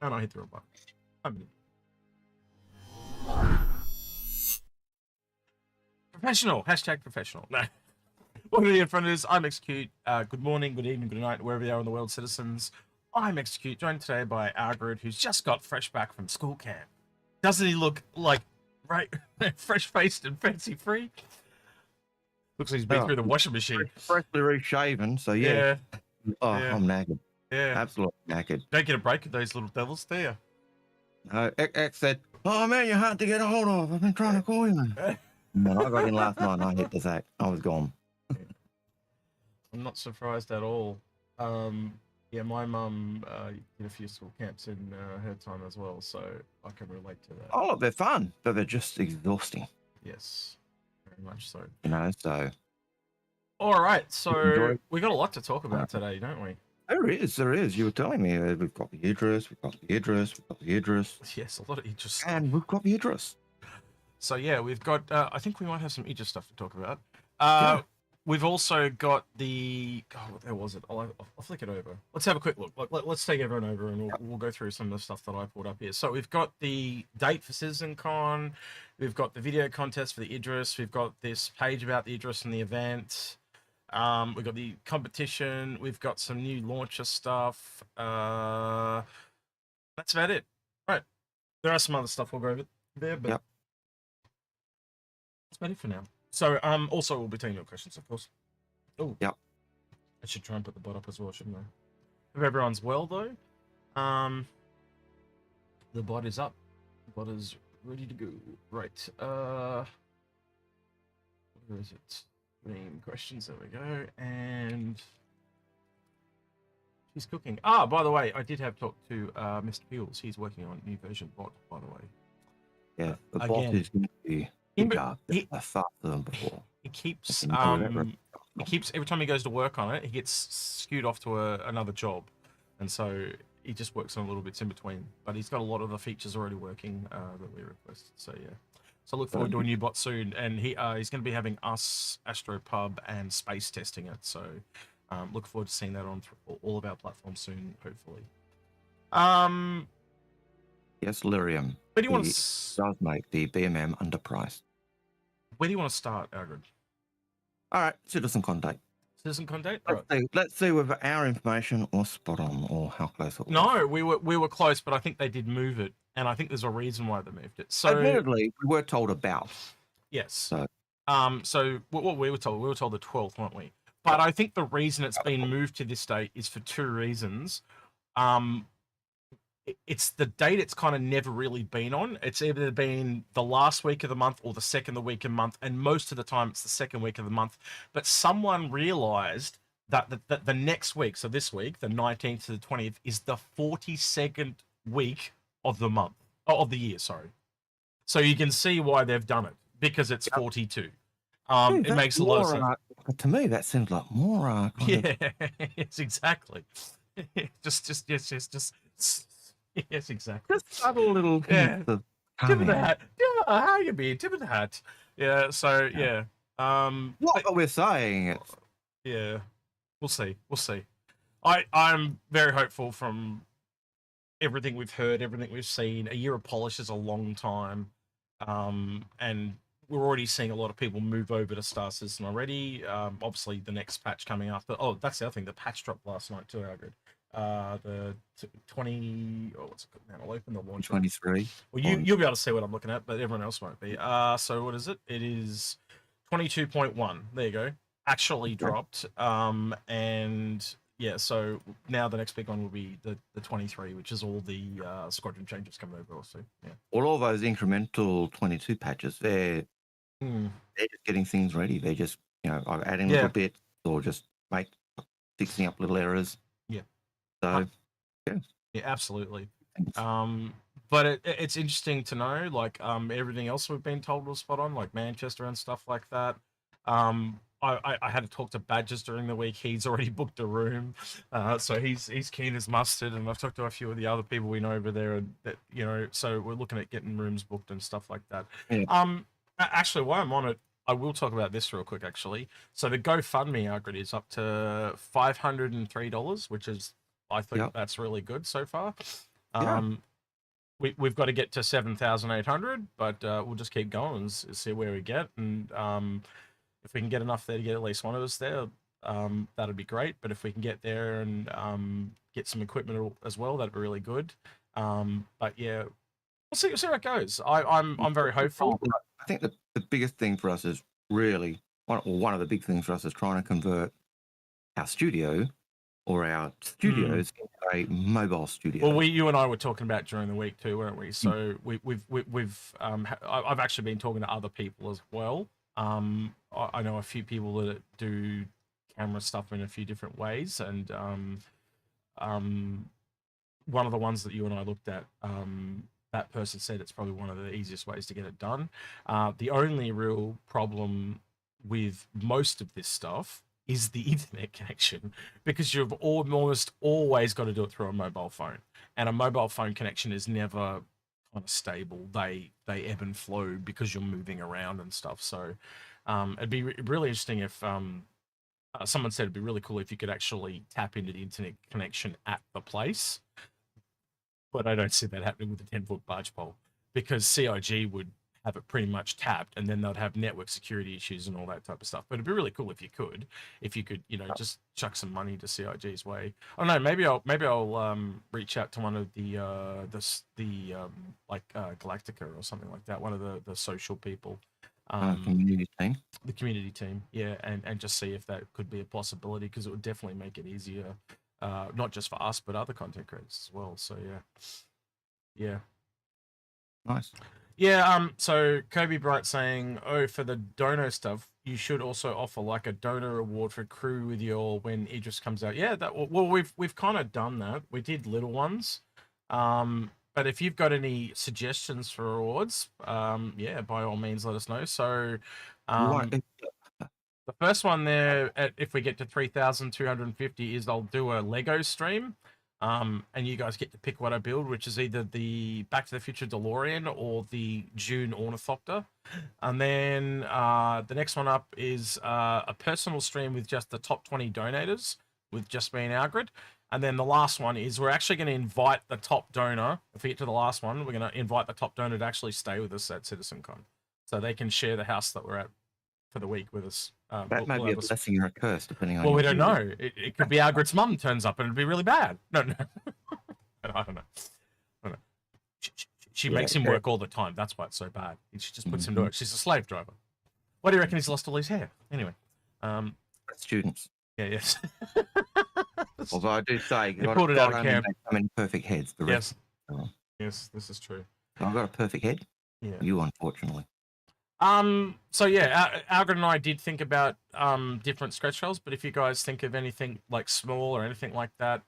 And I hit the wrong button. I'm in. Professional. Hashtag professional. No. Welcome to the Inforunners. I'm Execute. Good morning, good evening, good night, wherever you are in the world, citizens. I'm Execute, joined today by Algared, who's just got fresh back from school camp. Doesn't he look like fresh-faced and fancy-free? Looks like he's been through the washing machine. Freshly reshaven, so yeah. Oh, yeah. I'm knackered. Yeah. Absolutely knackered. Don't get a break with those little devils, do you? X said, "Oh man, you're hard to get a hold of. I've been trying to call you." Man, I got in last night and I hit the sack. I was gone. I'm not surprised at all. Yeah, my mum did a few school camps in her time as well, so I can relate to that. Oh, look, they're fun, but they're just exhausting. Yes, very much so. You know, so. All right, so we got a lot to talk about today, don't we? There is. You were telling me we've got the Idris, we've got the Idris. Yes, a lot of Idris. And we've got the Idris. So yeah, we've got. I think we might have some Idris stuff to talk about. We've also got the. God, what was it? I'll flick it over. Let's have a quick look. Let's take everyone over and we'll go through some of the stuff that I pulled up here. So we've got the date for CitizenCon. We've got the video contest for the Idris. We've got this page about the Idris and the event. We've got the competition. We've got some new launcher stuff. That's about it. Right. There are some other stuff we'll go over there, but that's about it for now. So, also we'll be taking your questions, of course. Oh, yep. I should try and put the bot up as well, shouldn't I? If everyone's well, though, the bot is up. The bot is ready to go. Right. Where is it? Main questions. There we go. And she's cooking. Ah, by the way, I did have talked to Mr. Peels. He's working on a new version bot, by the way. Yeah, the bot is going to be faster than before. He keeps every time he goes to work on it, he gets skewed off to another job, and so he just works on little bits in between. But he's got a lot of the features already working that we requested. So yeah, so look forward to a new bot soon, and he's going to be having us, AstroPub, and Space testing it. So look forward to seeing that on all of our platforms soon, hopefully. Yes, Lyrium. Where do you want to does make the BMM underpriced? Where do you want to start, Algared? All right, CitizenCon date. CitizenCon date? Let's see whether our information was spot on or how close it was. No, we were close, but I think they did move it, and I think there's a reason why they moved it. So admittedly, we were told about. Yes. So what we were told the 12th, weren't we? But I think the reason it's been moved to this date is for two reasons. It's the date it's kind of never really been on. It's either been the last week of the month or the second week of the month, and most of the time it's the second week of the month. But someone realized that the next week, so this week, the 19th to the 20th, is the 42nd week of the month, of the year, sorry. So you can see why they've done it, because it's 42. It makes a lot of sense. To me, that seems like more. Yeah, yes, exactly. just Yes, exactly. Just a little tip of the hat. Yeah, how you been? Tip of the hat. Yeah. So yeah. What we're saying. Yeah. We'll see. I'm very hopeful from everything we've heard, everything we've seen. A year of polish is a long time, and we're already seeing a lot of people move over to Star Citizen already. Obviously, the next patch coming after. Oh, that's the other thing. The patch dropped last night too, Algared. The 20. Oh, what's it called now? I'll open the launch. 23. Well, you'll be able to see what I'm looking at, but everyone else won't be. So what is it? It is 22.1. There you go. Actually dropped. And yeah, so now the next big one will be the 23, which is all the squadron changes coming over also. Yeah. All those incremental 22 patches, they're just getting things ready. They're just adding little bits or just fixing up little errors. Yeah. So, yeah, absolutely. But it's interesting to know, like, everything else we've been told was spot on, like Manchester and stuff like that. I had to talk to Badgers during the week. He's already booked a room, so he's keen as mustard. And I've talked to a few of the other people we know over there, and that so we're looking at getting rooms booked and stuff like that. Yeah. Actually, while I'm on it, I will talk about this real quick. Actually, so the GoFundMe Algared is up to $503, which is I think that's really good so far. We've got to get to 7,800, but we'll just keep going and see where we get. And if we can get enough there to get at least one of us there, that'd be great. But if we can get there and get some equipment as well, that'd be really good. But yeah, we'll see how it goes. I'm very hopeful. I think the biggest thing for us is really one of the big things for us is trying to convert our studio or our studios into a mobile studio. Well, you and I were talking about during the week too, weren't we? So I've actually been talking to other people as well. I know a few people that do camera stuff in a few different ways, and one of the ones that you and I looked at, that person said it's probably one of the easiest ways to get it done. The only real problem with most of this stuff is the internet connection, because you've almost always got to do it through a mobile phone, and a mobile phone connection is never kind of stable. They ebb and flow because you're moving around and stuff. So it'd be really interesting if someone said it'd be really cool if you could actually tap into the internet connection at the place, but I don't see that happening with a 10-foot barge pole, because CIG would have it pretty much tapped, and then they'd have network security issues and all that type of stuff. But it'd be really cool if you could, just chuck some money to CIG's way. Oh no, maybe I'll reach out to one of the Galactica or something like that, one of the social people, community team. The community team, yeah, and just see if that could be a possibility, because it would definitely make it easier, not just for us but other content creators as well. So yeah, nice. Yeah, so Kobe Bright saying, oh, for the dono stuff, you should also offer like a donor reward for crew with you all when Idris comes out. Yeah, we've kind of done that. We did little ones. But if you've got any suggestions for rewards, yeah, by all means, let us know. So the first one there, if we get to 3,250, is I'll do a Lego stream. And you guys get to pick what I build, which is either the Back to the Future DeLorean or the Dune Ornithopter. And then the next one up is a personal stream with just the top 20 donators, with just me and Algared. And then the last one is we're actually going to invite the top donor. If we get to the last one, we're going to invite the top donor to actually stay with us at CitizenCon, so they can share the house that we're at for the week with us. That might be a blessing or a curse, depending on. Well, we don't know. It could be Algared's mum turns up and it'd be really bad. No. I don't know. She makes him work all the time. That's why it's so bad. She just puts him to work. She's a slave driver. Why do you reckon he's lost all his hair? Anyway. Students. Yeah, yes. Although I do say, you pulled it out of camp. I'm in perfect heads. Yes. Yes, this is true. I've got a perfect head. Yeah. You, unfortunately. So yeah, Algared and I did think about different stretch goals, but if you guys think of anything like small or anything like that,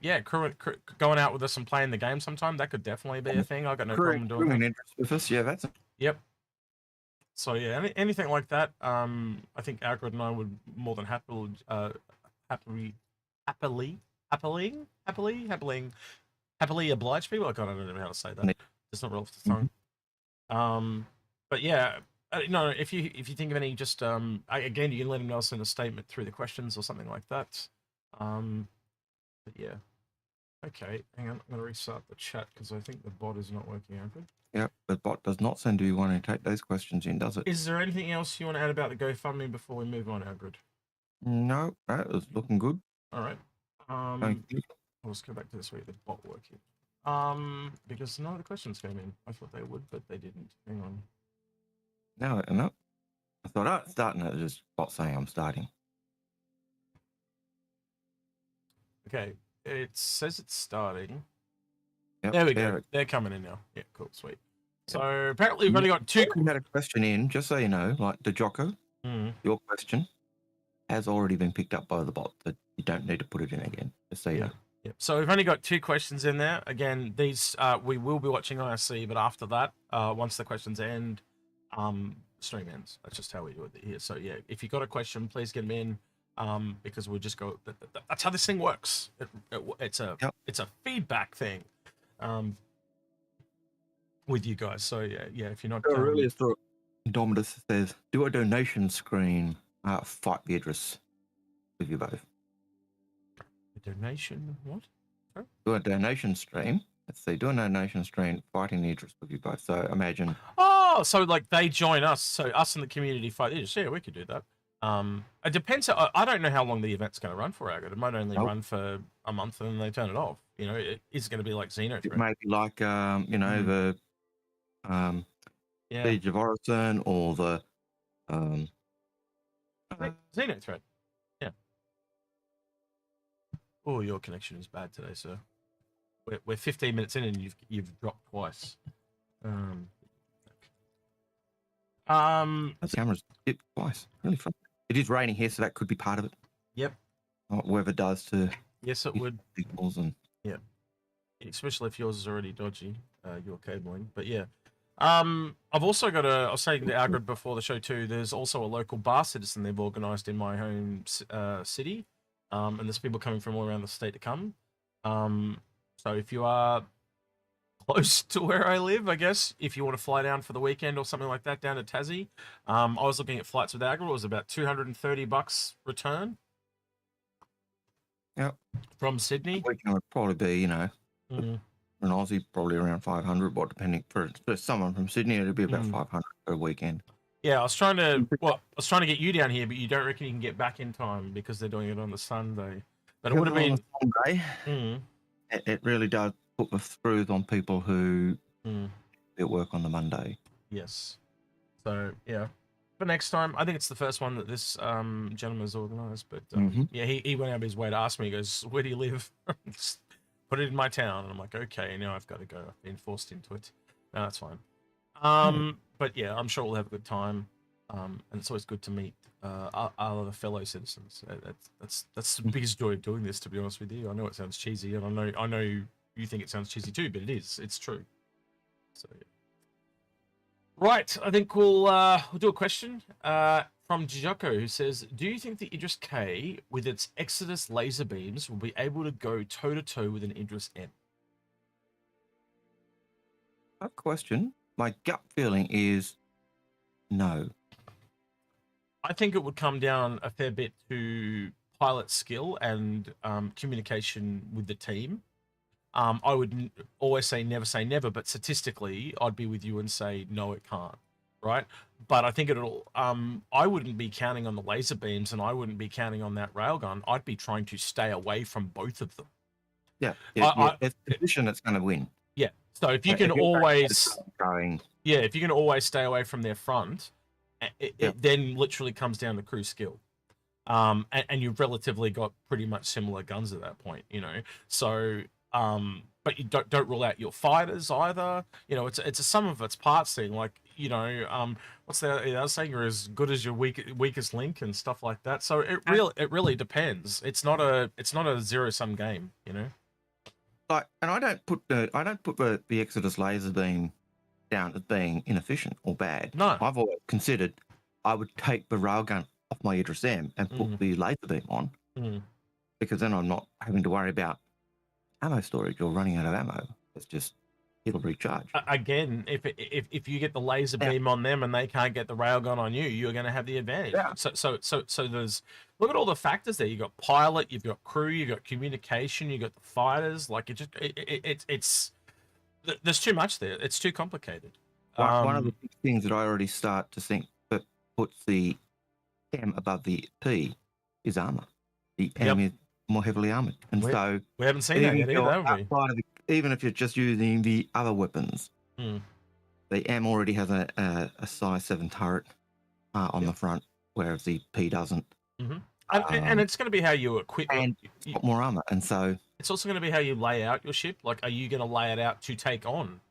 yeah, going out with us and playing the game sometime, that could definitely be a thing. I got no problem doing that. Interest with us, yeah, that's. Yep. So yeah, anything like that, I think Algared and I would more than happily oblige people. I don't know how to say that. It's not roll off the tongue. But yeah, no, if you think of any, just again, you can let them know us in a statement through the questions or something like that. But yeah, okay, hang on, I'm gonna restart the chat because I think the bot is not working out good. Yep, the bot does not seem to be wanting to take those questions in, does it? Is there anything else you want to add about the GoFundMe before we move on, Algared? No, that was looking good. All right. Thank you. Let's go back to this week, the bot working. Because none of the questions came in. I thought they would, but they didn't. Hang on. No. I thought, oh, starting it, just bot saying I'm starting. Okay, it says it's starting. Yep, there we go. They're coming in now. Yeah, cool, sweet. So apparently we've only got two. We had a question in, just so you know, like the Jocko, your question has already been picked up by the bot. That you don't need to put it in again. Just so you know. Yep. So we've only got two questions in there. Again, these we will be watching ISC, but after that, once the questions end, stream ends. That's just how we do it here. So yeah, if you got a question, please get them in, because we'll just go. That's how this thing works. It's a feedback thing, with you guys. So yeah. If you're not, I really thought Dominus says, do a donation screen. Fight the Idris with you both. A donation? What? Sorry? Do a donation stream let's see, doing a nation stream, fighting the Idris with you both. So imagine. Oh, so like they join us, so us in the community fight the Idris. Yeah, we could do that. It depends. I don't know how long the event's going to run for, Agate. It might only run for a month and then they turn it off. You know, it is going to be like Xeno. It may be like, you know, the Siege of Orison or the Xeno threat. Yeah. Oh, your connection is bad today, sir. We're 15 minutes in and you've dropped twice. The camera's dipped twice. Really fun. It is raining here, so that could be part of it. Yep. What weather does to yes, it would. Signals and yeah, especially if yours is already dodgy, your cabling. But yeah, I've also got I was saying to Algared before the show too. There's also a local bar citizen they've organised in my home city, and there's people coming from all around the state to come. So if you are close to where I live, I guess, if you want to fly down for the weekend or something like that down to Tassie, I was looking at flights with Algared. It was about $230 return. Yep. From Sydney. Weekend would probably be, you know, for an Aussie, probably around 500. But depending for someone from Sydney, it'd be about 500 per weekend. Yeah, I was trying to get you down here, but you don't reckon you can get back in time because they're doing it on the Sunday. But it would have been Sunday. It really does put the screws on people who work on the Monday. Yes. So yeah, but next time, I think it's the first one that this gentleman has organised. But yeah, he went out of his way to ask me. He goes, "Where do you live?" Just put it in my town, and I'm like, "Okay, now I've got to go." I've been forced into it. No, that's fine. But yeah, I'm sure we'll have a good time. And it's always good to meet other fellow citizens. That's the biggest joy of doing this, to be honest with you. I know it sounds cheesy, and I know you think it sounds cheesy too, but it is. It's true. So yeah. Right, I think we'll do a question from Joko, who says, "Do you think the Idris K with its Exodus laser beams will be able to go toe to toe with an Idris M?" That question. My gut feeling is no. I think it would come down a fair bit to pilot skill and communication with the team. I would always say never, but statistically, I'd be with you and say, no, it can't, right? But I think it'll, I wouldn't be counting on the laser beams and I wouldn't be counting on that railgun. I'd be trying to stay away from both of them. Yeah, it's the position that's going to win. Yeah, so if you can always, if you can always stay away from their front, it then literally comes down to crew skill. And you've relatively got pretty much similar guns at that point, you know, so... but you don't rule out your fighters either. You know, it's a sum of its parts thing. Like, you know, what's the other saying? You're as good as your weakest link and stuff like that. So it really depends. It's not a zero sum game, you know. Like, and I don't put the Exodus laser beam down as being inefficient or bad. No, I've always considered I would take the railgun off my Idris M and put the laser beam on, because then I'm not having to worry about ammo storage or running out of ammo. It's just it'll recharge. Again, if you get the laser beam on them and they can't get the railgun on you, you're going to have the advantage. Yeah. So there's, look at all the factors there. You got pilot, you've got crew, you've got communication, you got the fighters. Like it's there's too much there. It's too complicated. One of the big things that I already start to think that puts the M above the P is armor. The M is more heavily armored, and so we haven't seen that yet either, have we? Even if you're just using the other weapons, the M already has a size 7 turret on the front, whereas the P doesn't. And it's going to be how you equip and more armor, and so it's also going to be how you lay out your ship. Like, are you going to lay it out to take on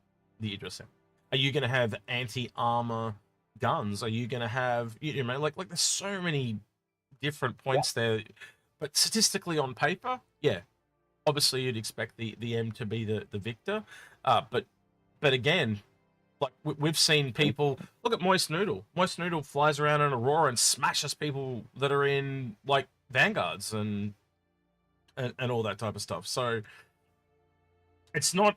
the Idris M? Are you going to have anti-armor guns? Are you going to have, you know, like there's so many different points there. But statistically on paper, obviously you'd expect the M to be the victor. But again, like we've seen people, look at Moist Noodle. Moist Noodle flies around in Aurora and smashes people that are in like Vanguards and all that type of stuff. So it's a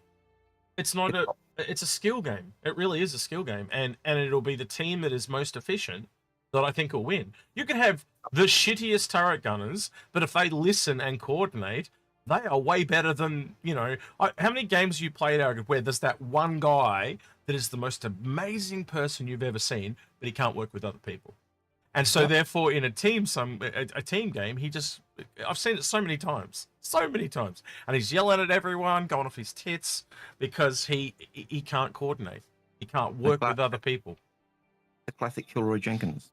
skill game. It really is a skill game. And it'll be the team that is most efficient that I think will win. You can have the shittiest turret gunners, but if they listen and coordinate, They are way better than, how many games you played out where there's that one guy that is the most amazing person you've ever seen, but he can't work with other people. And so therefore in a team game, I've seen it so many times, and he's yelling at everyone, going off his tits because he can't coordinate. He can't work with other people. The classic Kilroy Jenkins.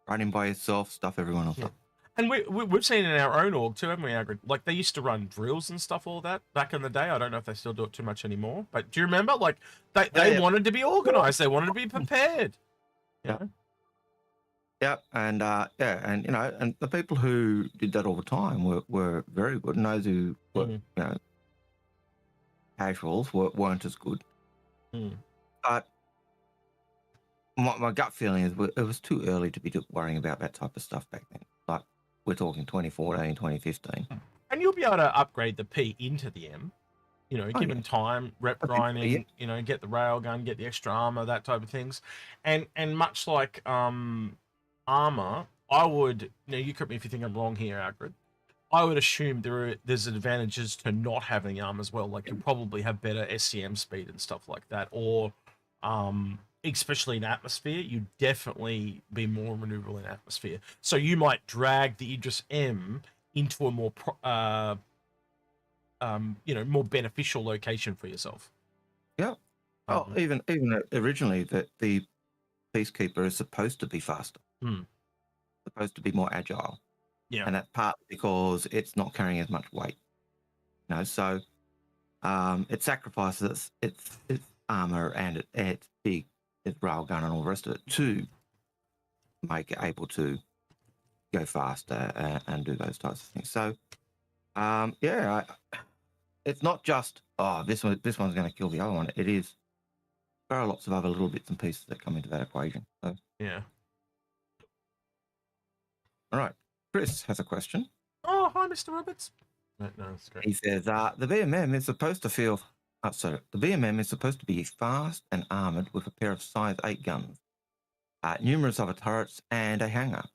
Running by yourself, stuff everyone else up. And we've seen it in our own org too, haven't we, Agrid? Like, they used to run drills and stuff, all that, back in the day. I don't know if they still do it too much anymore. But do you remember? Like, they wanted to be organised. They wanted to be prepared. Yeah. Yeah, and and the people who did that all the time were very good, and those who were casuals weren't as good. But my gut feeling is it was too early to be worrying about that type of stuff back then. Like, we're talking 2014, 2015. And you'll be able to upgrade the P into the M, given time, rep grinding, get the railgun, get the extra armor, that type of things. And much like armor, I would, you correct me if you think I'm wrong here, Agrid, I would assume there's advantages to not having armor as well. Like, you probably have better SCM speed and stuff like that, or especially in atmosphere, you'd definitely be more maneuverable in atmosphere. So you might drag the Idris M into a more more beneficial location for yourself. Yeah. Even originally, that the Peacekeeper is supposed to be faster, supposed to be more agile. Yeah, and that's partly because it's not carrying as much weight. So it sacrifices its armor and its big railgun and all the rest of it to make it able to go faster and do those types of things. So it's not just this one's going to kill the other one. It is. There are lots of other little bits and pieces that come into that equation. So yeah. All right. Chris has a question. Oh, hi, Mr. Roberts. No, that's great. He says, the BMM is supposed to feel... the BMM is supposed to be fast and armoured with a pair of size 8 guns, numerous other turrets, and a hangar.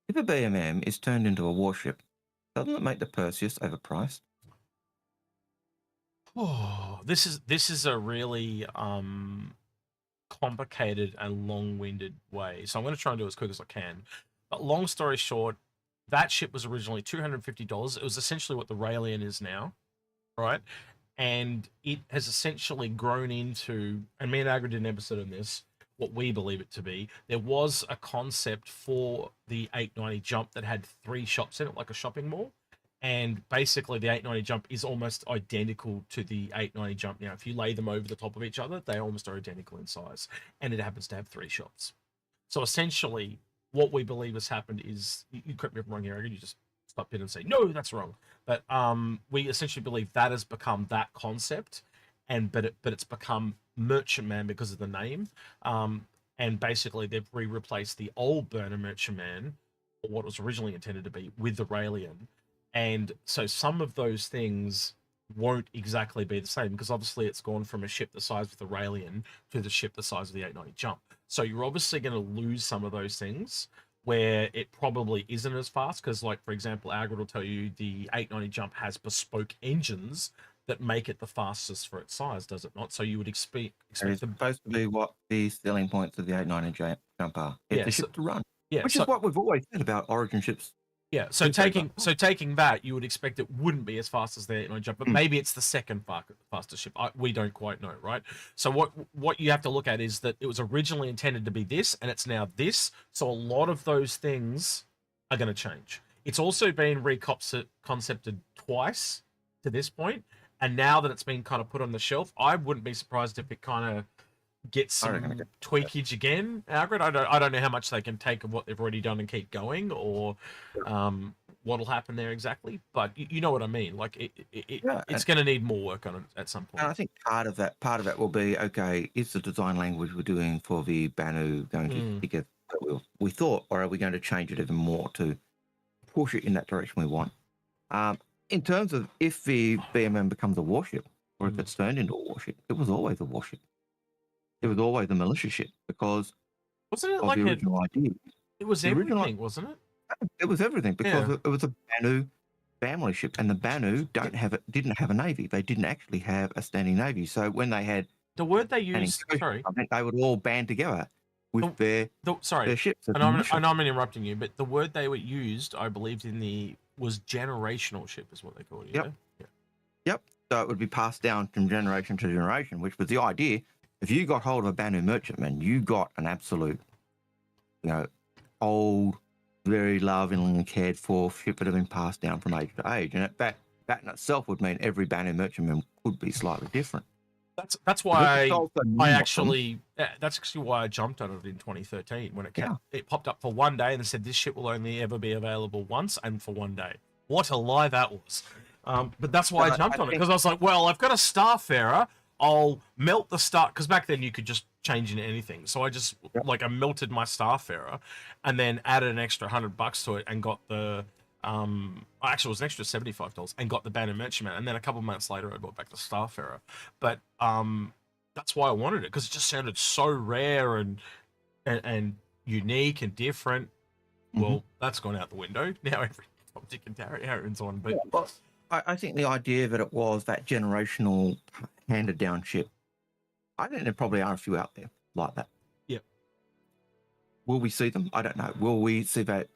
If a BMM is turned into a warship, doesn't it make the Perseus overpriced? Oh, this is a really complicated and long-winded way. So I'm going to try and do it as quick as I can. But long story short, that ship was originally $250. It was essentially what the Raelian is now, right? And it has essentially grown into, and me and Agra did an episode on this, what we believe it to be. There was a concept for the 890 jump that had 3 shops in it, like a shopping mall. And basically the 890 jump is almost identical to the 890 jump. Now, if you lay them over the top of each other, they almost are identical in size. And it happens to have 3 shops. So essentially, what we believe has happened is, you correct me if I'm wrong here, you just stop in and say, no, that's wrong. But we essentially believe that has become that concept, but it's become Merchantman because of the name. And basically they've replaced the old burner Merchantman, or what was originally intended to be, with the Raelian. And so some of those things won't exactly be the same, because obviously it's gone from a ship the size of the Raelian to the ship the size of the 890 jump. So you're obviously going to lose some of those things where it probably isn't as fast, because, like, for example, Agrid will tell you the 890 jump has bespoke engines that make it the fastest for its size, does it not? So you would expect it's supposed to be what the selling points of the 890 jump are. It's a ship to run, which is what we've always said about Origin ships. Yeah, so taking that, you would expect it wouldn't be as fast as the 890 jump, but maybe it's the second fastest ship. We don't quite know, right? So what you have to look at is that it was originally intended to be this, and it's now this. So a lot of those things are going to change. It's also been reconcepted twice to this point, and now that it's been kind of put on the shelf, I wouldn't be surprised if it kind of gets some tweakage again, Algared. I don't know how much they can take of what they've already done and keep going, or what'll happen there exactly. But you know what I mean. Like it's going to need more work on it at some point. And I think part of that will be, okay, is the design language we're doing for the Banu going to get we thought, or are we going to change it even more to push it in that direction we want? In terms of if the BMM becomes a warship, or if it's turned into a warship, it was always a warship. It was always a militia ship, because wasn't it of like the original idea. It was everything, wasn't it? It was everything, because it was a Banu family ship, and the Banu didn't have a navy. They didn't actually have a standing navy. So when they had the word they standing used, coast, sorry, I think they would all band together with their ships. I know I'm interrupting you, but the word they were used, I believed was generational ship is what they called it. Yep. Yeah? Yep. So it would be passed down from generation to generation, which was the idea. If you got hold of a Banu merchantman, you got an absolute, old, very loving and cared for ship that had been passed down from age to age. And that in itself would mean every Banu merchantman could be slightly different. That's why that's actually why I jumped on it in 2013 when it popped up for one day and they said this ship will only ever be available once and for one day. What a lie that was. But that's why I jumped on it, because I was like, well, I've got a Starfarer. I'll melt the star, because back then you could just change into anything. So I just I melted my Starfarer and then added an extra $100 to it and got the actually it was an extra $75 and got the Banner Merchantman, and then a couple months later I bought back the Starfarer. But that's why I wanted it, because it just sounded so rare and unique and different. Well, that's gone out the window now. Every Top Dick and Harry's on, but I think the idea that it was that generational handed down ship, I think there probably are a few out there like that. Yep. Will we see them? I don't know. Will we see that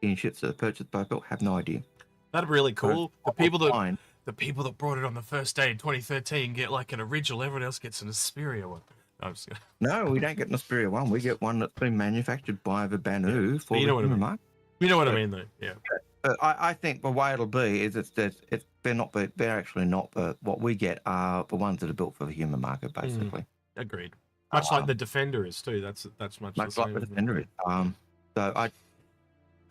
in ships that are purchased by Bill? Have no idea. That'd be really cool. The people that brought it on the first day in 2013 get like an original. Everyone else gets an Asperia one. No, we don't get an Asperia one. We get one that's been manufactured by the Banu for the human market. You know what I mean, though. Yeah. I think the way it'll be is they're actually not what we get are the ones that are built for the human market, basically. Agreed. Much like the Defender is too. That's much the same. Like the Defender is. So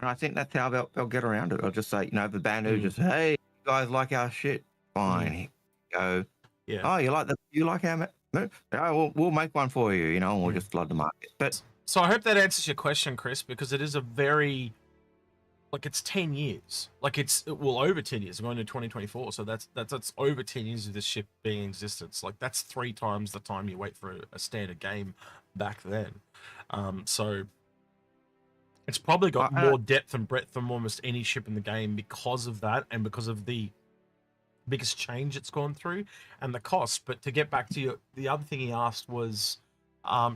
I think that's how they'll get around it. I'll just say, the Banu just, hey, you guys like our shit? Fine, here you go. Yeah. Oh, you like our we'll make one for you, and we'll just flood the market. But so I hope that answers your question, Chris, because it is a very it's 10 years. It's over 10 years. We're going to 2024, so that's over 10 years of this ship being in existence. That's 3 times the time you wait for a standard game back then. So it's probably got more depth and breadth than almost any ship in the game because of that, and because of the biggest change it's gone through and the cost. But to get back to the other thing he asked was,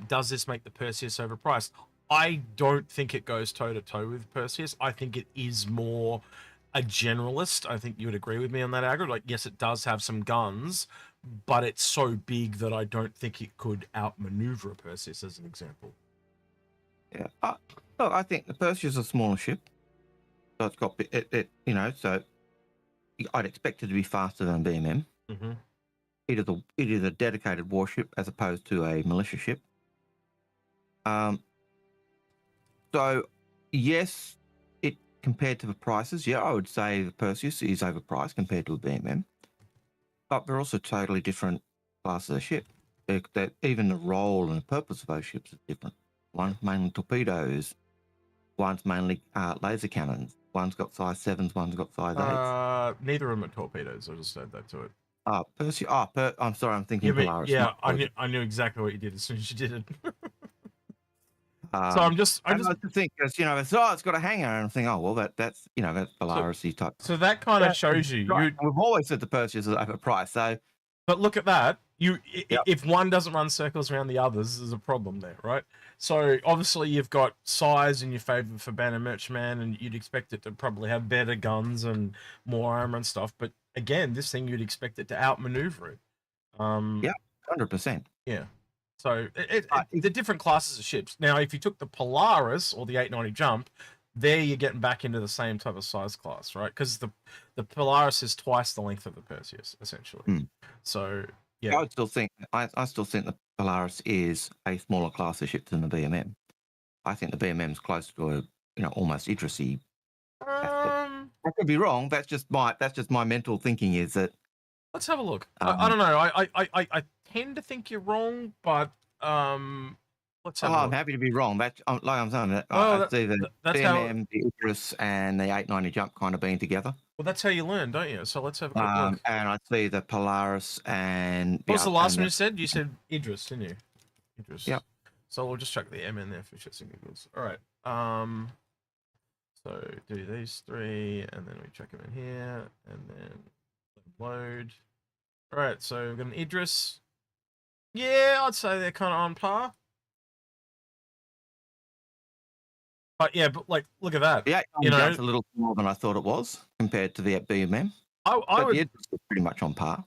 does this make the Perseus overpriced? I don't think it goes toe-to-toe with Perseus. I think it is more a generalist. I think you would agree with me on that, Agrid. Yes, it does have some guns, but it's so big that I don't think it could outmaneuver a Perseus, as an example. Yeah. Look, I think the Perseus is a smaller ship. So it's got so I'd expect it to be faster than BMM. Mm-hmm. It is a dedicated warship as opposed to a militia ship. So, yes, compared to the prices, I would say the Perseus is overpriced compared to a BMM. But they're also totally different classes of ship. That even the role and the purpose of those ships is different. One's mainly torpedoes, one's mainly laser cannons. One's got size 7s, one's got size 8s. Neither of them are torpedoes. I'll just add that to it. Perseus. I'm sorry, I'm thinking Polaris. Yeah, I knew exactly what you did as soon as you did it. So I'm just think because it's got a hangar, and I'm thinking, that's Polaris-y type. So that kind of shows you. We've always said the Perseus is overpriced. So, but look at that. If one doesn't run circles around the others, there's a problem there, right? So obviously you've got size in your favor for Banner Merchantman, and you'd expect it to probably have better guns and more armor and stuff. But again, this thing you'd expect it to outmaneuver it. 100%. Yeah. So the different classes of ships. Now, if you took the Polaris or the 890 Jump, there you're getting back into the same type of size class, right? Because the Polaris is twice the length of the Perseus, essentially. So yeah, I still think the Polaris is a smaller class of ship than the BMM. I think the BMM is close to a almost Idris-y. I could be wrong. That's just my mental thinking. Is that? Let's have a look. I don't know. I tend to think you're wrong, but let's have a look. I'm happy to be wrong. Like I'm saying, I see the BMM, the Idris, and the 890 Jump kind of being together. Well, that's how you learn, don't you? So let's have a quick look. And I see the Polaris and. What was the last one you said? You said Idris, didn't you? Idris. Yep. So we'll just chuck the M in there for shits and giggles. All right. So do these 3, and then we chuck them in here, and then load. All right, so we've got an Idris. Yeah, I'd say they're kind of on par. But yeah, but like, look at that. Yeah, you know, that's a little more than I thought it was compared to the BMM. I would. The Idris was pretty much on par.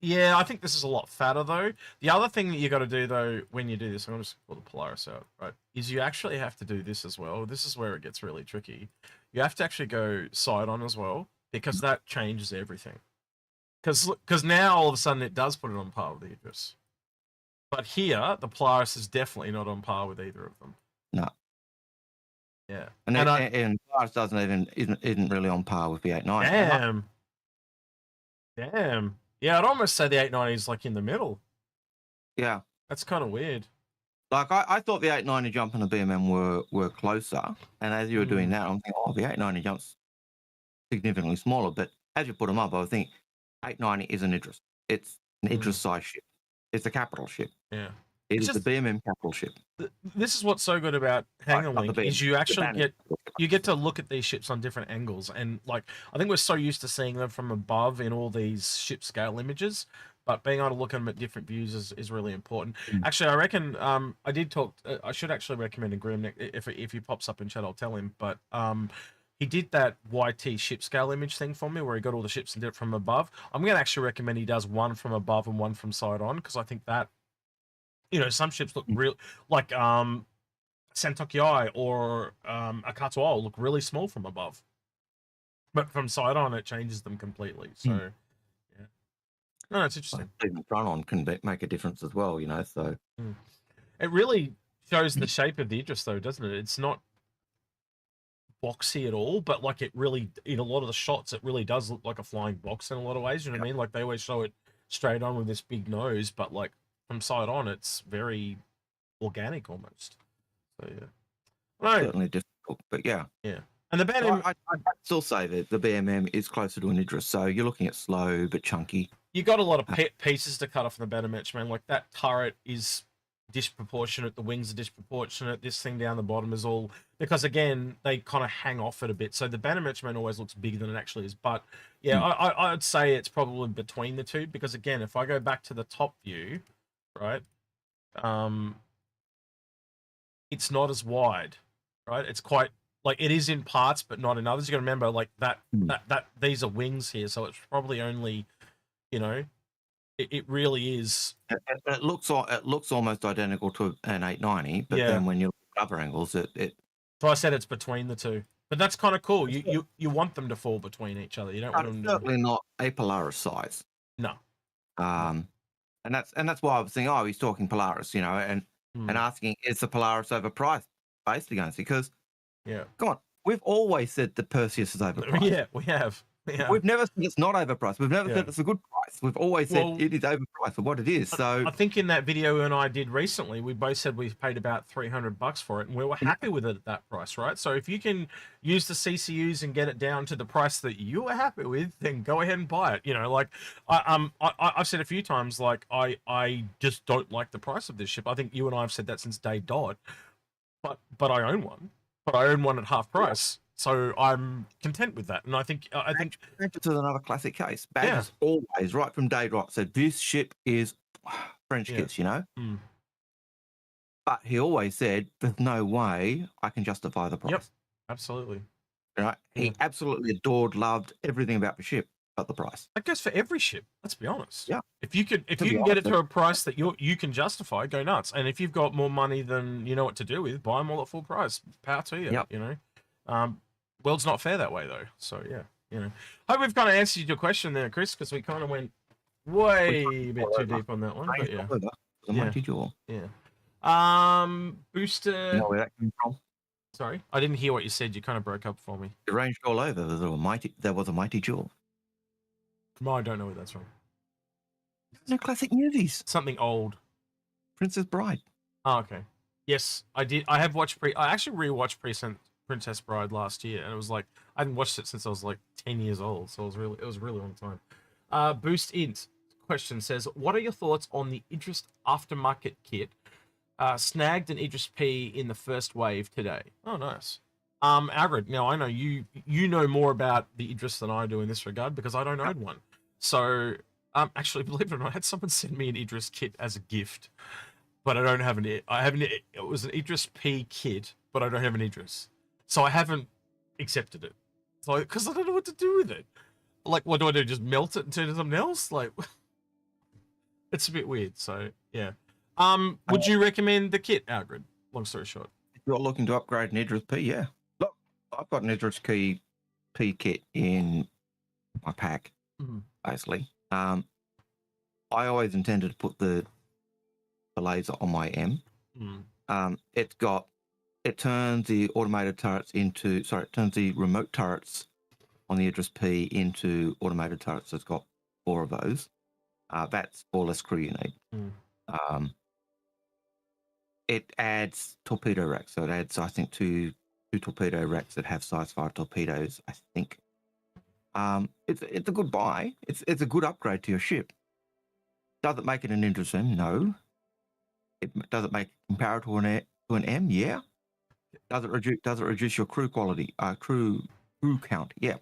Yeah, I think this is a lot fatter though. The other thing that you got to do though when you do this, I'm going to just pull the Polaris out, right? Is you actually have to do this as well. This is where it gets really tricky. You have to actually go side on as well because that changes everything. Because now all of a sudden it does put it on par with the Idris. But here the Polaris is definitely not on par with either of them. No. Yeah, and Polaris isn't really on par with the 890. Damn. Yeah, I'd almost say the 890 is like in the middle. Yeah, that's kind of weird. Like I thought the 890 jump and the BMM were closer, and as you were doing that, I'm thinking, oh, the 890 jump's significantly smaller. But as you put them up, I was thinking 890 is an Idris. It's an Idris size ship. It's a capital ship. Yeah. It's the BMM capital ship. This is what's so good about Hangar Link is you actually get to look at these ships on different angles, and like I think we're so used to seeing them from above in all these ship scale images, but being able to look at them at different views is really important. Actually, I reckon I did talk. I should actually recommend a Grim if he pops up in chat, I'll tell him. But he did that YT ship scale image thing for me, where he got all the ships and did it from above. I'm going to actually recommend he does one from above and one from side on, because I think that, you know, some ships look real, like Santoki or Akatoa look really small from above, but from side on it changes them completely. So yeah, no, it's interesting. Even front on can make a difference as well, you know. So it really shows the shape of the Idris, though, doesn't it? It's not boxy at all, but like it really, in a lot of the shots, it really does look like a flying box in a lot of ways. You know what I mean? Like they always show it straight on with this big nose, but like from side on, it's very organic almost. So yeah, right. Certainly difficult, but yeah. And the BMM, I'd still say that the BMM is closer to an Idris, so you're looking at slow but chunky. You got a lot of pieces to cut off in the BMM, man. Like that turret is disproportionate, the wings are disproportionate, this thing down the bottom is all, because again they kind of hang off it a bit, so the Bannermatchman always looks bigger than it actually is. But yeah, I'd say it's probably between the two, because again, if I go back to the top view, right, it's not as wide, right? It's quite like, it is in parts but not in others. You got to remember, like that these are wings here, so it's probably only, you know, it really is. It looks almost identical to an 890, but then when you look at other angles, it. So I said it's between the two, but that's kind of cool. You want them to fall between each other. You don't want them to. Certainly not a Polaris size. No. And that's why I was thinking, oh, he's talking Polaris, you know, and asking, is the Polaris overpriced? Basically, because come on, we've always said that Perseus is overpriced. Yeah, we have. Yeah. We've never said it's not overpriced. We've never said it's a good price. We've always said it is overpriced for what it is. So I think in that video and I did recently, we both said we paid about $300 for it, and we were happy with it at that price, right? So if you can use the CCUs and get it down to the price that you were happy with, then go ahead and buy it. You know, like I've said a few times, like I just don't like the price of this ship. I think you and I have said that since day dot. But I own one. But I own one at half price. So I'm content with that, and I think this is another classic case. Badger's always, right from day dot, said this ship is French kiss, you know. But he always said, "There's no way I can justify the price." Yep, absolutely. Right? He absolutely adored, loved everything about the ship, but the price. That goes for every ship. Let's be honest. Yeah. If you can get it to a price that you can justify, go nuts. And if you've got more money than you know what to do with, buy them all at full price. Power to you. Yep. You know. World's not fair that way, though. So, yeah, you know. Hope we've kind of answered your question there, Chris, because we kind of went way a bit too deep on that one. But yeah. The mighty jaw. Yeah. Booster. You know where that came from? Sorry? I didn't hear what you said. You kind of broke up for me. It ranged all over. There was a mighty jaw. No, I don't know where that's from. No classic movies. Something old. Princess Bride. Oh, okay. Yes, I did. I have watched I actually rewatched Princess Bride last year, and it was like I hadn't watched it since I was like 10 years old, so it was a really long time. Boost Int question says, what are your thoughts on the Idris aftermarket kit? Snagged an Idris P in the first wave today. Oh, nice. Algared, now I know you know more about the Idris than I do in this regard because I don't Yep. own one. So, actually, believe it or not, I had someone send me an Idris kit as a gift, but I don't have an. I have an. It was an Idris P kit, but I don't have an Idris, so I haven't accepted it. So, because I don't know what to do with it. Like, what do I do? Just melt it and turn it into something else? Like, it's a bit weird. So, yeah. Would you recommend the kit, Algared? Long story short. If you're looking to upgrade an Idris P, yeah. Look, I've got an Idris P kit in my pack, basically. I always intended to put the laser on my M. It turns the automated turrets into, it turns the remote turrets on the Idris P into automated turrets. So it's got 4 of those. That's 4 less crew you need. It adds torpedo racks. So it adds, I think, two torpedo racks that have size 5 torpedoes, I think. It's a good buy. It's a good upgrade to your ship. Does it make it an Idris M? No. Does it make it comparable to an M? Yeah. Does it reduce your crew quality? Crew count? Yeah.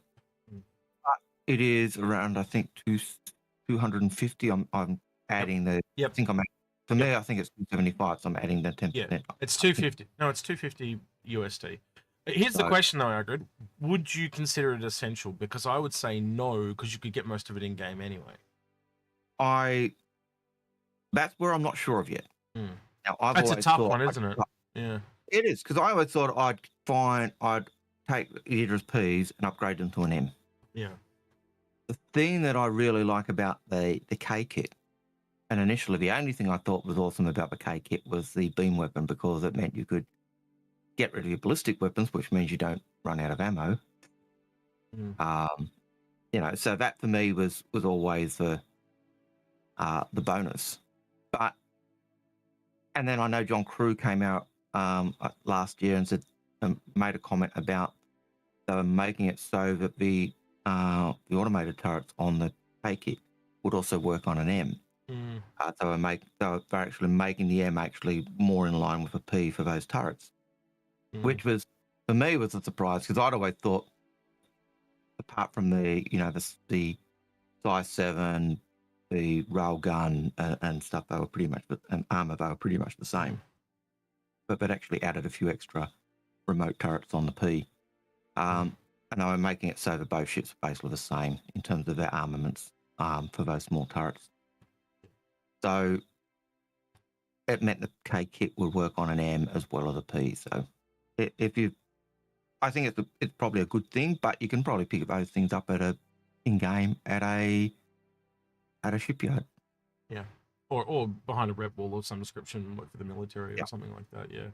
But it is around, I think, 250. I'm adding the. Yep. I think I'm. For me, I think it's 275. So I'm adding the 10%. Yeah, it's 250. No, it's 250 USD. Here's the question, though, Algared. Would you consider it essential? Because I would say no, because you could get most of it in game anyway. That's where I'm not sure of yet. Now, That's a tough one, isn't it? Yeah. It is, because I always thought I'd take the Idris Ps and upgrade them to an M. Yeah. The thing that I really like about the K kit, and initially the only thing I thought was awesome about the K kit was the beam weapon, because it meant you could get rid of your ballistic weapons, which means you don't run out of ammo. So that for me was always the bonus. And then I know John Crew came out last year and said, made a comment about making it so that the automated turrets on the K kit would also work on an M. They're actually making the M actually more in line with a P for those turrets, which was, for me, was a surprise, because I'd always thought, apart from the size 7, the railgun and stuff, they were pretty much, and armor, they were pretty much the same. But that actually added a few extra remote turrets on the P. And they were making it so that both ships are basically the same in terms of their armaments for those small turrets. So it meant the K kit would work on an M as well as a P. So I think it's probably a good thing, but you can probably pick those things up in game at a shipyard. Yeah, or behind a rep wall of some description, work for the military or something like that. Yeah.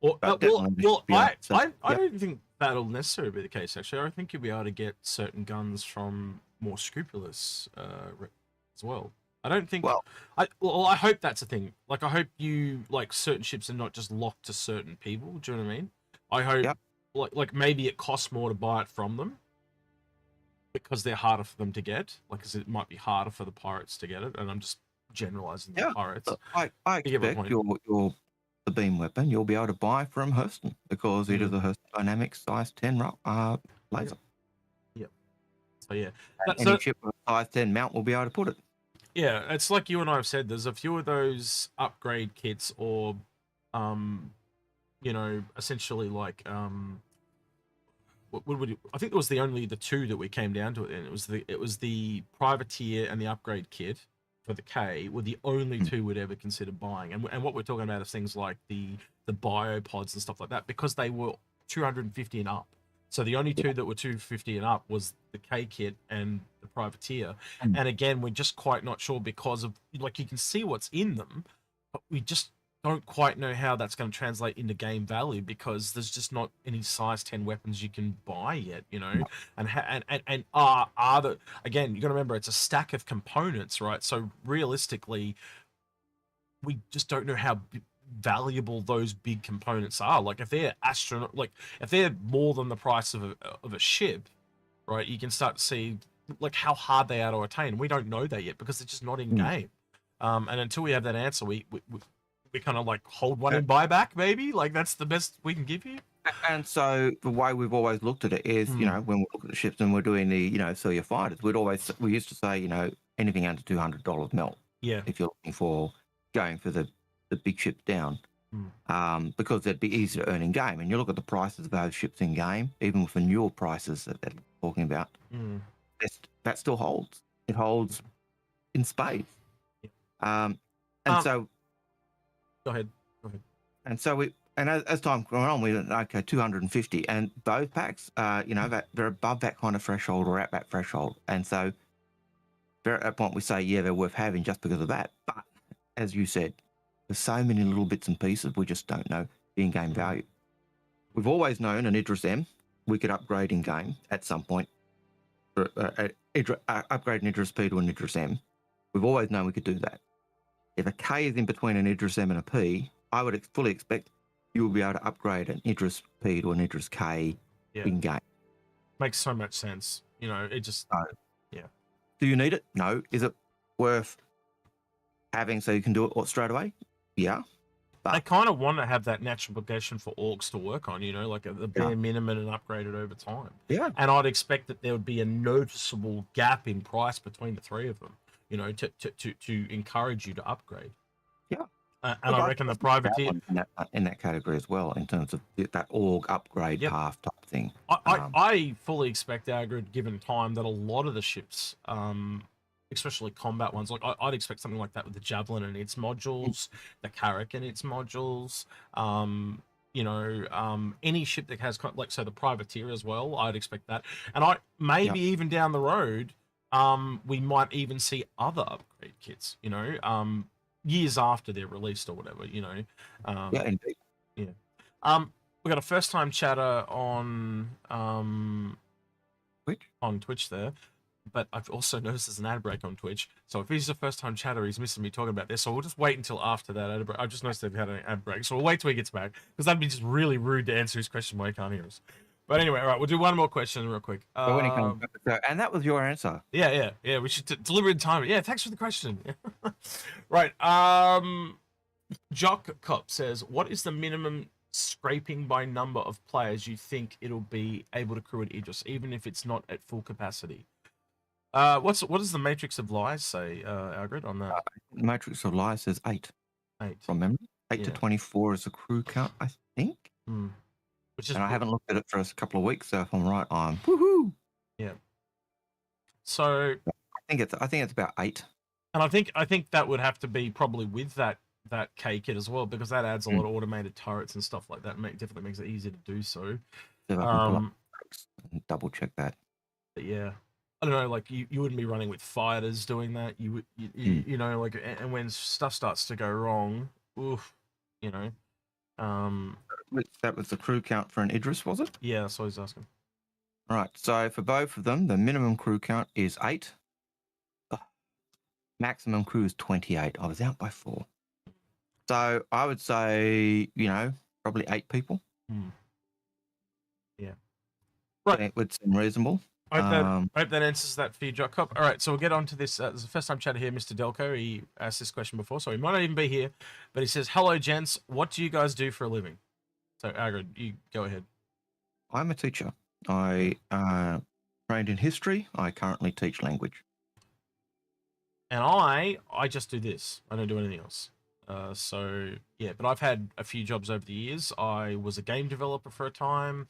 Or I don't think that'll necessarily be the case. Actually, I think you'll be able to get certain guns from more scrupulous as well. I don't think. I hope that's a thing. Like, I hope certain ships are not just locked to certain people. Do you know what I mean? I hope like maybe it costs more to buy it from them because they're harder for them to get. Like, because it might be harder for the pirates to get it, and I'm just generalizing the pirates. I expect the beam weapon you'll be able to buy from Hurston, because it is a Hurston Dynamics size 10 laser. Yep. So yeah, any ship with a size 10 mount will be able to put it. Yeah, it's like you and I have said. There's a few of those upgrade kits, or, essentially like what would you, I think it was the 2 that we came down to it in. It was the privateer and the upgrade kit for the K were the only 2 we'd ever consider buying. And what we're talking about is things like the biopods and stuff like that, because they were 250 and up. So the only 2 that were 250 and up was the K kit and the privateer. And again, we're just quite not sure, because of, like, you can see what's in them, but we just don't quite know how that's going to translate into game value, because there's just not any size 10 weapons you can buy yet, and again, you got to remember, it's a stack of components, right? So realistically, we just don't know how valuable those big components are. Like, if they're if they're more than the price of a ship, right, you can start to see like how hard they are to attain. We don't know that yet, because they're just not in game. And until we have that answer, we kind of like hold one and buy back, maybe. Like, that's the best we can give you. And so the way we've always looked at it is, when we look at the ships and we're doing the, sell your fighters, we used to say, anything under $200 melt. Yeah. If you're looking for going for the big ships down, because they'd be easy to earn in game. And you look at the prices of those ships in game, even with the newer prices that they're talking about, that still holds. It holds in spades. So, go ahead. And so as time going on, we went, okay, 250, and those packs, that they're above that kind of threshold or at that threshold, and so at that point we say, yeah, they're worth having just because of that. But as you said, there's so many little bits and pieces we just don't know the in-game value. We've always known an Idris M we could upgrade in game at some point, upgrade an Idris P to an Idris M. We've always known we could do that. If a K is in between an Idris M and a P, I would fully expect you will be able to upgrade an Idris P to an Idris K in game. Makes so much sense. It just, Do you need it? No. Is it worth having so you can do it straight away? Yeah. But I kind of want to have that natural progression for orcs to work on, like the bare minimum and upgrade it over time. Yeah. And I'd expect that there would be a noticeable gap in price between the three of them, to encourage you to upgrade. Yeah. And I reckon the privateer in that category as well, in terms of that org upgrade path type thing. I fully expect, Algared, given time, that a lot of the ships, especially combat ones, like I'd expect something like that with the Javelin and its modules, the Carrack and its modules, any ship that has so the privateer as well. I'd expect that, and maybe even down the road, we might even see other upgrade kits. Years after they're released or whatever, yeah, indeed. Yeah. We got a first-time chatter on Twitch there, but I've also noticed there's an ad break on Twitch. So if he's a first-time chatter, he's missing me talking about this. So we'll just wait until after that ad break. I've just noticed they've had an ad break, so we'll wait till he gets back, because that'd be just really rude to answer his question while he can't hear us. But anyway, all right, we'll do one more question real quick. When he comes back, and that was your answer. Yeah. We should deliver in time. Yeah, thanks for the question. Right. Jock Cop says, what is the minimum scraping by number of players you think it'll be able to crew at Idris, even if it's not at full capacity? What does the Matrix of Lies say, Algared, on that? Matrix of Lies says 8. 8 from memory. 8 to 24 is a crew count, I think. And I haven't looked at it for a couple of weeks, so if I'm right, I'm woohoo. Yeah. So I think it's about 8. And I think that would have to be probably with that K kit as well, because that adds a lot of automated turrets and stuff like that. Definitely makes it easier to do so. Double check that. But yeah, I don't know. Like you wouldn't be running with fighters doing that. You would, like, and when stuff starts to go wrong, oof, That was the crew count for an Idris, was it? Yeah, that's what I was asking. All right. So for both of them, the minimum crew count is 8. Maximum crew is 28. I was out by 4. So I would say, probably 8 people. Yeah. Right. It would seem reasonable. I hope that answers that for you, Jock Cop. All right, so we'll get on to this. There's a first-time chatter here, Mr. Delco. He asked this question before, so he might not even be here. But he says, hello, gents. What do you guys do for a living? So, Algared, you go ahead. I'm a teacher. I trained in history. I currently teach language. And I just do this. I don't do anything else. So, yeah, but I've had a few jobs over the years. I was a game developer for a time.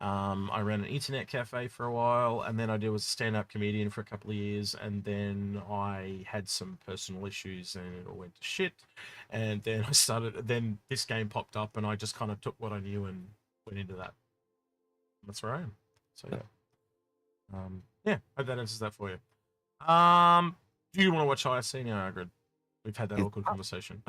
I ran an internet cafe for a while, and then I was a stand-up comedian for a couple of years, and then I had some personal issues, and it all went to shit. And then then this game popped up, and I just kind of took what I knew and went into that. That's where I am. So, yeah. Hope that answers that for you. Do you want to watch ISC now, Algared? We've had that awkward conversation.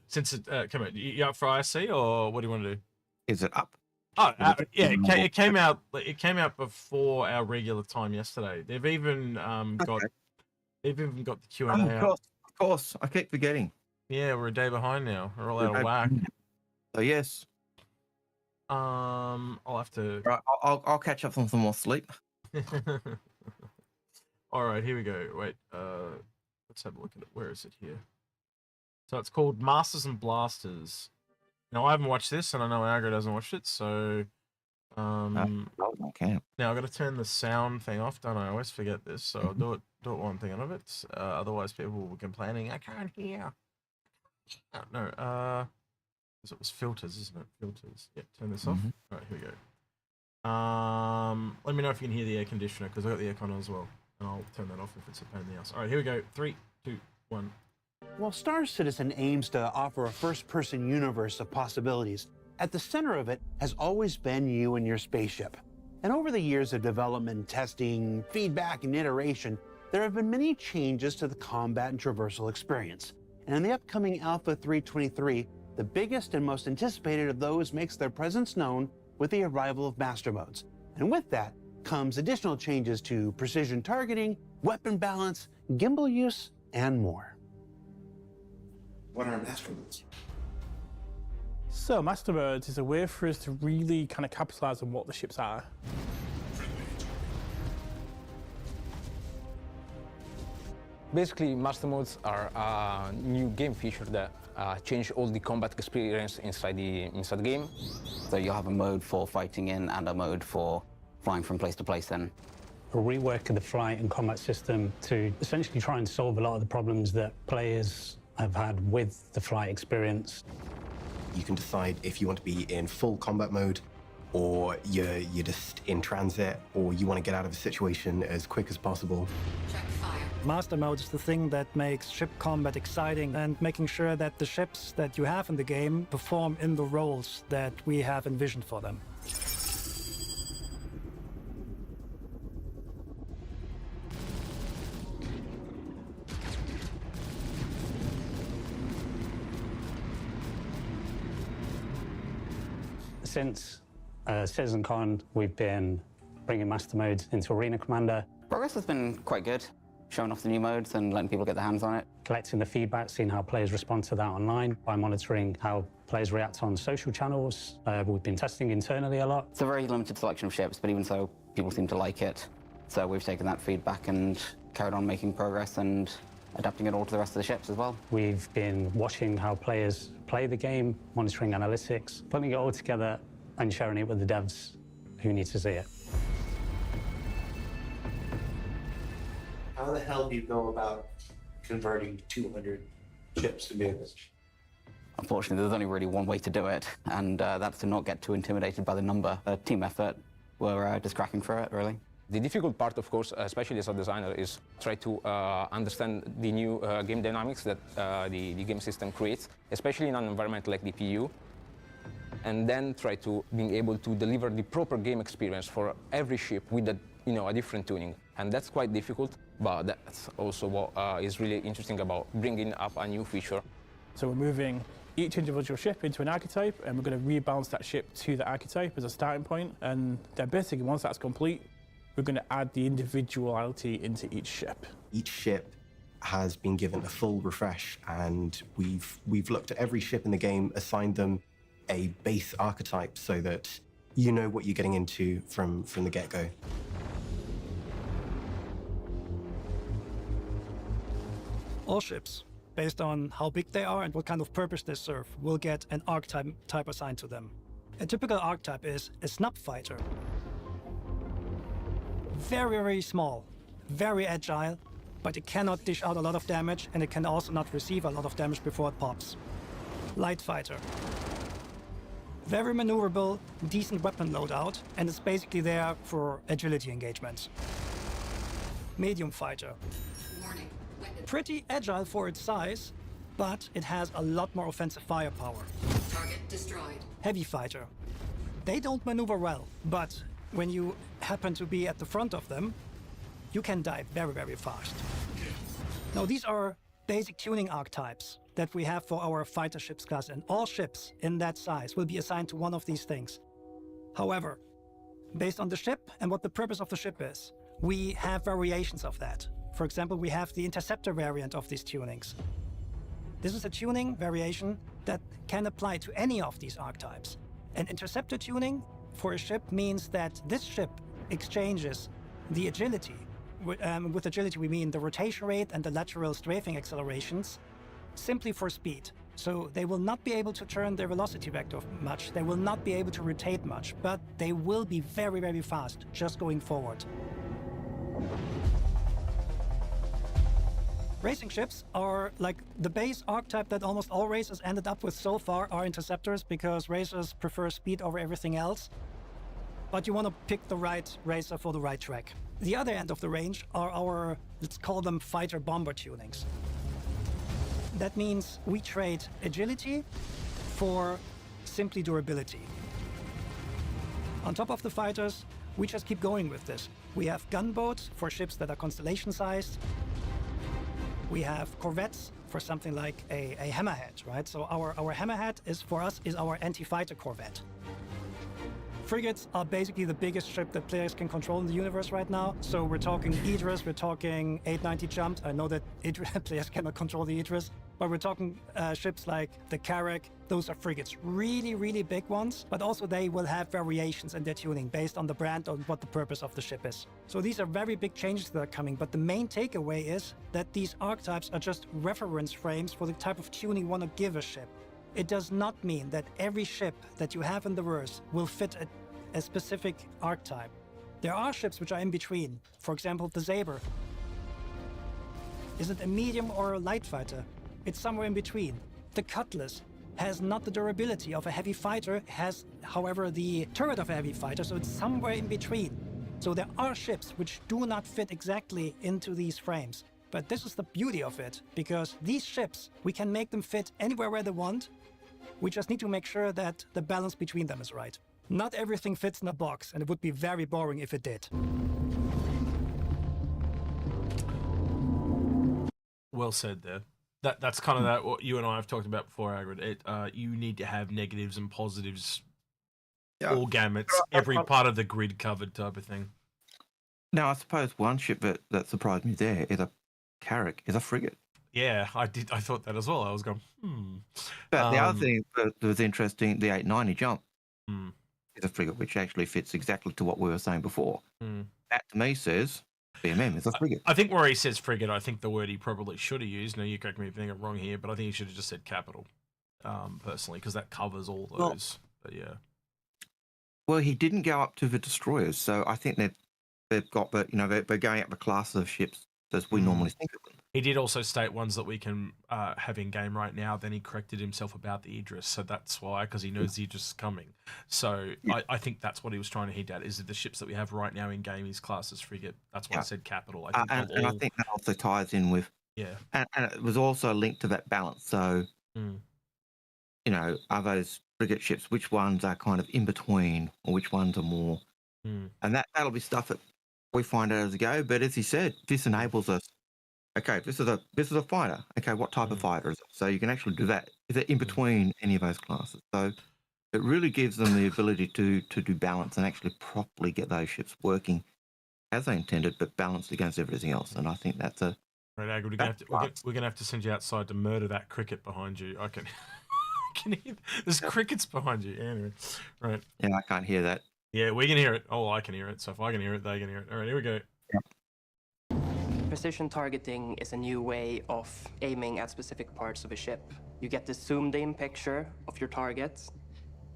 Since come on, you up for ISC, or what do you want to do? Is it up? Oh, yeah, it came out. It came out before our regular time yesterday. They've even got the QNA. Of course. I keep forgetting. Yeah, we're a day behind now. We're all out of whack. So yes. I'll have to. Right, I'll catch up on some more sleep. All right, here we go. Wait, let's have a look at it. Where is it here? So it's called Masters and Blasters. Now I haven't watched this, and I know Algared hasn't watched it, so on camp. now I've got to turn the sound thing off, don't I? I always forget this, so I'll do it one thing of it. Otherwise, people will be complaining. I can't hear. Oh, no, it was filters, isn't it? Filters. Yep. Turn this off. All right, here we go. Let me know if you can hear the air conditioner because I got the aircon on as well, and I'll turn that off if it's a pain in the ass. All right, here we go. 3, 2, 1. While Star Citizen aims to offer a first-person universe of possibilities, at the center of it has always been you and your spaceship. And over the years of development, testing, feedback, and iteration, there have been many changes to the combat and traversal experience. And in the upcoming Alpha 323, the biggest and most anticipated of those makes their presence known with the arrival of Master Modes. And with that comes additional changes to precision targeting, weapon balance, gimbal use, and more. What are Master Modes? So Master Modes is a way for us to really kind of capitalize on what the ships are. Basically, Master Modes are a new game feature that change all the combat experience inside the game. So you'll have a mode for fighting in and a mode for flying from place to place then. A rework of the flight and combat system to essentially try and solve a lot of the problems that players have had with the flight experience. You can decide if you want to be in full combat mode, or you're just in transit, or you want to get out of a situation as quick as possible. Check fire. Master Mode is the thing that makes ship combat exciting and making sure that the ships that you have in the game perform in the roles that we have envisioned for them. Since CitizenCon, we've been bringing Master Mode into Arena Commander. Progress has been quite good, showing off the new modes and letting people get their hands on it. Collecting the feedback, seeing how players respond to that online, by monitoring how players react on social channels. We've been testing internally a lot. It's a very limited selection of ships, but even so, people seem to like it. So we've taken that feedback and carried on making progress and adapting it all to the rest of the ships as well. We've been watching how players play the game, monitoring analytics, putting it all together and sharing it with the devs who need to see it. How the hell do you go about converting 200 ships to vehicles? Unfortunately, there's only really one way to do it, and that's to not get too intimidated by the number. A team effort. We're just cracking through it, really. The difficult part, of course, especially as a designer, is try to understand the new game dynamics that the game system creates, especially in an environment like the PU, and then try to being able to deliver the proper game experience for every ship with a different tuning. And that's quite difficult, but that's also what is really interesting about bringing up a new feature. So we're moving each individual ship into an archetype, and we're going to rebalance that ship to the archetype as a starting point. And then basically, once that's complete, we're going to add the individuality into each ship. Each ship has been given a full refresh, and we've looked at every ship in the game, assigned them a base archetype so that you know what you're getting into from the get-go. All ships, based on how big they are and what kind of purpose they serve, will get an archetype assigned to them. A typical archetype is a snub fighter. Very, very small, very agile, but it cannot dish out a lot of damage, and it can also not receive a lot of damage before it pops. Light fighter. Very maneuverable, decent weapon loadout, and it's basically there for agility engagements. Medium fighter. Warning. Weapon. Pretty agile for its size, but it has a lot more offensive firepower. Target destroyed. Heavy fighter. They don't maneuver well, but when you happen to be at the front of them, you can die very, very fast. Now, these are basic tuning archetypes that we have for our fighter ships class, and all ships in that size will be assigned to one of these things. However, based on the ship and what the purpose of the ship is, we have variations of that. For example, we have the interceptor variant of these tunings. This is a tuning variation that can apply to any of these archetypes. An interceptor tuning for a ship means that this ship exchanges the agility. With agility, we mean the rotation rate and the lateral strafing accelerations, simply for speed. So they will not be able to turn their velocity vector much, they will not be able to rotate much, but they will be very, very fast just going forward. Racing ships are like the base archetype that almost all racers ended up with so far are interceptors, because racers prefer speed over everything else. But you want to pick the right racer for the right track. The other end of the range are our, let's call them fighter bomber tunings. That means we trade agility for simply durability. On top of the fighters, we just keep going with this. We have gunboats for ships that are constellation-sized. We have corvettes for something like a hammerhead, right? So our hammerhead is, for us, is our anti-fighter corvette. Frigates are basically the biggest ship that players can control in the universe right now. So we're talking Idris, we're talking 890 Jumped. I know that players cannot control the Idris, but we're talking ships like the Carrack. Those are frigates, really, really big ones, but also they will have variations in their tuning based on the brand or what the purpose of the ship is. So these are very big changes that are coming, but the main takeaway is that these archetypes are just reference frames for the type of tuning you want to give a ship. It does not mean that every ship that you have in the verse will fit a specific archetype. There are ships which are in between. For example, the Saber. Is it a medium or a light fighter? It's somewhere in between. The Cutlass has not the durability of a heavy fighter, has, however, the turret of a heavy fighter, so it's somewhere in between. So there are ships which do not fit exactly into these frames. But this is the beauty of it, because these ships, we can make them fit anywhere where they want. We just need to make sure that the balance between them is right. Not everything fits in a box, and it would be very boring if it did. Well said there. That's kind of that what you and I have talked about before, Algared. You need to have negatives and positives, all gamuts, every part of the grid covered type of thing. Now, I suppose one ship that surprised me there is a Carrack, is a frigate. Yeah, I did. I thought that as well. I was going, But the other thing that was interesting, the 890 Jump is a frigate, which actually fits exactly to what we were saying before. That to me says BMM is a frigate. I think where he says frigate, I think the word he probably should have used, now you correct me if I'm wrong here, but I think he should have just said capital, personally, because that covers all those. But yeah. Well, he didn't go up to the destroyers, so I think they've got, but you know, they're going up the class of ships as we normally think of them. He did also state ones that we can have in game right now. Then he corrected himself about the Idris, so that's why, because he knows the Idris is coming. So I think that's what he was trying to hint at, is that the ships that we have right now in game is classed as frigate. That's why I said capital. I think and I think that also ties in with and it was also linked to that balance. So you know, are those frigate ships, which ones are kind of in between, or which ones are more, and that'll be stuff that we find out as we go. But as he said, this enables us. Okay, this is a fighter. Okay, what type of fighter is it? So you can actually do that. Is it in between any of those classes? So it really gives them the ability to do balance and actually properly get those ships working as they intended, but balanced against everything else. And I think that's a right, Agri, we're gonna have to send you outside to murder that cricket behind you. I can, can hear there's crickets behind you. Anyway, right. Yeah, I can't hear that. Yeah, we can hear it. Oh, I can hear it. So if I can hear it, they can hear it. All right, here we go. Precision targeting is a new way of aiming at specific parts of a ship. You get the zoomed-in picture of your target,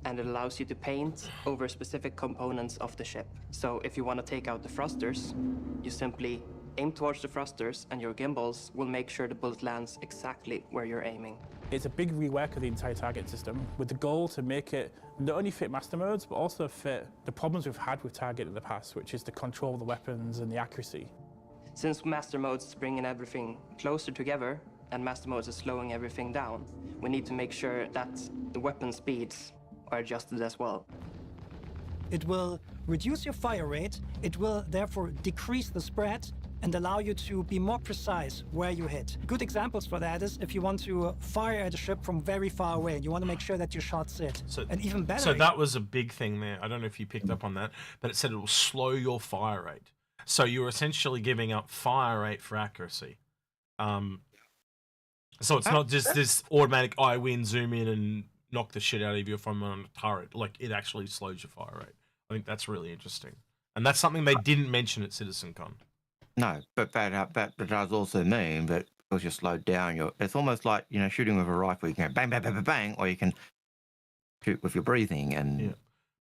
and it allows you to paint over specific components of the ship. So if you want to take out the thrusters, you simply aim towards the thrusters, and your gimbals will make sure the bullet lands exactly where you're aiming. It's a big rework of the entire target system, with the goal to make it not only fit master modes, but also fit the problems we've had with target in the past, which is to control the weapons and the accuracy. Since master modes is bringing everything closer together, and master modes is slowing everything down, we need to make sure that the weapon speeds are adjusted as well. It will reduce your fire rate, it will therefore decrease the spread, and allow you to be more precise where you hit. Good examples for that is if you want to fire at a ship from very far away, and you want to make sure that your shots hit. And even better... So that was a big thing there. I don't know if you picked up on that, but it said it will slow your fire rate. So you're essentially giving up fire rate for accuracy. So it's not just this automatic I win, zoom in, and knock the shit out of you if I'm on a turret. Like, it actually slows your fire rate. I think that's really interesting. And that's something they didn't mention at CitizenCon. No, but that does also mean that because you're slowed down. It's almost like, you know, shooting with a rifle. You can go bang, bang, bang, bang, bang, or you can shoot with your breathing. And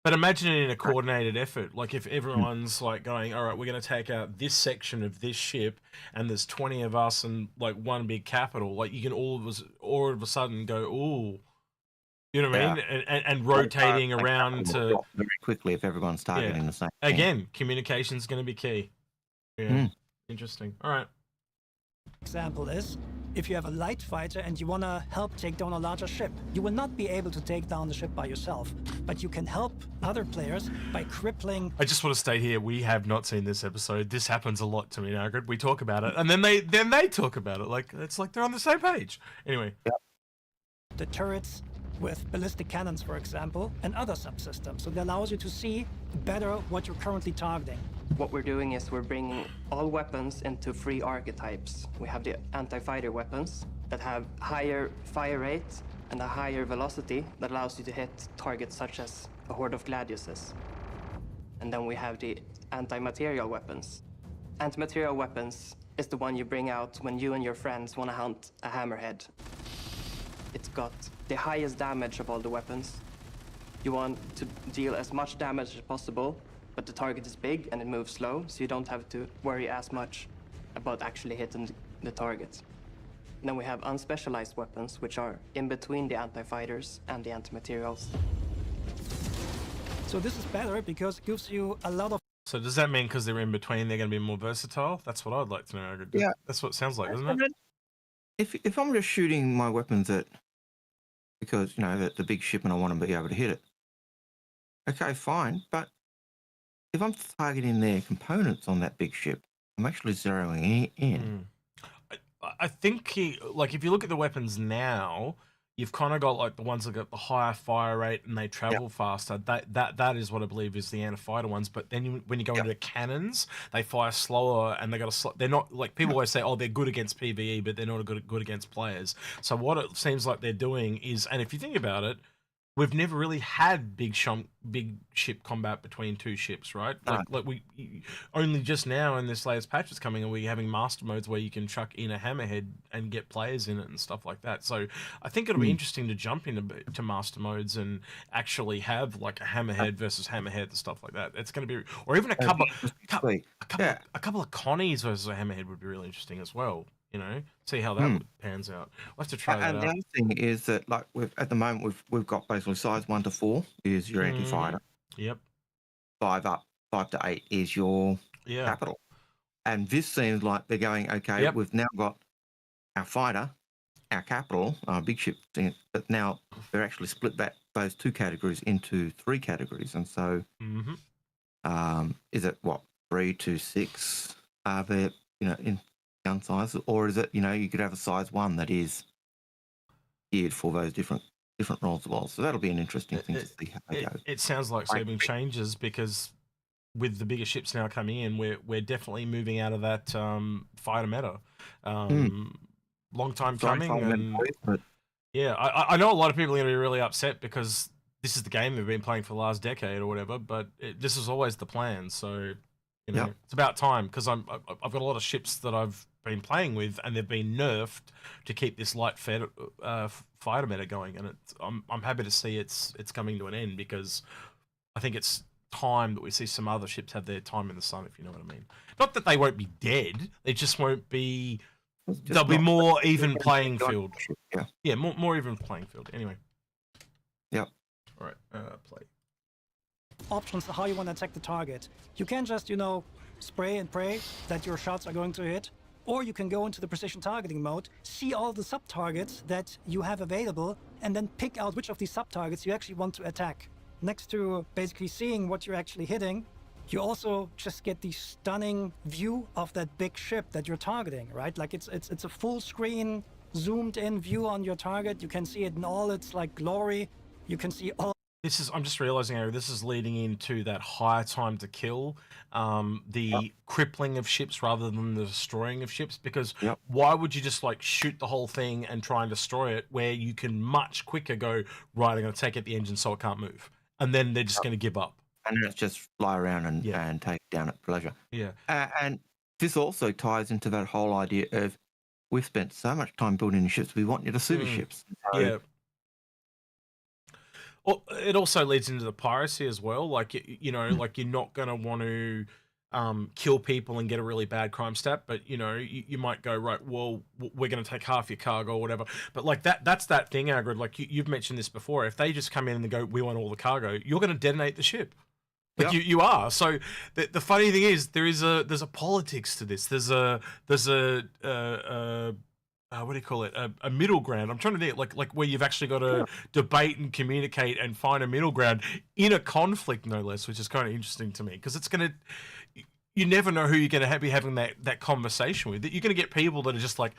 But imagine it in a coordinated effort. Like if everyone's like going, all right, we're going to take out this section of this ship, and there's 20 of us and like one big capital. Like you can all of a sudden go, ooh, you know what I mean? And rotating around to very quickly if everyone's targeting the same thing. Again, communication's going to be key. Yeah, interesting. All right. Example is, if you have a light fighter and you want to help take down a larger ship, you will not be able to take down the ship by yourself, but you can help other players by crippling. I just want to state here, we have not seen this episode. This happens a lot to me and Algared. We talk about it, and then they talk about it. Like it's like they're on the same page. Anyway. The turrets with ballistic cannons, for example, and other subsystems. So it allows you to see better what you're currently targeting. What we're doing is we're bringing all weapons into 3 archetypes. We have the anti-fighter weapons that have higher fire rate and a higher velocity that allows you to hit targets such as a horde of gladiuses. And then we have the anti-material weapons. Anti-material weapons is the one you bring out when you and your friends want to hunt a hammerhead. It's got the highest damage of all the weapons. You want to deal as much damage as possible, but the target is big and it moves slow, so you don't have to worry as much about actually hitting the target. And then we have unspecialized weapons, which are in between the anti-fighters and the anti-materials. So this is better because it gives you a lot of... So does that mean because they're in between, they're going to be more versatile? That's what I'd like to know, Algared. Yeah. That's what it sounds like, isn't it? If I'm just shooting my weapons at, because, you know, the big ship and I want to be able to hit it, okay, fine. But if I'm targeting their components on that big ship, I'm actually zeroing in. I think like if you look at the weapons now, you've kind of got like the ones that got the higher fire rate and they travel faster. That is what I believe is the anti-fighter ones. But then when you go into the cannons, they fire slower and they're not like people always say, oh, they're good against PvE, but they're not good against players. So what it seems like they're doing is, and if you think about it, we've never really had big ship combat between 2 ships, right? Like we only just now in this latest patch that's coming, are we having master modes where you can chuck in a hammerhead and get players in it and stuff like that. So I think it'll be interesting to jump into master modes and actually have like a hammerhead versus hammerhead and stuff like that. It's going to be, or even a couple of Connies versus a hammerhead would be really interesting as well. You know, see how that pans out. We'll have to try that out. And the other thing is that, like, at the moment we've got basically size 1 to 4 is your anti-fighter. Yep. 5 to 8 is your capital. And this seems like they're going, okay, we've now got our fighter, our capital, our big ship thing, but now they're actually split those 2 categories into 3 categories. And so, is it what 3 to 6 are there? You know, in gun size, or is it, you know, you could have a size 1 that is geared for those different roles as well. So that'll be an interesting thing to see how they go. It sounds like so many changes because with the bigger ships now coming in, we're definitely moving out of that fighter meta. Long time coming, and I know a lot of people are going to be really upset because this is the game they've been playing for the last decade or whatever, but this is always the plan. So you know, it's about time because I've got a lot of ships that I've been playing with, and they've been nerfed to keep this light fighter meta going, and I'm happy to see it's coming to an end because I think it's time that we see some other ships have their time in the sun, if you know what I mean. Not that they won't be dead, they just won't be. There'll be more even playing field. Yeah, more even playing field. Anyway. Yep. All right. Play. Options how you want to attack the target. You can just, you know, spray and pray that your shots are going to hit, or you can go into the precision targeting mode, see all the sub-targets that you have available, and then pick out which of these sub-targets you actually want to attack. Next to basically seeing what you're actually hitting, you also just get the stunning view of that big ship that you're targeting, right? Like it's a full screen, zoomed in view on your target. You can see it in all its like glory. You can see all. I'm just realizing, this is leading into that higher time to kill, the crippling of ships rather than the destroying of ships, because why would you just like shoot the whole thing and try and destroy it where you can much quicker go, right, I'm going to take out the engine so it can't move. And then they're just going to give up. And then it's just fly around and take it down at pleasure. Yeah. And this also ties into that whole idea of we've spent so much time building the ships. We want you to see the ships. So, yeah. Well, it also leads into the piracy as well. Like, you know, like you're not going to want to kill people and get a really bad crime stat, but you know, you might go, right, well, we're going to take half your cargo or whatever. But like that's that thing, Algared. Like you've mentioned this before. If they just come in and they go, we want all the cargo, you're going to detonate the ship. Like you are. So the funny thing is there's a politics to this. There's a what do you call it? A middle ground. I'm trying to think like where you've actually got to debate and communicate and find a middle ground in a conflict, no less, which is kind of interesting to me because it's going to. You never know who you're going to be having that conversation with. You're going to get people that are just like,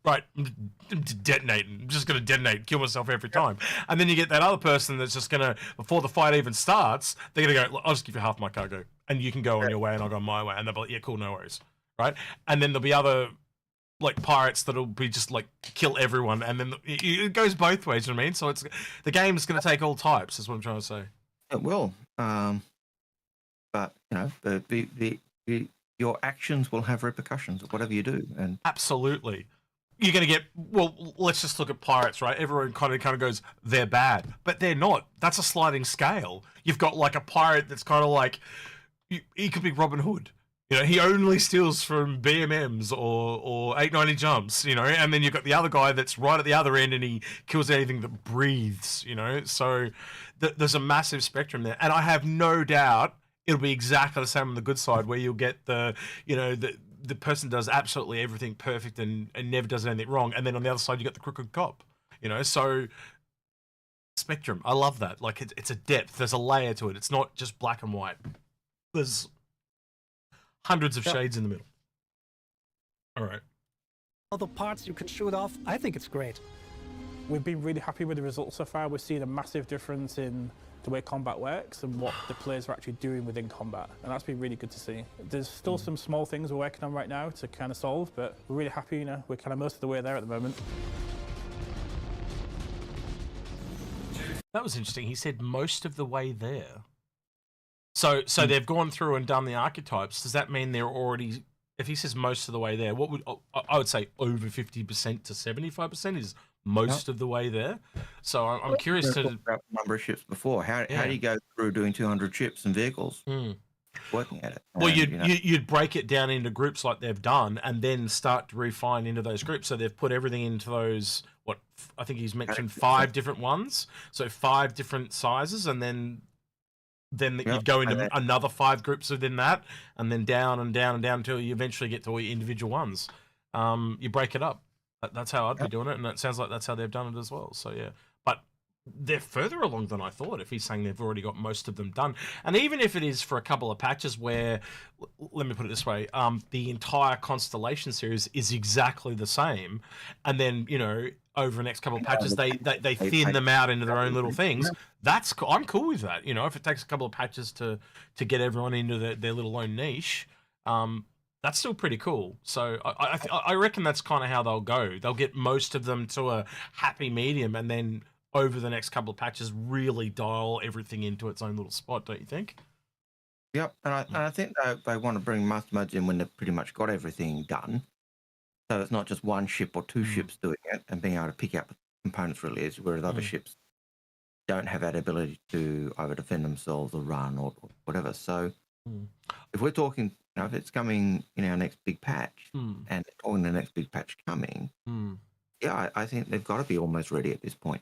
right, I'm detonating. I'm just going to detonate, kill myself every time. And then you get that other person that's just going to, before the fight even starts, they're going to go, I'll just give you half my cargo, and you can go on your way, and I'll go my way. And they'll be like, yeah, cool, no worries, right? And then there'll be other like pirates that'll be just like kill everyone, and then it goes both ways. You know what I mean? So it's the game's going to take all types. Is what I'm trying to say. It will. But you know, your actions will have repercussions, whatever you do, and absolutely, you're going to get. Well, let's just look at pirates, right? Everyone kind of goes, they're bad, but they're not. That's a sliding scale. You've got like a pirate that's kind of like, he could be Robin Hood. You know, he only steals from BMMs or 890 jumps. You know, and then you've got the other guy that's right at the other end, and he kills anything that breathes. You know, so there's a massive spectrum there, and I have no doubt. It'll be exactly the same on the good side, where you'll get the person does absolutely everything perfect and never does anything wrong, and then on the other side you got the crooked cop. You know, so spectrum. I love that. Like it's a depth. There's a layer to it. It's not just black and white. There's hundreds of shades in the middle. All right. All the parts you can shoot off. I think it's great. We've been really happy with the results so far. We're seeing a massive difference in the way combat works and what the players are actually doing within combat, and that's been really good to see. There's still some small things we're working on right now to kind of solve, but we're really happy. You know, we're kind of most of the way there at the moment. That was interesting. He said most of the way there. So they've gone through and done the archetypes. Does that mean they're already? If he says most of the way there, what would I would say over 50% to 75% is most of the way there. So I'm curious to about the number of ships before. How do you go through doing 200 ships and vehicles? Working at it. Well, you'd break it down into groups like they've done, and then start to refine into those groups. So they've put everything into those. What I think he's mentioned 5 different ones. So 5 different sizes, and then you'd go into another 5 groups within that, and then down and down and down until you eventually get to all your individual ones. You break it up. That's how I'd be doing it, and it sounds like that's how they've done it as well. So yeah, but they're further along than I thought. If he's saying they've already got most of them done, and even if it is for a couple of patches where, let me put it this way, the entire Constellation series is exactly the same, and then you know over the next couple of patches they thin them out into their own little things. I'm cool with that. You know, if it takes a couple of patches to get everyone into their little own niche. That's still pretty cool. So I reckon that's kind of how they'll go. They'll get most of them to a happy medium, and then over the next couple of patches, really dial everything into its own little spot. Don't you think? Yep, and I think they want to bring master modes in when they've pretty much got everything done. So it's not just one ship or 2 ships doing it and being able to pick up components really is, whereas other ships don't have that ability to either defend themselves or run or whatever. So if we're talking, you know, if it's coming in our next big patch and or in the next big patch coming, yeah, I think they've got to be almost ready at this point.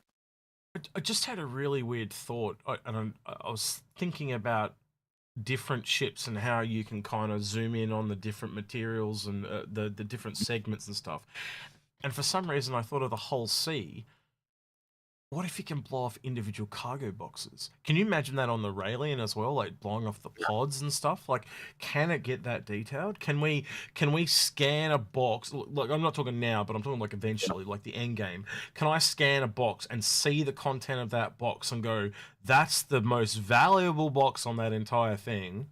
I just had a really weird thought, and I was thinking about different ships and how you can kind of zoom in on the different materials and the different segments and stuff. And for some reason, I thought of the whole sea. What if you can blow off individual cargo boxes? Can you imagine that on the Raelian as well, like blowing off the pods and stuff? Like, can it get that detailed? Can we scan a box? Like, I'm not talking now, but I'm talking like eventually, like the end game. Can I scan a box and see the content of that box and go, that's the most valuable box on that entire thing?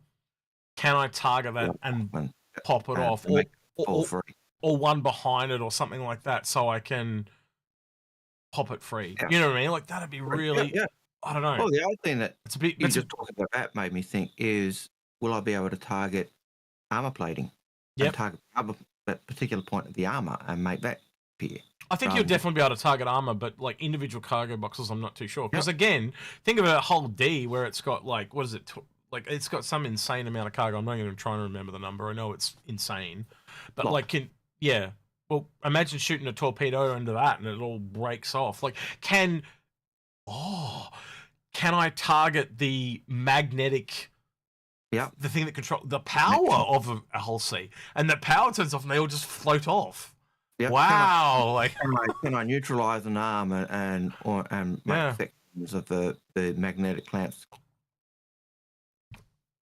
Can I target that and pop it off, or one behind it or something like that, so I can pop it free? You know what I mean? Like, that'd be really, I don't know. Well, the other thing that it's a bit, you just talking about that made me think is, will I be able to target armor plating? Yep. Target armor that particular point of the armor and make that appear. I think you'll definitely be able to target armor, but like individual cargo boxes, I'm not too sure. Because again, think of a whole D where it's got like, what is it? Like it's got some insane amount of cargo. I'm not even trying to remember the number. I know it's insane, but like, yeah. Well, imagine shooting a torpedo into that and it all breaks off. Like, can I target the magnetic? Yeah, the thing that controls the power of a hull C, and the power turns off, and they all just float off. Yep. Wow! Can I neutralize an arm and make sections of the magnetic clamps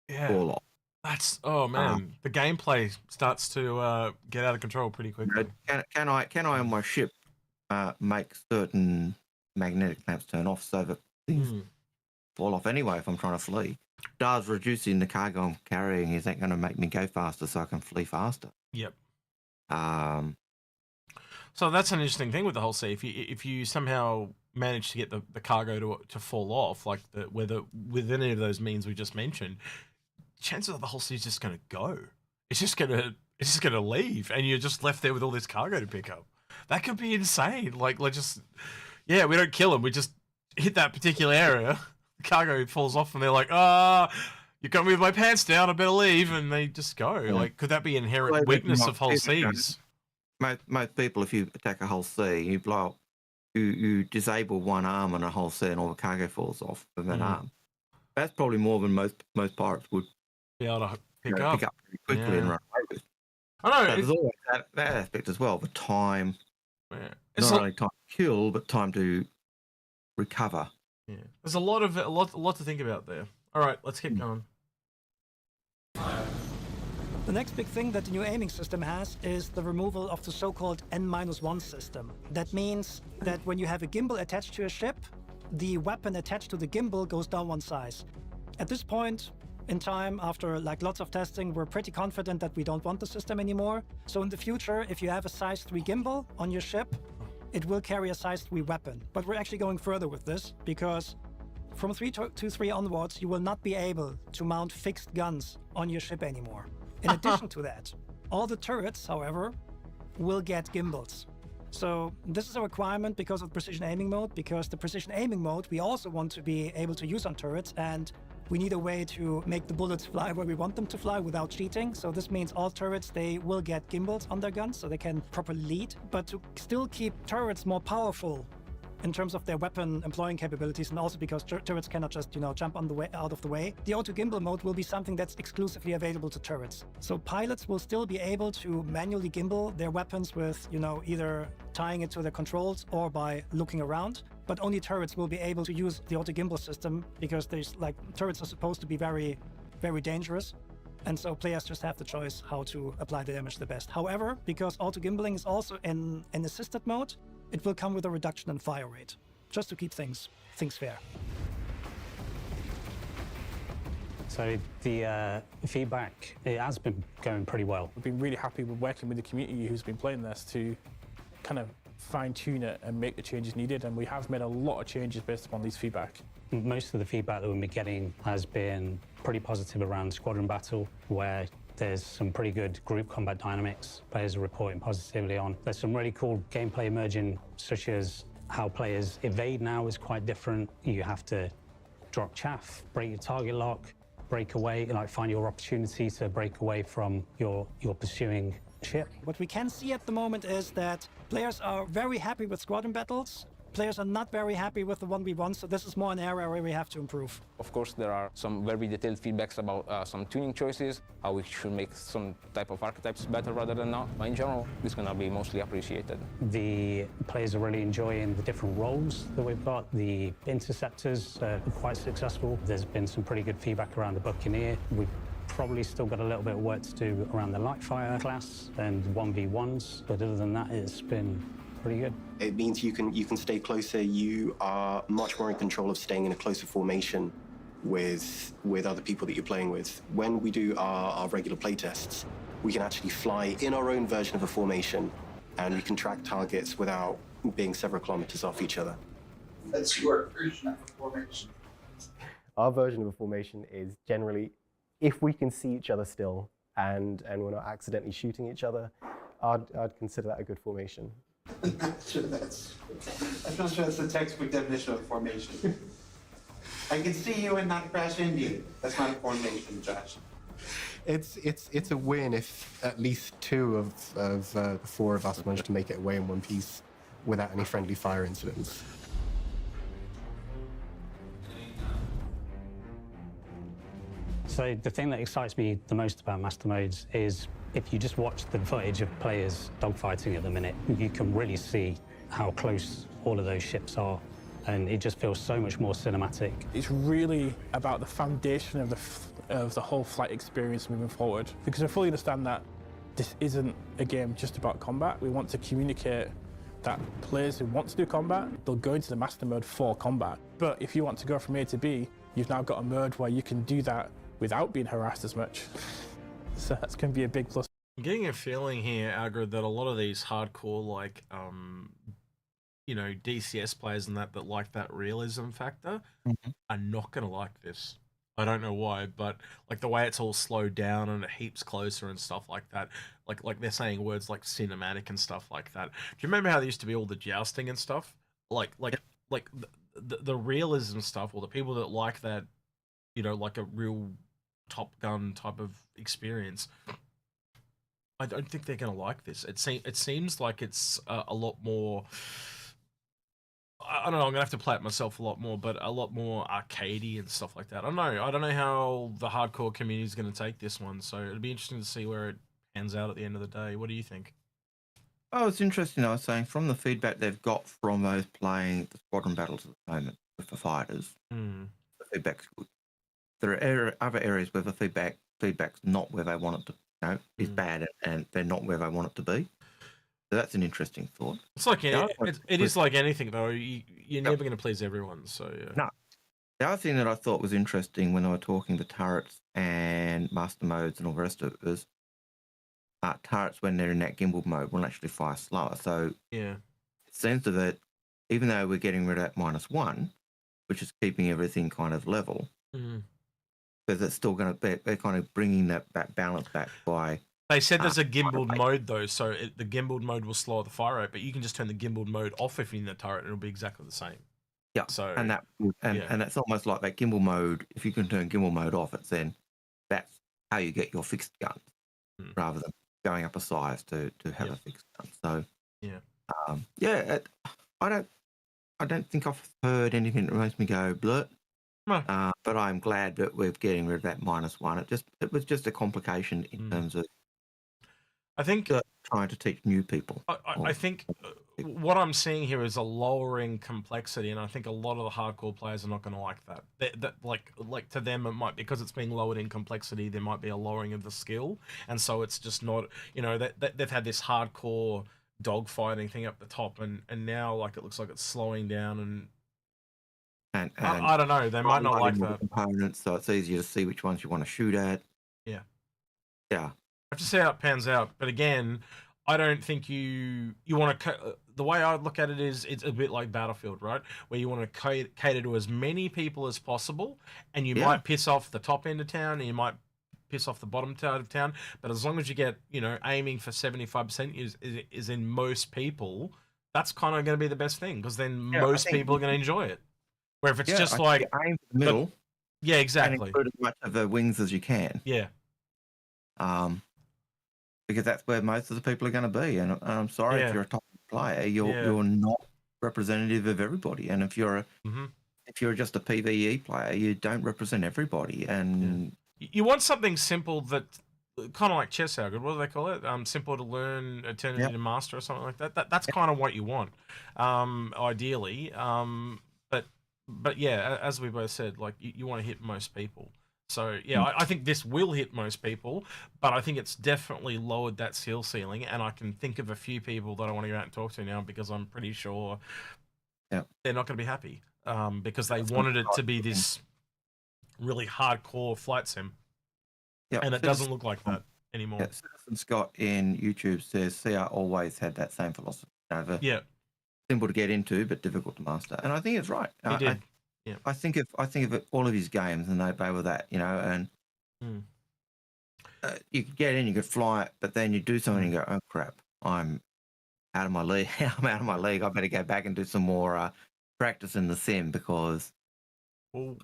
fall off? That's man, the gameplay starts to get out of control pretty quickly. Can I on my ship make certain magnetic clamps turn off so that things fall off anyway if I'm trying to flee? Does reducing the cargo I'm carrying, is that going to make me go faster so I can flee faster? Yep. So that's an interesting thing with the whole C. If you somehow manage to get the cargo to fall off, like with any of those means we just mentioned, chances are the whole C is just going to go. It's just going to leave, and you're just left there with all this cargo to pick up. That could be insane. Like just we don't kill them. We just hit that particular area. The cargo falls off, and they're like, you got me with my pants down. I better leave, and they just go. Yeah. Like, could that be inherent weakness of whole Cs? Most people, if you attack a whole C, you blow up, you disable one arm and a whole C, and all the cargo falls off of that arm. That's probably more than most pirates would be able to pick up pretty quickly and run away with. I know. So there's always that aspect as well. The time, not only time to kill, but time to recover. Yeah, there's a lot to think about there. All right, let's keep going. The next big thing that the new aiming system has is the removal of the so-called N-1 system. That means that when you have a gimbal attached to a ship, the weapon attached to the gimbal goes down one size. At this point in time, after like lots of testing, we're pretty confident that we don't want the system anymore. So in the future, if you have a size 3 gimbal on your ship, it will carry a size 3 weapon. But we're actually going further with this, because from 3.23 onwards, you will not be able to mount fixed guns on your ship anymore. In addition to that, all the turrets, however, will get gimbals. So this is a requirement because of precision aiming mode, because the precision aiming mode we also want to be able to use on turrets, and we need a way to make the bullets fly where we want them to fly without cheating. So this means all turrets, they will get gimbals on their guns so they can properly lead. But to still keep turrets more powerful in terms of their weapon employing capabilities, and also because turrets cannot just, jump out of the way, the auto gimbal mode will be something that's exclusively available to turrets. So pilots will still be able to manually gimbal their weapons with, either tying it to the controls or by looking around. But only turrets will be able to use the auto gimbal system, because turrets are supposed to be very, very dangerous. And so players just have the choice how to apply the damage the best. However, because auto gimbaling is also in an assisted mode, it will come with a reduction in fire rate, just to keep things fair. So the feedback, it has been going pretty well. We've been really happy with working with the community who's been playing this to kind of fine-tune it and make the changes needed, and we have made a lot of changes based upon these feedback. Most of the feedback that we've been getting has been pretty positive around squadron battle, where there's some pretty good group combat dynamics players are reporting positively on. There's some really cool gameplay emerging, such as how players evade now is quite different. You have to drop chaff, break your target lock, break away, find your opportunity to break away from your pursuing ship. What we can see at the moment is that players are very happy with squadron battles. Players are not very happy with the 1v1, so this is more an area where we have to improve. Of course, there are some very detailed feedbacks about some tuning choices, how we should make some type of archetypes better rather than not. But in general, it's going to be mostly appreciated. The players are really enjoying the different roles that we've got. The interceptors are quite successful. There's been some pretty good feedback around the Buccaneer. We've probably still got a little bit of work to do around the Lightfire class and 1v1s, but other than that, it's been pretty good. It means you can stay closer. You are much more in control of staying in a closer formation with other people that you're playing with. When we do our regular play tests, we can actually fly in our own version of a formation, and we can track targets without being several kilometers off each other. That's your version of a formation. Our version of a formation is generally, if we can see each other still and we're not accidentally shooting each other, I'd consider that a good formation. I'm not sure that's the textbook definition of formation. I can see you and not crash into you. That's not a formation, Josh. It's a win if at least 2 of the 4 of us manage to make it away in one piece without any friendly fire incidents. So the thing that excites me the most about Master Modes is if you just watch the footage of players dogfighting at the minute, you can really see how close all of those ships are, and it just feels so much more cinematic. It's really about the foundation of the whole flight experience moving forward, because I fully understand that this isn't a game just about combat. We want to communicate that players who want to do combat, they'll go into the Master Mode for combat. But if you want to go from A to B, you've now got a mode where you can do that without being harassed as much. So that's going to be a big plus. I'm getting a feeling here, Algared, that a lot of these hardcore, like, you know, DCS players and that like that realism factor are not going to like this. I don't know why, but like the way it's all slowed down and it heaps closer and stuff like that. Like they're saying words like cinematic and stuff like that. Do you remember how there used to be all the jousting and stuff? Like the realism stuff, or the people that like that, you know, like a real Top Gun type of experience. I don't think they're going to like this. It seems like it's a lot more. I don't know. I'm gonna have to play it myself a lot more, but a lot more arcadey and stuff like that. I don't know how the hardcore community is going to take this one. So it'll be interesting to see where it pans out at the end of the day. What do you think? Oh, it's interesting. I was saying from the feedback they've got from those playing the squadron battles at the moment with the fighters, the feedback's good. There are other areas where the feedback's not where they want it to. You know, is bad and they're not where they want it to be. So that's an interesting thought. It's like it is like anything though. You're never going to please everyone. So yeah. No. The other thing that I thought was interesting when they were talking the turrets and master modes and all the rest of it was turrets when they're in that gimbal mode will actually fire slower. So yeah, it seems that even though we're getting rid of that -1, which is keeping everything kind of level, because it's still going to be, they're kind of bringing that balance back by. They said there's a gimbaled mode though, so the gimbaled mode will slow the fire rate, but you can just turn the gimbaled mode off if you're in the turret, and it'll be exactly the same. Yeah. So and that's almost like that gimbal mode. If you can turn gimbal mode off, it's then that's how you get your fixed gun, rather than going up a size to have a fixed gun. So I don't think I've heard anything that makes me go blurt. No. But I'm glad that we're getting rid of that -1. It was just a complication in terms of. I think trying to teach new people. I think what I'm seeing here is a lowering complexity, and I think a lot of the hardcore players are not going to like that. That like to them it might, because it's being lowered in complexity, there might be a lowering of the skill, and so it's just not, you know, that they've had this hardcore dogfighting thing up the top, and now like it looks like it's slowing down and I don't know. They might not like that. Components, so it's easier to see which ones you want to shoot at. Yeah. Yeah. I have to see how it pans out, but again, I don't think you want to. The way I look at it is, it's a bit like Battlefield, right? Where you want to cater to as many people as possible, and you might piss off the top end of town, and you might piss off the bottom side of town. But as long as you get, you know, aiming for 75% is in most people, that's kind of going to be the best thing, because then most people are going to enjoy it. Where if it's just like aim for the middle, exactly, and include as much of the wings as you can. Yeah. Because that's where most of the people are going to be, and I'm sorry if you're a top player, you're not representative of everybody, and if you're just a PvE player, you don't represent everybody, and you want something simple that kind of like chess, Algared. What do they call it? Simple to learn, eternity to master, or something like that. That's kind of what you want, ideally. But yeah, as we both said, like you want to hit most people. So yeah, I think this will hit most people, but I think it's definitely lowered that skill ceiling, and I can think of a few people that I want to go out and talk to now, because I'm pretty sure they're not going to be happy, because they wanted it to be this really hardcore flight sim, and it doesn't look like that anymore. Yeah, Citizen Scott in YouTube says CR always had that same philosophy. Simple to get into, but difficult to master, and I think it's right. He did. I think of all of his games, and they were that, you know, and you could get in, you could fly it, but then you do something and you go, oh crap, I'm out of my league. I'm out of my league. I better go back and do some more practice in the sim because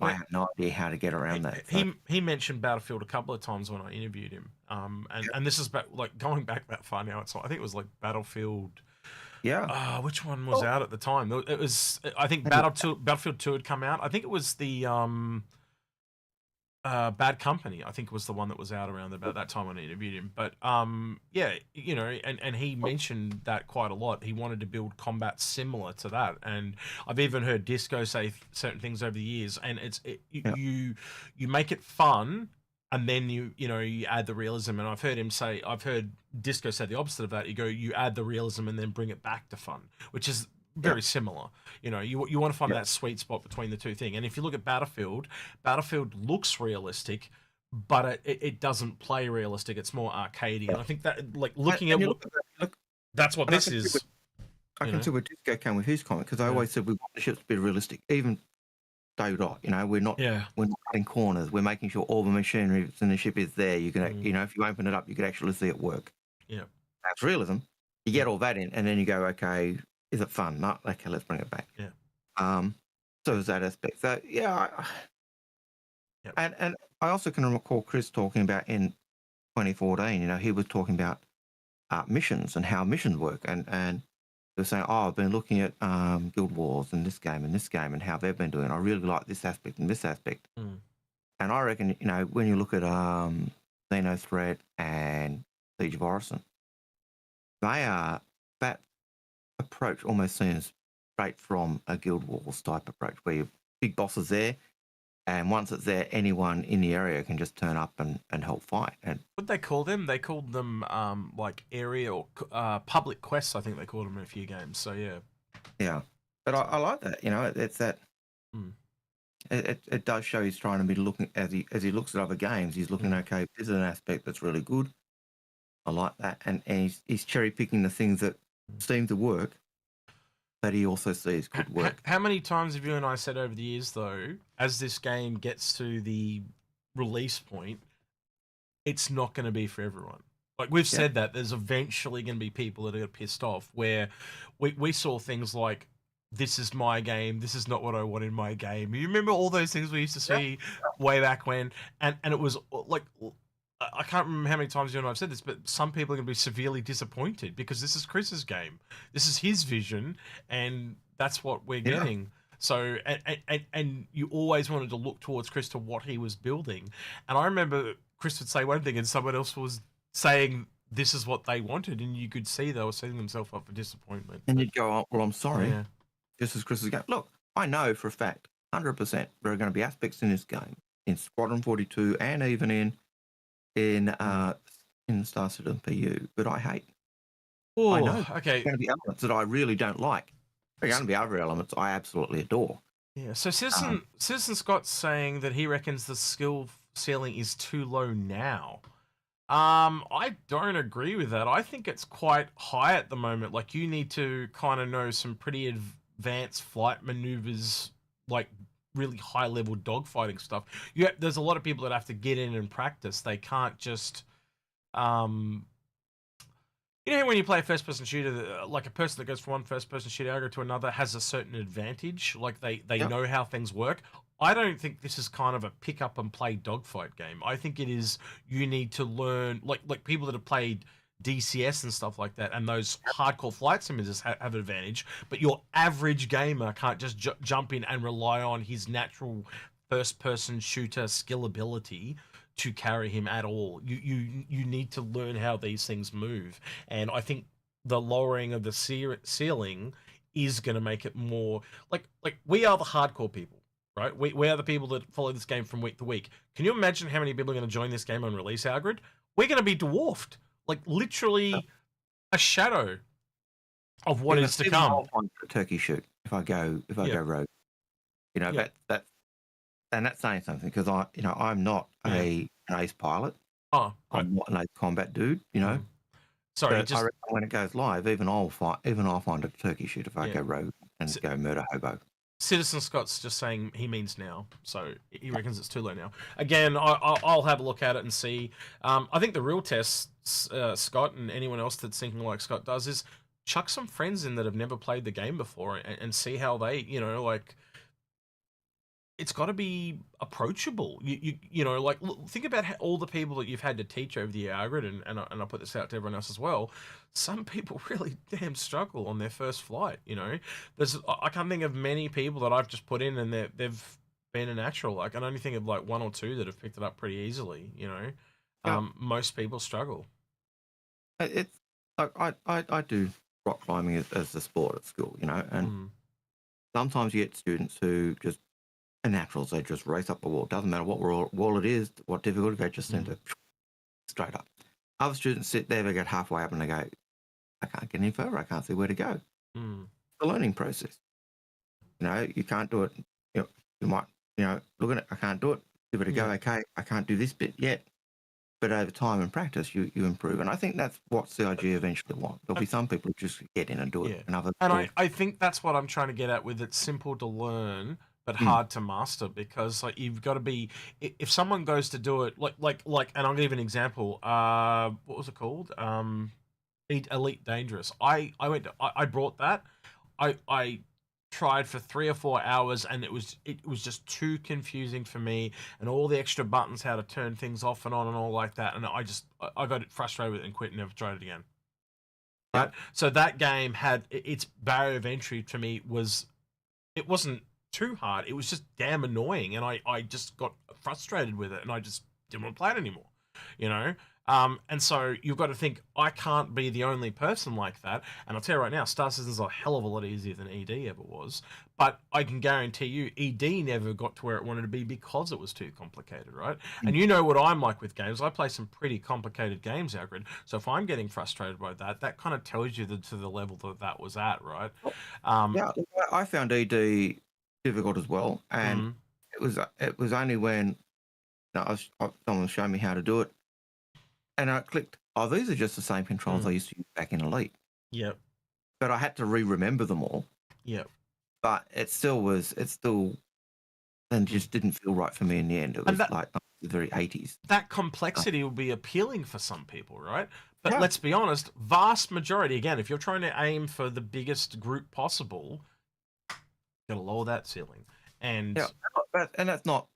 I have no idea how to get around that. He mentioned Battlefield a couple of times when I interviewed him. And this is like going back that far now. I think it was like Battlefield. Yeah. Which one was out at the time? It was, I think Battlefield 2 had come out. I think it was the Bad Company, I think was the one that was out around about that time when I interviewed him. But yeah, you know, and he mentioned that quite a lot. He wanted to build combat similar to that, and I've even heard Disco say certain things over the years. And you make it fun, and then you add the realism. And I've heard Disco say the opposite of that. You add the realism and then bring it back to fun, which is very similar. You know, you want to find that sweet spot between the two things. And if you look at Battlefield looks realistic, but it doesn't play realistic. It's more arcadey. And I think that, like, looking at what that's what this is. I can see where Disco came with his comment, because I always said we want the ships to be realistic. Even Dot, you know, we're not cutting corners. We're making sure all the machinery that's in the ship is there. You can, you know, if you open it up, you can actually see it work. Yeah, that's realism. You get all that in, and then you go, okay, is it fun? No, okay, let's bring it back. Yeah. So is that aspect. So yeah, and I also can recall Chris talking about in 2014. You know, he was talking about missions and how missions work, and they were saying, oh, I've been looking at Guild Wars and this game and how they've been doing. I really like this aspect and this aspect. And I reckon, you know, when you look at Xeno Threat and Siege of Orison, they are, that approach almost seems straight from a Guild Wars type approach, where your big boss is there, and once it's there, anyone in the area can just turn up and help fight. And what they call them? They called them like area or public quests. I think they called them in a few games. So yeah. But I like that. You know, it's that. It does show he's trying to be looking, as he looks at other games. He's looking, okay, this is an aspect that's really good. I like that, and he's cherry picking the things that seem to work, but he also sees could work. How many times have you and I said over the years, though, as this game gets to the release point, it's not going to be for everyone. Like, we've said that there's eventually going to be people that are pissed off, where we saw things like, this is my game, this is not what I want in my game. You remember all those things we used to see way back when? And it was like, I can't remember how many times you and I have said this, but some people are going to be severely disappointed because this is Chris's game. This is his vision, and that's what we're getting. So, and you always wanted to look towards Chris to what he was building. And I remember Chris would say one thing and someone else was saying this is what they wanted, and you could see they were setting themselves up for disappointment. And you'd go, oh, well, I'm sorry. This is Chris's game. Look, I know for a fact, 100%, there are going to be aspects in this game, in Squadron 42 and even in Star Citizen PU, but I hate. I know. Okay. There are going to be elements that I really don't like. There are going to be other elements I absolutely adore. Yeah. So Citizen Scott's saying that he reckons the skill ceiling is too low now. I don't agree with that. I think it's quite high at the moment. Like, you need to kind of know some pretty advanced flight maneuvers, like really high level dogfighting stuff. There's a lot of people that have to get in and practice. They can't just, you know, when you play a first person shooter, like a person that goes from one first person shooter to another has a certain advantage. Like they know how things work. I don't think this is kind of a pick up and play dogfight game. I think it is, you need to learn, like people that have played DCS and stuff like that, and those hardcore flight simulators have an advantage, but your average gamer can't just jump in and rely on his natural first-person shooter skill ability to carry him at all. You need to learn how these things move, and I think the lowering of the ceiling is going to make it more like we are the hardcore people, right? We are the people that follow this game from week to week. Can you imagine how many people are going to join this game on release, Algared? We're going to be dwarfed. Like, literally a shadow of what is to come. I'll find a turkey shoot if I go rogue. You know, that's saying something, because I'm not an ace pilot. I'm not an ace combat dude, you know. Sorry, I reckon when it goes live, even I'll find a turkey shoot if I go rogue and go murder hobo. Citizen Scott's just saying he means now, so he reckons it's too late now. Again, I'll have a look at it and see. I think the real test, Scott and anyone else that's thinking like Scott does, is chuck some friends in that have never played the game before and see how they, like, it's got to be approachable. Like, think about all the people that you've had to teach over the year, Algared, and I put this out to everyone else as well. Some people really damn struggle on their first flight. I can't think of many people that I've just put in and they've been a natural. Like, I can only think of like one or two that have picked it up pretty easily. Most people struggle. It's like I do rock climbing as a sport at school, and sometimes you get students who just are naturals. They just race up the wall. Doesn't matter what wall it is, what difficulty, they just send it straight up. Other students sit there, they get halfway up and they go, I can't get any further. I can't see where to go. Mm. The learning process. You can't do it. You might, look at it. I can't do it. Give it a go. Okay, I can't do this bit yet. But over time and practice, you improve. And I think that's what CIG eventually want. There'll be some people who just get in and do it. And I think that's what I'm trying to get at with it's simple to learn, but hard to master, because like you've got to be, if someone goes to do it like and I'll give an example. What was it called? Elite Dangerous. I brought that. I tried for 3 or 4 hours and it was just too confusing for me, and all the extra buttons, how to turn things off and on and all like that, and I got frustrated with it and quit and never tried it again. Right? So that game had its barrier of entry to me it wasn't too hard, it was just damn annoying, and I just got frustrated with it and I just didn't want to play it anymore. And so you've got to think, I can't be the only person like that. And I'll tell you right now, Star Citizen's a hell of a lot easier than ED ever was. But I can guarantee you, ED never got to where it wanted to be because it was too complicated, right? And you know what I'm like with games. I play some pretty complicated games, Algared. So if I'm getting frustrated by that kind of tells you to the level that was at, right? I found ED difficult as well. And it was only when someone showed me how to do it, and I clicked, oh, these are just the same controls I used to use back in Elite. Yep. But I had to remember them all. Yep. But it still and just didn't feel right for me in the end. It was like the very 80s. That complexity will be appealing for some people, right? But let's be honest, vast majority, again, if you're trying to aim for the biggest group possible, you got to lower that ceiling. And that's not,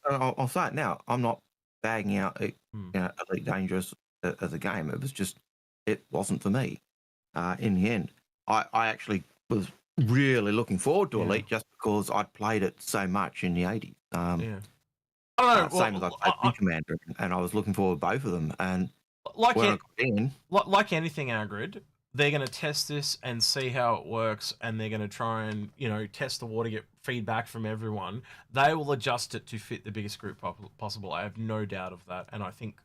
I'll say it now, I'm not bagging out Elite Dangerous as a game. It wasn't for me. In the end, I actually was really looking forward to Elite just because I'd played it so much in the 80s. I don't know. Same as I played Wing Commander, and I was looking forward to both of them. And like anything, Algared, they're going to test this and see how it works, and they're going to try and test the water, get feedback from everyone. They will adjust it to fit the biggest group possible. I have no doubt of that, and I think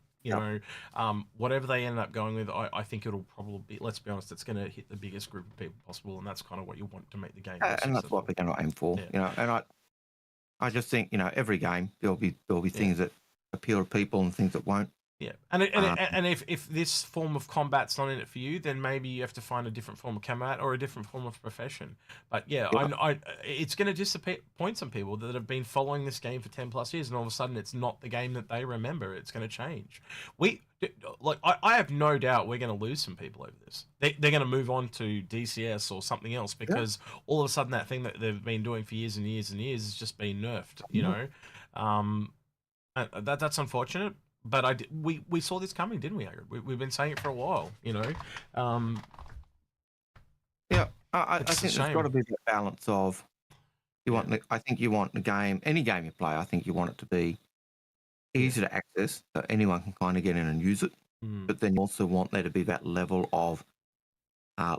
whatever they end up going with, I think it'll probably be. Let's be honest, it's going to hit the biggest group of people possible, and that's kind of what you want to make the game. And that's what we're going to aim for. And I just think every game there'll be things that appeal to people and things that won't. Yeah, and if this form of combat's not in it for you, then maybe you have to find a different form of combat or a different form of profession. But it's going to disappoint some people that have been following this game for 10+ years, and all of a sudden it's not the game that they remember. It's going to change. I have no doubt we're going to lose some people over this. They're going to move on to DCS or something else because all of a sudden that thing that they've been doing for years and years and years has just been nerfed. That's unfortunate. But we saw this coming, didn't we, Algared? We've been saying it for a while, I think there's got to be the balance of I think you want the game, any game you play, I think you want it to be easy to access, so anyone can kind of get in and use it. But then you also want there to be that level of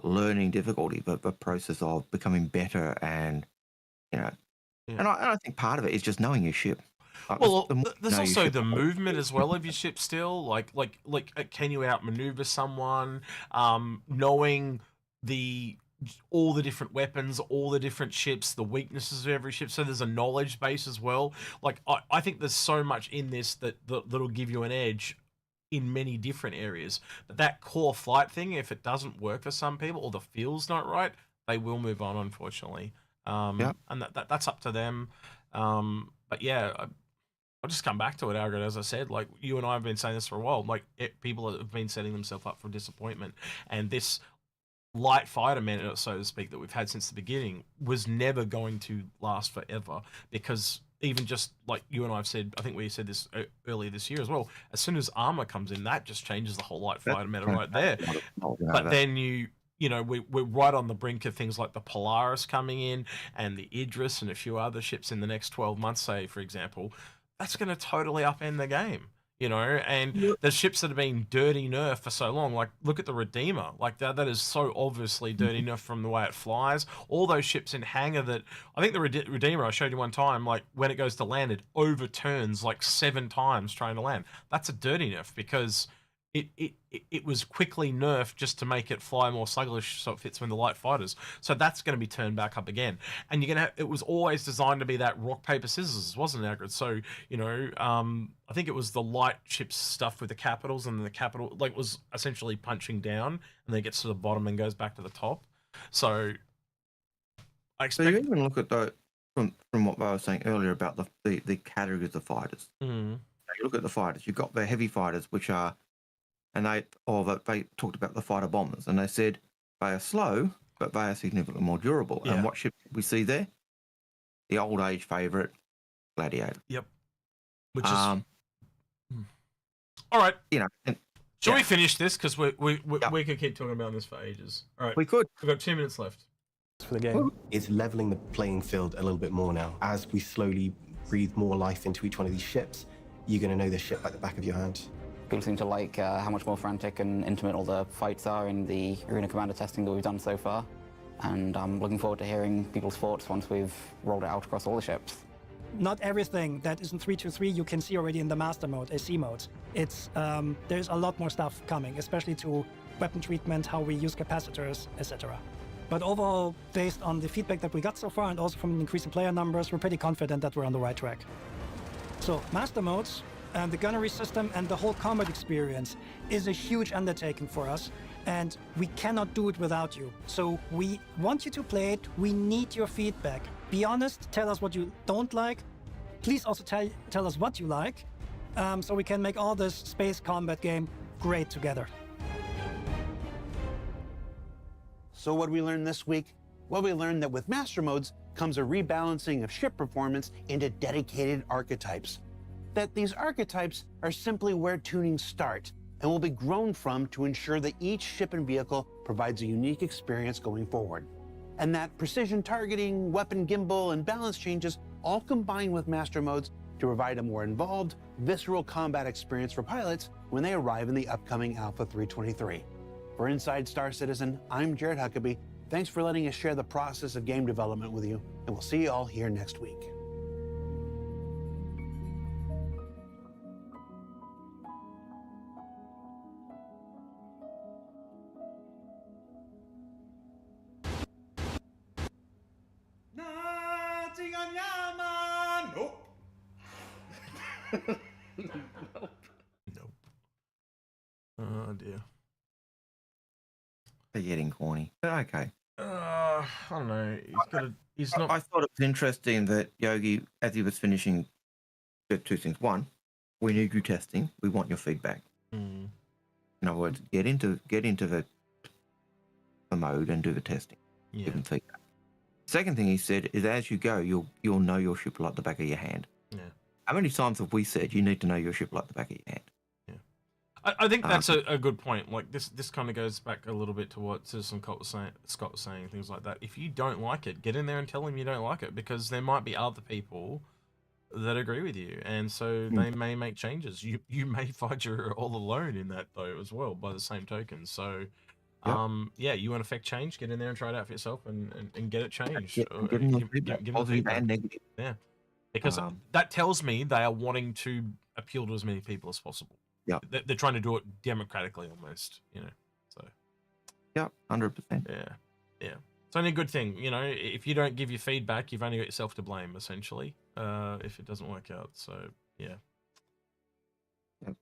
learning difficulty, but the process of becoming better, and and I think part of it is just knowing your ship. Well, there's also the movement as well of your ship still. Like, can you outmaneuver someone? Knowing all the different weapons, all the different ships, the weaknesses of every ship. So there's a knowledge base as well. Like, I think there's so much in this that'll give you an edge in many different areas. But that core flight thing, if it doesn't work for some people or the feel's not right, they will move on, unfortunately. And that's up to them. But yeah, I'll just come back to it, Algared. As I said, like you and I have been saying this for a while. Like people have been setting themselves up for disappointment, and this light fighter meta, so to speak, that we've had since the beginning was never going to last forever, because even just like you and I have said, I think we said this earlier this year as well, as soon as armor comes in, that just changes the whole light fighter meta right there. But then you know, we're right on the brink of things like the Polaris coming in and the Idris and a few other ships in the next 12 months, say, for example. That's going to totally upend the game, you know, and the ships that have been dirty nerfed for so long, like look at the Redeemer, like that is so obviously dirty nerfed from the way it flies. All those ships in hangar that, I think the Redeemer I showed you one time, like when it goes to land, it overturns like 7 times trying to land. That's a dirty nerf because it was quickly nerfed just to make it fly more sluggish so it fits with the light fighters. So that's going to be turned back up again. And you're going to have, it was always designed to be that rock, paper, scissors, wasn't it, Algared? So, you know, I think it was the light ships stuff with the capitals, and the capital, like, was essentially punching down, and then it gets to the bottom and goes back to the top. So I expect... So you even look at the, from what I was saying earlier about the categories of fighters. You look at the fighters, you've got the heavy fighters, which are, and they talked about the fighter bombers, and they said they are slow, but they are significantly more durable. And what ship we see there? The old age favourite, Gladiator. Yep. Which is all right. You know, and, shall we finish this, because we could keep talking about this for ages. All right, we could. We've got 2 minutes left for the game. It's leveling the playing field a little bit more now. As we slowly breathe more life into each one of these ships, you're going to know the ship like the back of your hand. People seem to like how much more frantic and intimate all the fights are in the Arena Commander testing that we've done so far. And I'm looking forward to hearing people's thoughts once we've rolled it out across all the ships. Not everything that is in 3.2.3 you can see already in the Master Mode, AC mode. It's there's a lot more stuff coming, especially to weapon treatment, how we use capacitors, etc. But overall, based on the feedback that we got so far, and also from the increasing player numbers, we're pretty confident that we're on the right track. So, Master Modes, and the gunnery system and the whole combat experience is a huge undertaking for us, and we cannot do it without you. So we want you to play it. We need your feedback. Be honest, tell us what you don't like. Please also tell us what you like, so we can make all this space combat game great together. So what we learned this week? Well, we learned that with Master Modes comes a rebalancing of ship performance into dedicated archetypes. That these archetypes are simply where tunings start and will be grown from to ensure that each ship and vehicle provides a unique experience going forward. And that precision targeting, weapon gimbal, and balance changes all combine with Master Modes to provide a more involved, visceral combat experience for pilots when they arrive in the upcoming Alpha 323. For Inside Star Citizen, I'm Jared Huckabee. Thanks for letting us share the process of game development with you, and we'll see you all here next week. Nope. Oh dear. They're getting corny. But okay. I don't know. He's not. I thought it was interesting that Yogi, as he was finishing, did 2 things. One, we need you testing. We want your feedback. In other words, get into the mode and do the testing. Give them feedback. Second thing he said is, as you go, you'll know your ship like the back of your hand. Yeah. How many times have we said you need to know your ship like the back of your hand? I think that's a good point. Like this kind of goes back a little bit to what Citizen Scott was saying, things like that. If you don't like it, get in there and tell him you don't like it, because there might be other people that agree with you, and so they may make changes. You may find you're all alone in that though as well, by the same token. So yeah, you want to affect change, get in there and try it out for yourself and get it changed. Give them positive and negative. Yeah, because that tells me they are wanting to appeal to as many people as possible. Yeah, they're trying to do it democratically almost, you know. So yeah, 100%. Yeah. It's only a good thing, you know. If you don't give your feedback, you've only got yourself to blame, essentially, if it doesn't work out. So yeah.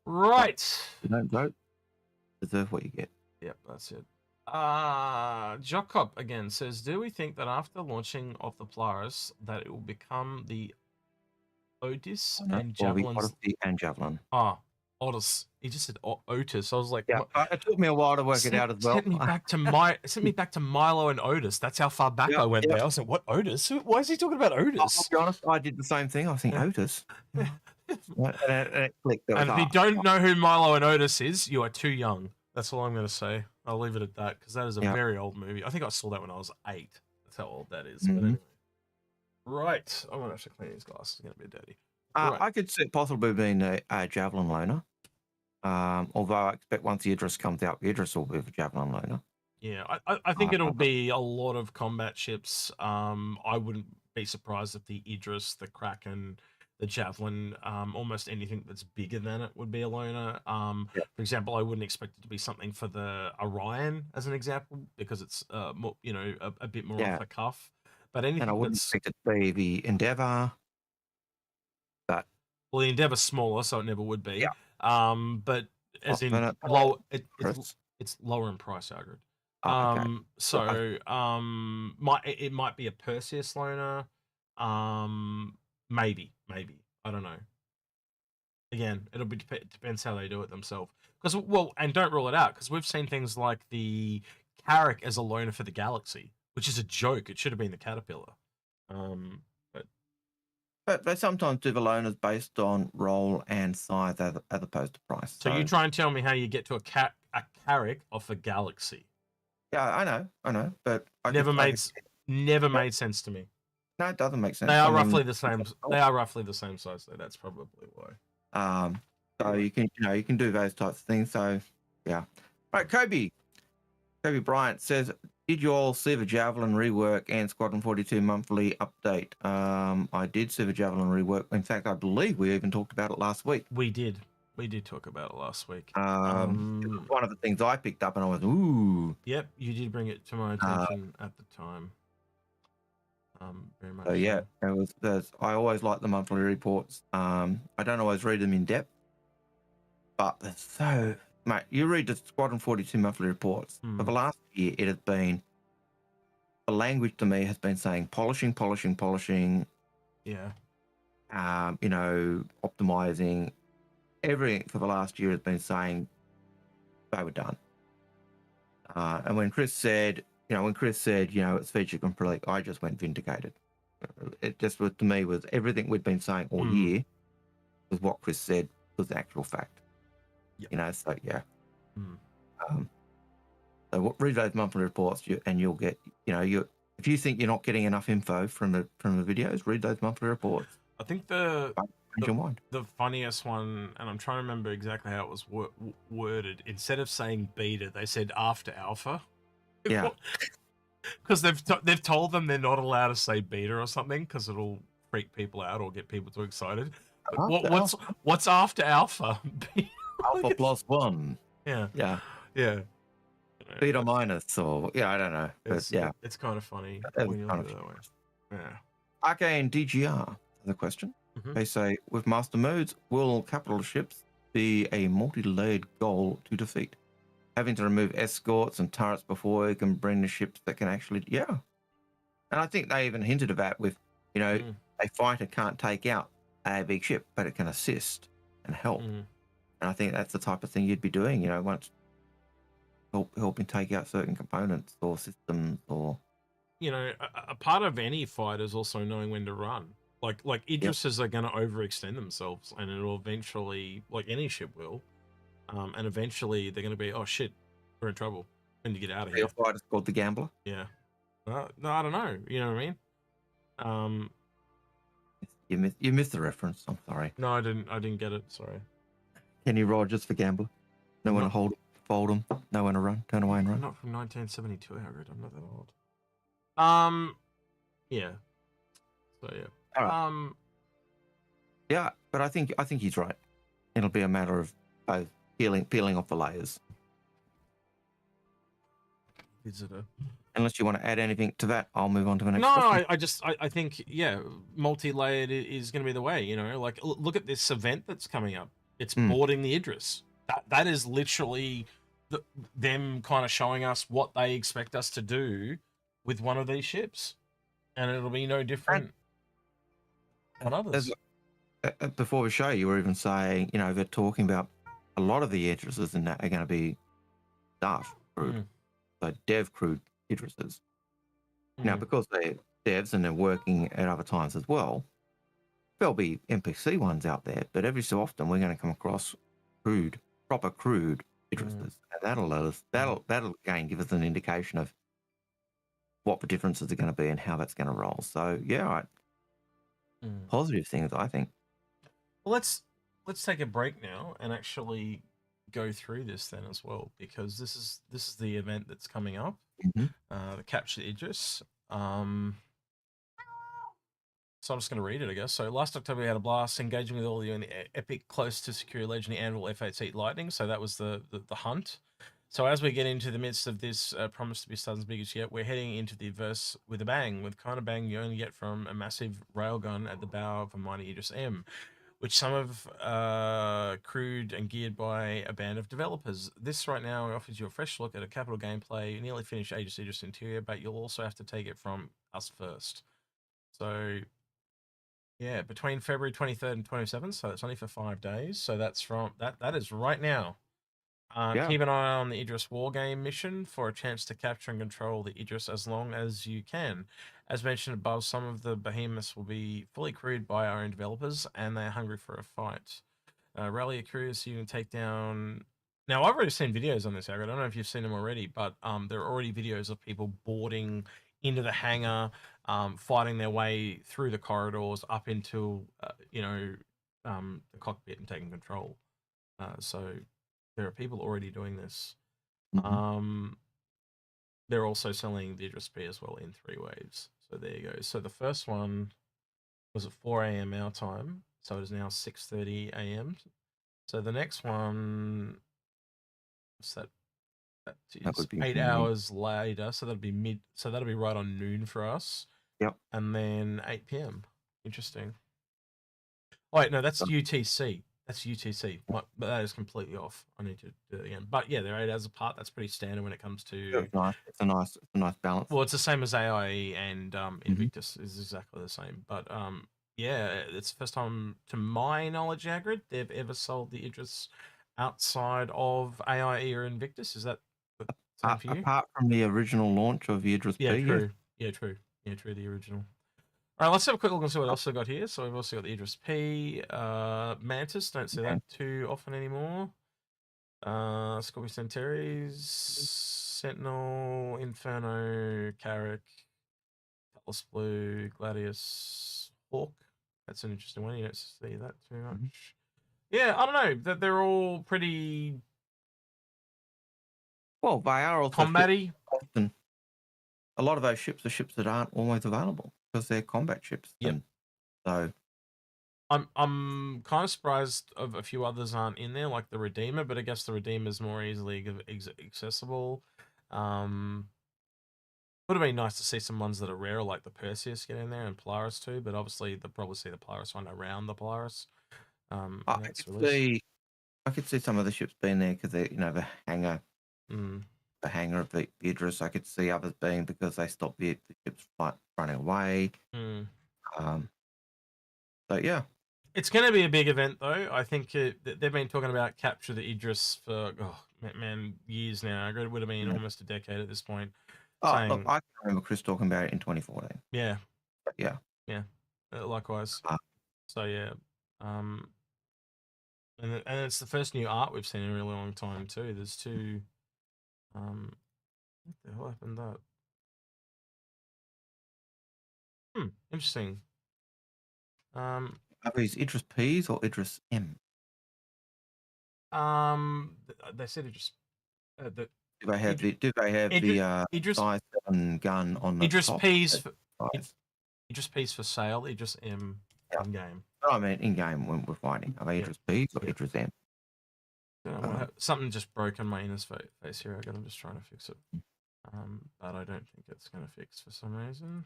Right. You don't vote, deserve what you get. Yep, that's it. Jacob again says, do we think that after launching of the Polaris that it will become the Otis and Javelins? Odyssey and Javelin. Otis. He just said Otis. I was like, Yeah, it took me a while to work it out as well. Sent me back to Milo and Otis. That's how far back I went there. I was like, what Otis? Why is he talking about Otis? I'll be honest, I did the same thing. I think Otis. and it clicked. And if you don't know who Milo and Otis is, you are too young. That's all I'm going to say. I'll leave it at that because that is a very old movie. I think I saw that when I was 8. That's how old that is. But anyway. Right. I'm going to have to clean these glasses. It's going to be dirty. Right. I could see it possibly being a Javelin loaner. Although I expect once the Idris comes out, the Idris will be a Javelin loaner. Yeah, I think it'll be a lot of combat ships. I wouldn't be surprised if the Idris, the Kraken, the Javelin, almost anything that's bigger than it would be a loaner. For example, I wouldn't expect it to be something for the Orion, as an example, because it's more, a bit more off the cuff. But anything and I wouldn't expect it to be the Endeavour. But well, the Endeavour's smaller, so it never would be. Yeah. But as in it's lower in price, Algared. It might be a Perseus loaner. Maybe I don't know. Again, it'll be depends how they do it themselves. Because and don't rule it out because we've seen things like the Carrack as a loaner for the Galaxy, which is a joke. It should have been the Caterpillar. But they sometimes do the loaners based on role and size as opposed to price. So you try and tell me how you get to a Carrack off a Galaxy. Yeah, I know, but never made sense to me. No, it doesn't make sense. They are roughly the same. They are roughly the same size, though. That's probably why. So you can do those types of things. So yeah. All right, Kobe Bryant says, did you all see the Javelin rework and Squadron 42 monthly update? I did see the Javelin rework. In fact, I believe we even talked about it last week. We did talk about it last week. It was one of the things I picked up and I was, ooh. Yep, you did bring it to my attention at the time. Very much. So yeah, I always like the monthly reports. I don't always read them in depth, but they're so... Mate, you read the Squadron 42 monthly reports. For the last year, it has been... The language to me has been saying polishing. Yeah. Optimizing. Everything for the last year has been saying they were done. And when Chris said, it's feature complete, I just went vindicated. It just was, to me, was everything we'd been saying all year was what Chris said was the actual fact. Yep. So yeah. So read those monthly reports, and you'll get, if you think you're not getting enough info from the videos, read those monthly reports. I think the funniest one, and I'm trying to remember exactly how it was worded. Instead of saying beta, they said after alpha. Yeah. Because they've told them they're not allowed to say beta or something because it'll freak people out or get people too excited. But what's after alpha? Alpha plus 1. Yeah. Beta minus, or I don't know. But it's kind of funny when you look at it that way. Yeah. Arcane DGR, the question. They say, with master modes, will capital ships be a multi-layered goal to defeat? Having to remove escorts and turrets before you can bring the ships that can actually... Yeah. And I think they even hinted at that with, a fighter can't take out a big ship, but it can assist and help. And I think that's the type of thing you'd be doing, once helping take out certain components or systems or... a part of any fight is also knowing when to run. Like Idrises are going to overextend themselves, and it'll eventually, like any ship will, and eventually they're going to be, oh shit, we're in trouble. We need to get out of here. Your fighter's called the Gambler. Yeah. No, I don't know. You know what I mean? You missed the reference. I'm sorry. No, I didn't get it. Sorry. Kenny Rogers for Gambler. Know when to fold them. Know when to run. Turn away and run. I'm not from 1972, Algared. I'm not that old. Yeah. So yeah. All right. Yeah, but I think he's right. It'll be a matter of both peeling off the layers. Is it Unless you want to add anything to that, I'll move on to the next. No, I think multi-layered is going to be the way. Like look at this event that's coming up. It's boarding the Idris. That is literally them kind of showing us what they expect us to do with one of these ships, and it'll be no different on others. Before we show you were even saying, you know, they're talking about a lot of the Idrises and that are going to be staff crewed, so dev crewed Idrises. Now, because they're devs and they're working at other times as well, there'll be NPC ones out there, but every so often we're going to come across proper crewed Idrises, and that'll again give us an indication of what the differences are going to be and how that's going to roll. So yeah, positive things, I think. Well, let's take a break now and actually go through this then as well, because this is the event that's coming up, the Capture Idris. So I'm just going to read it, I guess. So last October we had a blast engaging with all of you in the epic close to secure legendary anvil F8 Lightning. So that was the hunt. So as we get into the midst of this promise to be Sun's biggest yet, we're heading into the verse with a bang, with kind of bang you only get from a massive railgun at the bow of a mighty Idris M, which some have crewed and geared by a band of developers. This right now offers you a fresh look at a capital gameplay, nearly finished Idris interior, but you'll also have to take it from us first. So yeah, between February 23rd and 27th, so it's only for 5 days. So that's from that is right now. Keep an eye on the Idris War Game mission for a chance to capture and control the Idris as long as you can. As mentioned above, some of the behemoths will be fully crewed by our own developers, and they're hungry for a fight. Rally your crew so you can take down... Now, I've already seen videos on this, Algared. I don't know if you've seen them already, but there are already videos of people boarding into the hangar, fighting their way through the corridors up into, the cockpit and taking control. So there are people already doing this. They're also selling the Idris P as well in 3 waves. So there you go. So the first one was at 4 a.m. our time. So it is now 6:30 a.m. So the next one, what's that? That is 8 hours later. So that'll be that'll be right on noon for us. Yep. And then 8 p.m. Interesting. Oh, wait, no, that's UTC. That's UTC. But that is completely off. I need to do it again. But yeah, they're 8 hours apart. That's pretty standard when it comes to... It's a nice balance. Well, it's the same as AIE and Invictus is exactly the same. But yeah, it's the first time, to my knowledge, Algared, they've ever sold the Idris outside of AIE or Invictus. Is that the same for you? Apart from the original launch of the Idris P? True. Yeah, true. Yeah, true, the original. All right, let's have a quick look and see what else we've got here. So we've also got the Idris P, Mantis, don't see that too often anymore. Scorpius Centaurs, Sentinel, Inferno, Carrick, Cutlass Blue, Gladius, Hawk. That's an interesting one. You don't see that too much. Yeah, I don't know. They're all pretty... Well, they are also combat-y. Often. A lot of those ships are ships that aren't always available because they're combat ships. Yep. So I'm kind of surprised of a few others aren't in there, like the Redeemer, but I guess the Redeemer is more easily accessible. Would have been nice to see some ones that are rare, like the Perseus get in there and Polaris too, but obviously they'll probably see the Polaris one around the Polaris. I could see some of the ships being there because they, the hangar. The hangar of the Idris, I could see others being because they stopped the ships running away. So yeah, it's going to be a big event though. I think they've been talking about Capture the Idris for years now. It would have been almost a decade at this point. Look, I can remember Chris talking about it in 2014. Yeah, but yeah, likewise. So yeah, and it's the first new art we've seen in a really long time too. There's 2. What the hell happened to that? Interesting. Are these Idris P's or Idris M? They said Idris. Do they have the Idris size 7 gun on the Idris top? P's Idris P's for sale. Idris M in game. I mean, in game when we're fighting, are they Idris P's or Idris M? Something just broke on my interface here. I'm just trying to fix it, but I don't think it's going to fix for some reason.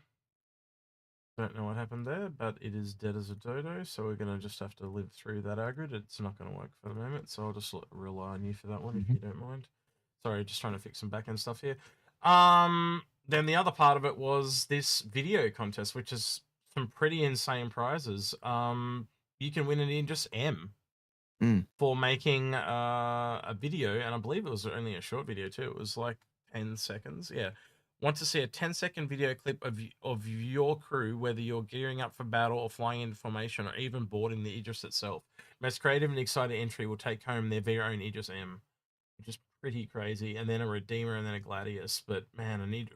Don't know what happened there, but it is dead as a dodo, so we're going to just have to live through that, Algared. It's not going to work for the moment, so I'll just rely on you for that one if you don't mind. Sorry, just trying to fix some back-end stuff here. Then the other part of it was this video contest, which is some pretty insane prizes. You can win an Idris M for making a video, and I believe it was only a short video too. It was like 10 seconds. Yeah. Want to see a 10-second video clip of your crew, whether you're gearing up for battle or flying into formation or even boarding the Idris itself. Most creative and exciting entry will take home their very own Idris M, which is pretty crazy. And then a Redeemer and then a Gladius. But man,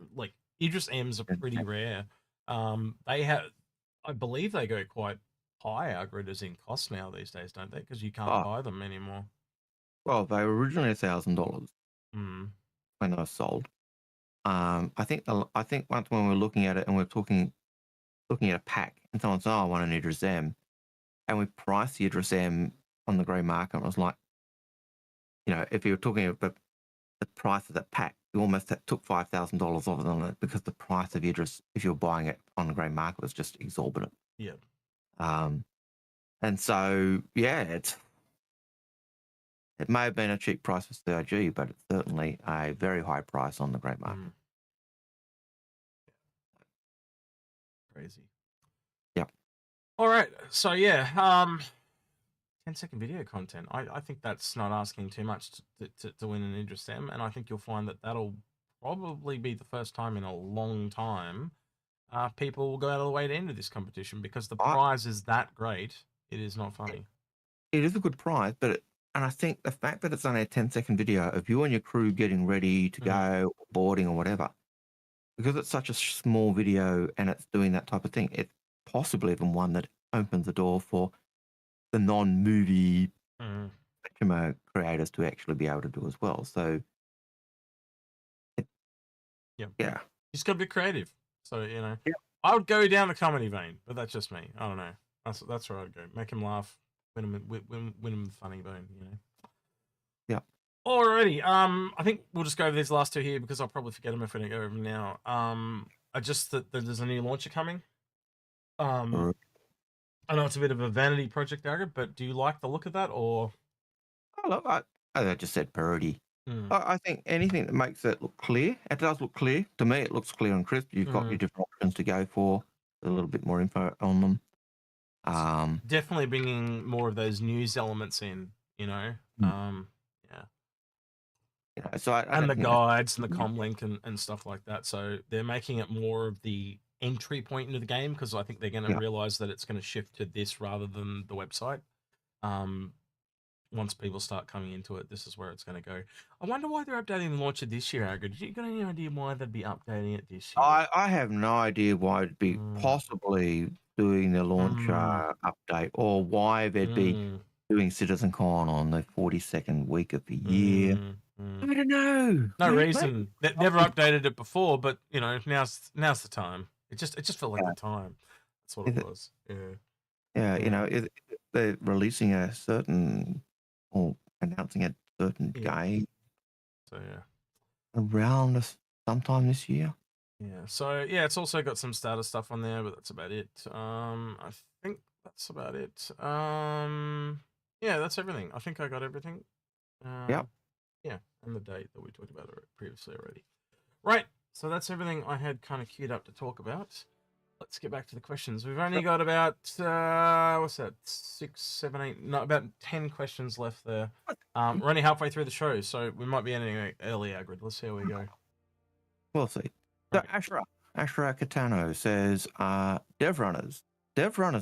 Idris M's are pretty rare. They have, I believe they go quite high Algared as in cost now these days, don't they? Because you can't buy them anymore. Well, they were originally $1,000 when they were sold. I think once when we were looking at it and we were looking at a pack, and someone said, "Oh, I want an Idris M," and we priced the Idris M on the grey market. It was like, if you were talking about the price of that pack, you almost took $5,000 off on it because the price of Idris, if you were buying it on the grey market, was just exorbitant. Yeah. And so it may have been a cheap price for CIG, but it's certainly a very high price on the grey market. Crazy. Yep. All right. So 10-second video content. I think that's not asking too much to win an Idris M, and I think you'll find that that'll probably be the first time in a long time people will go out of the way to enter this competition because the prize is that great. It is not funny. It is a good prize, and I think the fact that it's only a 10-second video of you and your crew getting ready to go, boarding or whatever, because it's such a small video and it's doing that type of thing, it's possibly even one that opens the door for the non-movie creators to actually be able to do as well. So, yeah, you just got to be creative. So I would go down the comedy vein, but that's just me. I don't know. That's where I'd go. Make him laugh, win him the funny bone. Yeah. Alrighty. I think we'll just go over these last two here because I'll probably forget them if we don't go over them now. I just that there's a new launcher coming. I know it's a bit of a vanity project, Algared, but do you like the look of that, or? Oh, look, I just said parody. I think anything that makes it look clear, it does look clear. To me, it looks clear and crisp. You've got your different options to go for, a little bit more info on them. Definitely bringing more of those news elements in, So and the guides and the comlink and stuff like that. So they're making it more of the entry point into the game because I think they're going to realize that it's going to shift to this rather than the website. Once people start coming into it, this is where it's going to go. I wonder why they're updating the launcher this year, Algared. Did you got any idea why they'd be updating it this year? I have no idea why it'd be possibly doing the launcher update or why they'd be doing CitizenCon on the 42nd week of the year. I don't know. No reason. They never updated it before, but now's the time. It just felt like the time. That's what it was. Yeah. They're releasing a certain or announcing a certain game. So around sometime this year. Yeah. So it's also got some starter stuff on there, but that's about it. I think that's about it. That's everything. I think I got everything. Yeah, and the date that we talked about previously already. Right. So that's everything I had kind of queued up to talk about. Let's get back to the questions. We've only got about what's that? 6, 7, 8, no, about 10 questions left there. We're only halfway through the show, so we might be ending early, Algared. Let's see how we go. We'll see. So Ashra Catano says, Dev runners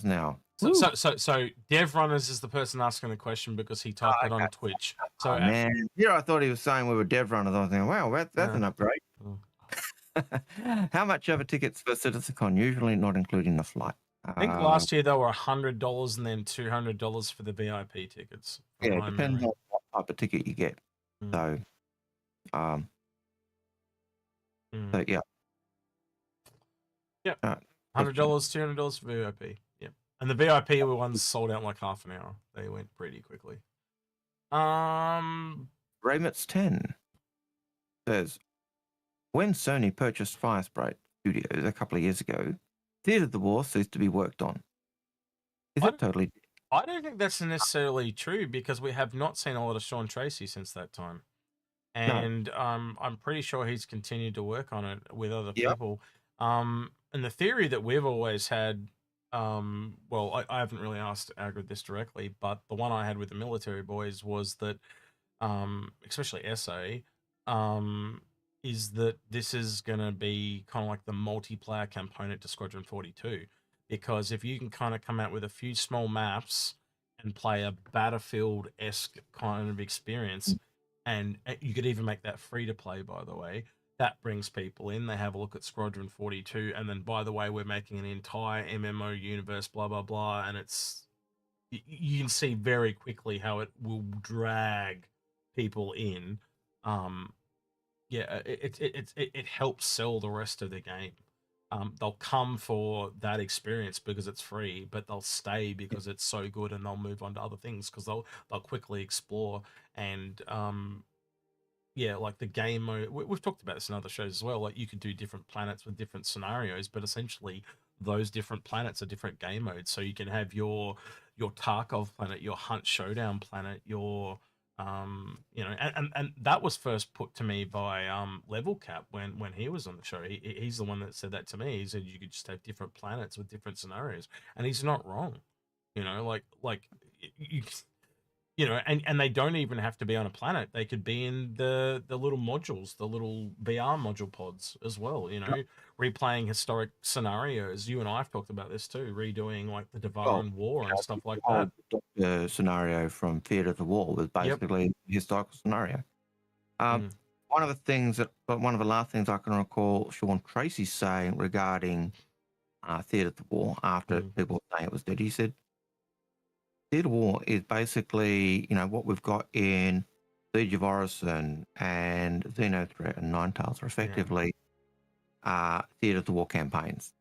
now. So Dev Runners is the person asking the question because he typed it on Twitch. So man, I thought he was saying we were Dev Runners. I was thinking, wow, that's an upgrade. How much are the tickets for CitizenCon? Usually not including the flight. I think last year they were $100 and then $200 for the VIP tickets. Yeah, it depends on what type of ticket you get. So, so yeah. Yeah. $100, $200 for VIP. Yeah. And the VIP ones sold out in like half an hour. They went pretty quickly. Raymond's 10 says, when Sony purchased Firespray Studios a couple of years ago, Theatre of the War ceased to be worked on. Is that totally? I don't think that's necessarily true because we have not seen a lot of Sean Tracy since that time. and I'm pretty sure he's continued to work on it with other Yep. people. And the theory that we've always had, well, I haven't really asked Algared this directly, but the one I had with the military boys was that, especially SA, is that this is going to be kind of like the multiplayer component to Squadron 42, because if you can kind of come out with a few small maps and play a Battlefield-esque kind of experience, and you could even make that free to play, by the way, that brings people in. They have a look at Squadron 42, and then, by the way, we're making an entire MMO universe, blah, blah, blah, and you can see very quickly how it will drag people in. Yeah, it helps sell the rest of the game. They'll come for that experience because it's free, but they'll stay because it's so good, and they'll move on to other things because they'll quickly explore. And yeah, like the game mode, we've talked about this in other shows as well. Like, you could do different planets with different scenarios, but essentially those different planets are different game modes. So you can have your Tarkov planet, your Hunt Showdown planet, your you know, and that was first put to me by Level Cap when he was on the show. He's the one that said that to me. He said you could just have different planets with different scenarios, and he's not wrong. You know, like you know, and they don't even have to be on a planet. They could be in the little modules, the little VR module pods as well, you know, replaying historic scenarios. You and I have talked about this too, redoing like the Devaran War and stuff like that. The scenario from Theatre of the War was basically a historical scenario. One of the last things I can recall Sean Tracy saying regarding Theatre of the War, after people were saying it was dead, he said, Theatre of War is basically, you know, what we've got in Siege of Orison and Xenothreat and Ninetales are effectively Theatre of the War campaigns.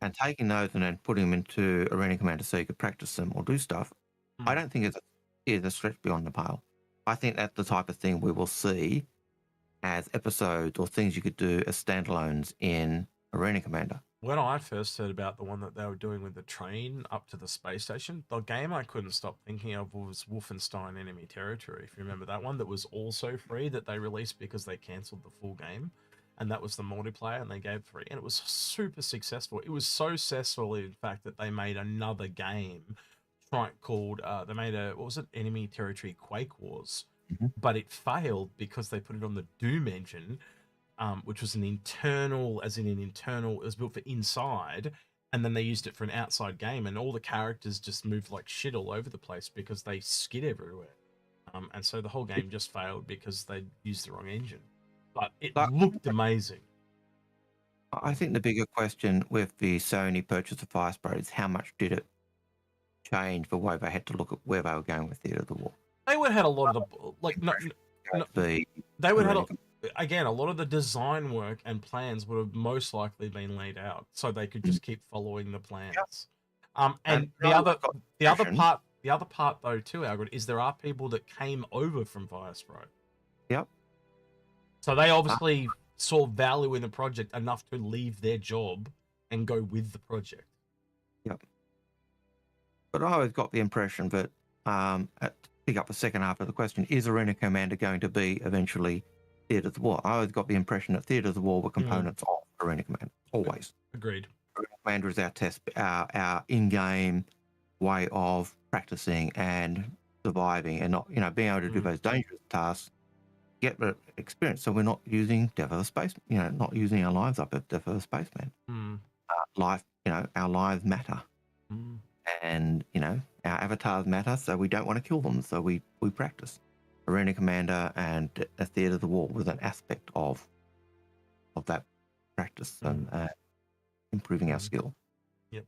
And taking those and then putting them into Arena Commander so you could practice them or do stuff, I don't think is a stretch beyond the pale. I think that's the type of thing we will see as episodes or things you could do as standalones in Arena Commander. When I first heard about the one that they were doing with the train up to the space station, the game I couldn't stop thinking of was Wolfenstein Enemy Territory. If you remember that one, that was also free, that they released because they cancelled the full game. And that was the multiplayer, and they gave free. And it was super successful. It was so successful, in fact, that they made another game called, they made what was it? Enemy Territory Quake Wars. But it failed because they put it on the Doom engine, which was it was built for inside, and then they used it for an outside game, and all the characters just moved like shit all over the place because they skid everywhere. And so the whole game just failed because they used the wrong engine. But it looked amazing. I think the bigger question with the Sony purchase of Firespray is how much did it change the way they had to look at where they were going with Theatre of the War? They would have had a lot of they would have again, a lot of the design work and plans would have most likely been laid out, so they could just keep following the plans. And the other part though too, Algared, is there are people that came over from Firespray. Yep. So they obviously saw value in the project enough to leave their job and go with the project. Yep. But I always got the impression that, pick up the second half of the question, is Arena Commander going to be eventually Theatre of the War? I always got the impression that Theatre of the War were components of Arena Commander, always. Agreed. Arena Commander is our in-game way of practicing and surviving and not, being able to do those dangerous tasks, get the experience. So we're not using Death of the Space, not using our lives up at Death of the Spaceman. Our lives matter. And, our avatars matter, so we don't want to kill them, so we practice. Arena Commander and a Theatre of the War was an aspect of that practice and improving our skill. Yep.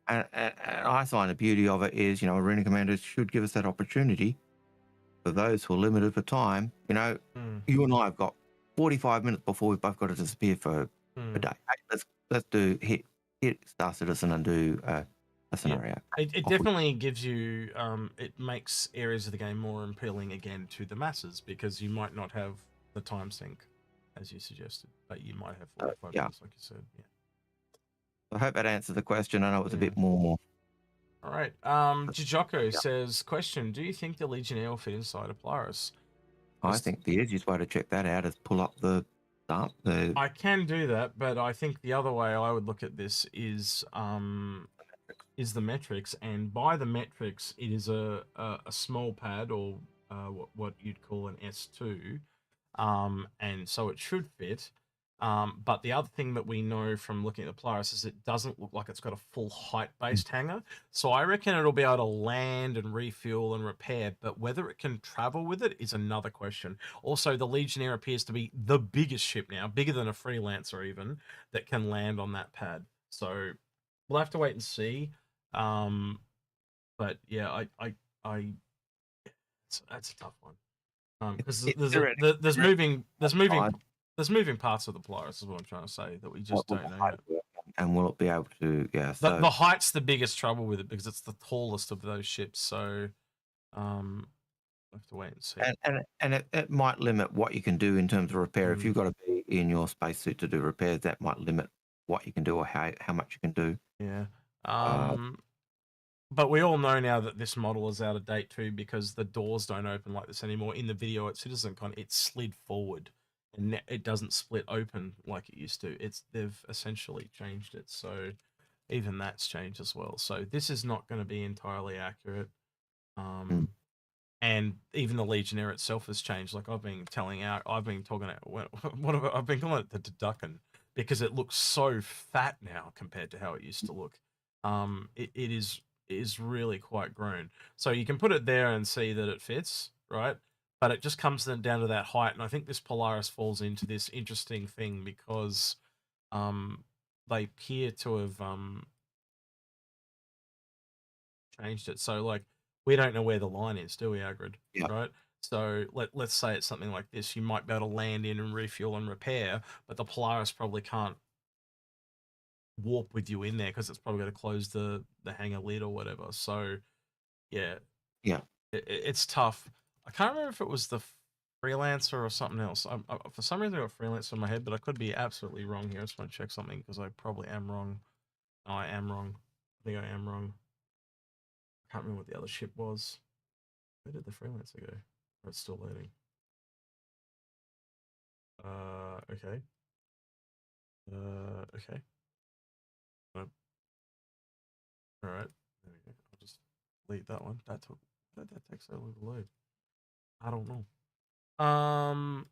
And I find the beauty of it is, Arena Commander should give us that opportunity for those who are limited for time. You and I have got 45 minutes before we've both got to disappear for a day. Hey, let's do hit Star Citizen and do a scenario. Yeah. It definitely gives you, it makes areas of the game more appealing again to the masses, because you might not have the time sink, as you suggested, but you might have 45 minutes, like you said. Yeah. I hope that answers the question. I know it was a bit more. All right. Jijoko says, question, do you think the Legionnaire will fit inside a Polaris? I think the easiest way to check that out is pull up the the I can do that, but I think the other way I would look at this is the metrics, and by the metrics, it is a small pad, or what you'd call an S2, and so it should fit. But the other thing that we know from looking at the Polaris is it doesn't look like it's got a full height-based hanger. So I reckon it'll be able to land and refuel and repair, but whether it can travel with it is another question. Also, the Legionnaire appears to be the biggest ship now, bigger than a Freelancer even, that can land on that pad. So we'll have to wait and see. But yeah, that's a tough one. Because there's moving parts of the Polaris is what I'm trying to say that we just don't know yet. And will it be able to? Yeah. So The height's the biggest trouble with it because it's the tallest of those ships. So, we'll have to wait and see. and it might limit what you can do in terms of repair. If you've got to be in your spacesuit to do repairs, that might limit what you can do or how much you can do. Yeah. But we all know now that this model is out of date too, because the doors don't open like this anymore. In the video at CitizenCon, it slid forward, and it doesn't split open like it used to. They've essentially changed it, so even that's changed as well. So this is not going to be entirely accurate. And even the Legionnaire itself has changed. Like I've been talking it the Ducken because it looks so fat now compared to how it used to look. It is really quite grown. So you can put it there and see that it fits, right? But it just comes down to that height. And I think this Polaris falls into this interesting thing because they appear to have changed it. So like we don't know where the line is, do we, Algared? Yeah. Right? So let's say it's something like this. You might be able to land in and refuel and repair, but the Polaris probably can't warp with you in there because it's probably going to close the hangar lid or whatever. So yeah, it's tough. I can't remember if it was the Freelancer or something else. For some reason I got Freelancer in my head, but I could be absolutely wrong here. I just want to check something because I probably am wrong. No, I am wrong. I think I am wrong. I can't remember what the other ship was. Where did the Freelancer go? Oh, it's still loading. Okay. Okay. All right, there we go. I'll just delete that one. That takes so long to load. I don't know.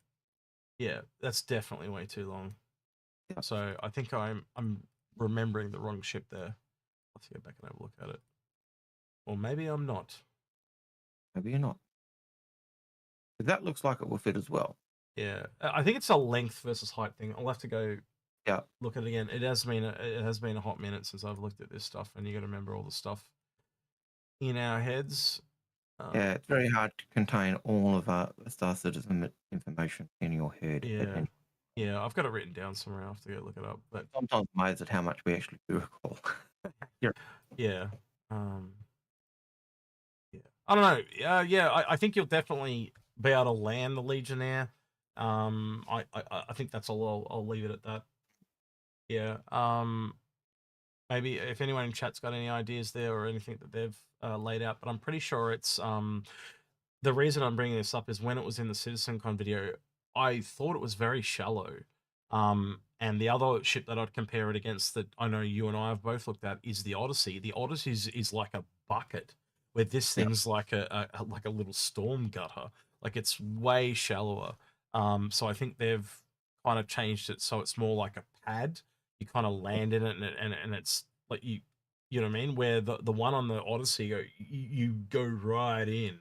Yeah, that's definitely way too long. Yeah. So I think I'm remembering the wrong ship there. Let's go back and have a look at it. Or maybe I'm not. Maybe you're not. But that looks like it will fit as well. Yeah, I think it's a length versus height thing. I'll have to go. Yeah. Look at it again. It has been a hot minute since I've looked at this stuff, and you got to remember all the stuff in our heads. Yeah, it's very hard to contain all of Star Citizen information in your head. Yeah. Yeah, I've got it written down somewhere. I'll have to go look it up. But sometimes I'm amazed at how much we actually do recall. Yeah. Yeah. I don't know. Yeah, I think you'll definitely be able to land the Legionnaire. I think that's all. I'll leave it at that. Yeah. Maybe if anyone in chat's got any ideas there or anything that they've laid out, but I'm pretty sure it's the reason I'm bringing this up is when it was in the CitizenCon video, I thought it was very shallow. And the other ship that I'd compare it against that I know you and I have both looked at is the Odyssey. The Odyssey is like a bucket, where this thing's like a little storm gutter. Like it's way shallower. So I think they've kind of changed it so it's more like a pad. You kind of land in it and it's like you know what I mean? Where the one on the Odyssey you go right in.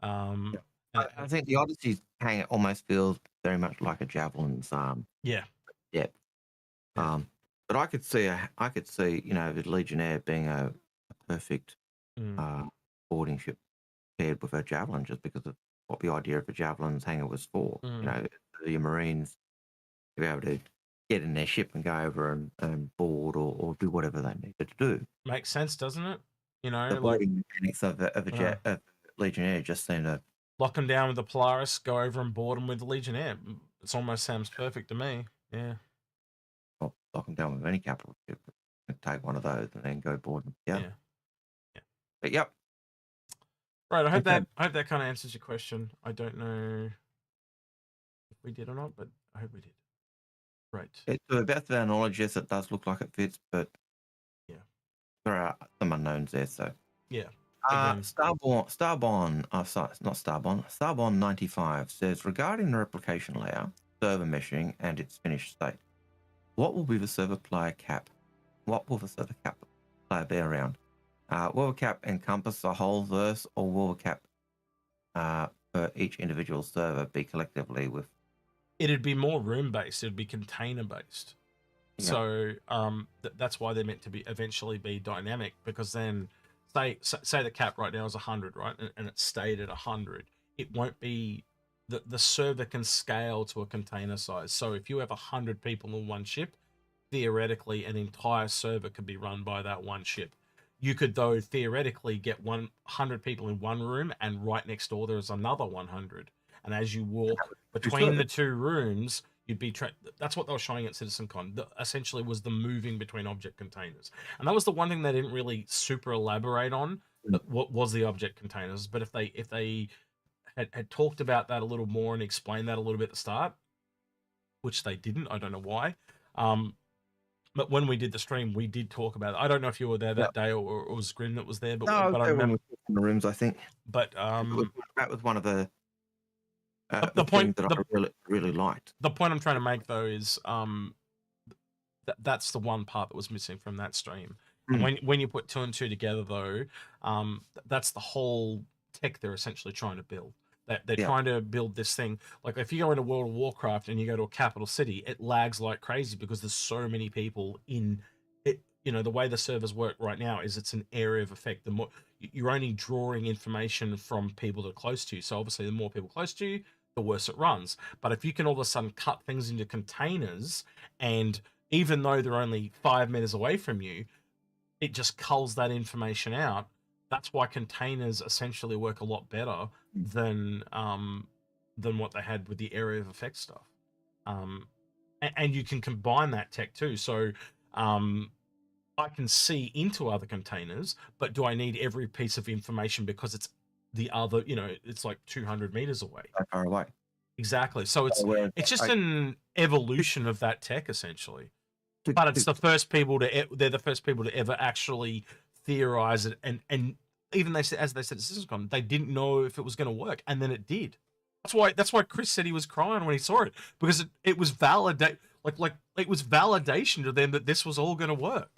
I think the Odyssey's hangar almost feels very much like a Javelin's Yeah. But I could see the Legionnaire being a perfect boarding ship paired with a Javelin, just because of what the idea of a Javelin's hangar was for. You know, the Marines to be able to get in their ship and go over and board or do whatever they needed to do. Makes sense, doesn't it? You know, the boarding mechanics of a Legionnaire just seem to lock them down with the Polaris, go over and board them with the Legionnaire. It almost sounds perfect to me. Yeah. Well, lock them down with any capital ship. Take one of those and then go board them. Yeah. But yep. Right. I hope that kind of answers your question. I don't know. we did or not, but I hope we did. Right. To the best of our knowledge, yes, it does look like it fits, but yeah, there are some unknowns there. So yeah. Starborn, sorry, not Starborn. Starborn 95 says regarding the replication layer, server meshing, and its finished state, what will be the server player cap? What will the server cap player be around? Will the cap encompass the whole verse, or will the cap for each individual server be collectively with? It'd be more room based. It'd be container based. Yeah. So that's why they're meant to be eventually be dynamic, because then say the cap right now is 100, right, and it stayed at 100. It won't be the server can scale to a container size. So if you have 100 people in one ship, theoretically an entire server could be run by that one ship. You could, though, theoretically get 100 people in one room, and right next door there is another 100. And as you walk between the two rooms, you'd be that's what they were showing at CitizenCon. Essentially, was the moving between object containers, and that was the one thing they didn't really super elaborate on. What was the object containers? But if they had talked about that a little more and explained that a little bit at the start, which they didn't, I don't know why. But when we did the stream, we did talk about it. I don't know if you were there that day or it was Grim that was there, but No, I remember in the rooms, I think. But that was one of the the point that I really liked. The point I'm trying to make, though, is that's the one part that was missing from that stream. And when you put 2 and 2 together, though, that's the whole tech they're essentially trying to build. They're trying to build this thing. Like, if you go into World of Warcraft and you go to a capital city, it lags like crazy because there's so many people in it. You know, the way the servers work right now is it's an area of effect. The more you're only drawing information from people that are close to you. So obviously, the more people close to you, the worse it runs. But if you can all of a sudden cut things into containers, and even though they're only 5 meters away from you, it just culls that information out. That's why containers essentially work a lot better than what they had with the area of effect stuff. And you can combine that tech too. So I can see into other containers, but do I need every piece of information because it's the other, it's like 200 meters away. So far away. Exactly. So it's just an evolution of that tech essentially. But it's the first people they're the first people to ever actually theorize it, and even as they said at CitizenCon, they didn't know if it was going to work, and then it did. That's why Chris said he was crying when he saw it, because it was validate like it was validation to them that this was all going to work.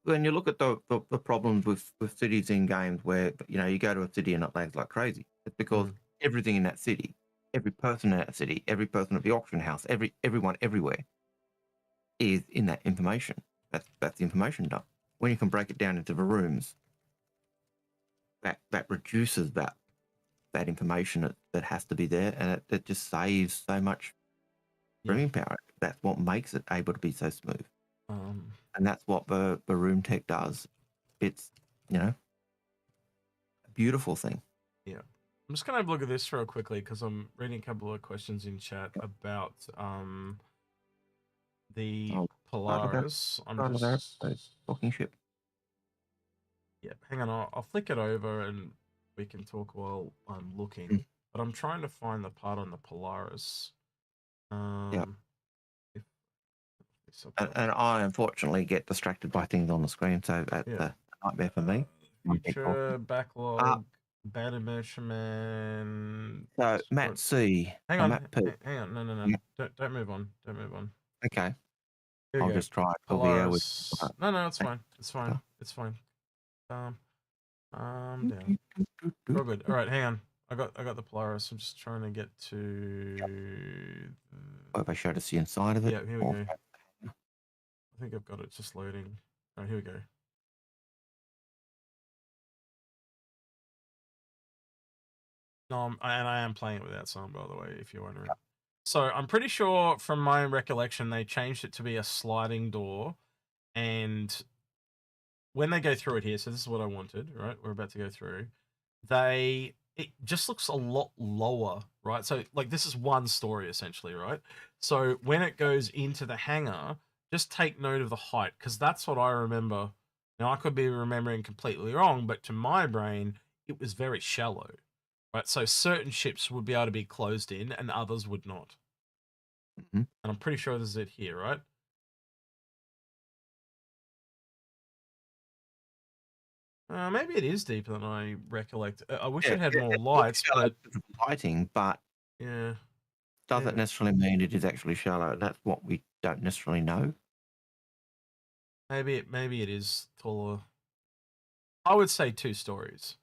When you look at the problems with cities in games where you go to a city and it lags like crazy, it's because everything in that city, every person in that city, every person at the auction house, everyone everywhere is in that information. That's the information dump. When you can break it down into the rooms, that reduces that information that has to be there, and it just saves so much rooming power. That's what makes it able to be so smooth. And that's what the room tech does. It's a beautiful thing. Yeah. I'm just going to have a look at this real quickly because I'm reading a couple of questions in chat about the Polaris. I'm just talking ship. Yeah, hang on. I'll flick it over and we can talk while I'm looking. But I'm trying to find the part on the Polaris. And I unfortunately get distracted by things on the screen, so that's a nightmare for me. Feature, backlog, banner measurement. So Matt C. Hang on, Matt P. hang on. No. Don't move on. Okay. I'll just try it. Polaris. No, it's fine. It's fine. Down. All good. All right, hang on. I got the Polaris. I'm just trying to get to. What if I showed us the inside of it? Yeah, here we go. I think I've got it just loading. Oh, here we go. No, I am playing it without sound, by the way, if you're wondering. So I'm pretty sure, from my recollection, they changed it to be a sliding door, and when they go through it here, so this is what I wanted, right? We're about to go through. It just looks a lot lower, right? So like this is one story essentially, right? So when it goes into the hangar, just take note of the height, because that's what I remember. Now I could be remembering completely wrong, but to my brain, it was very shallow. right? So certain ships would be able to be closed in and others would not. And I'm pretty sure this is it here, right? Maybe it is deeper than I recollect. I wish it had more lights, but lighting, but yeah, does it necessarily mean it is actually shallow? That's what we don't necessarily know. maybe it is taller. I would say 2 stories.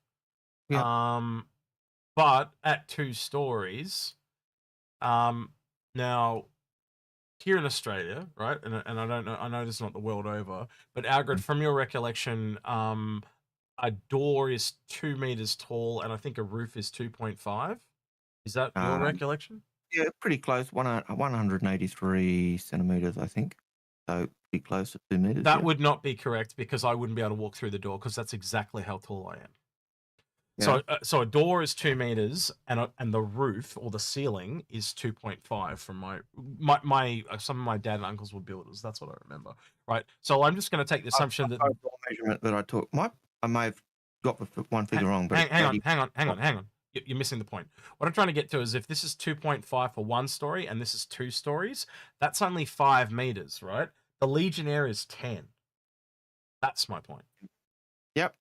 Yeah. But at 2 stories, now here in Australia, right? And I don't know, I know this is not the world over, but Algared, from your recollection, a door is 2 meters tall, and I think a roof is 2.5. Is that your recollection? Yeah, pretty close. 183 centimeters, I think. So pretty close to 2 meters. That would not be correct because I wouldn't be able to walk through the door because that's exactly how tall I am. Yeah. So a door is 2 meters, and the roof or the ceiling is 2.5. From my some of my dad and uncles were builders. That's what I remember, right? So I'm just going to take the assumption that the measurement that I took, I may have got the one figure wrong, but hang on. You're missing the point. What I'm trying to get to is if this is 2.5 for 1 story and this is 2 stories, that's only 5 meters, right? The Legionnaire is 10. That's my point. Yep.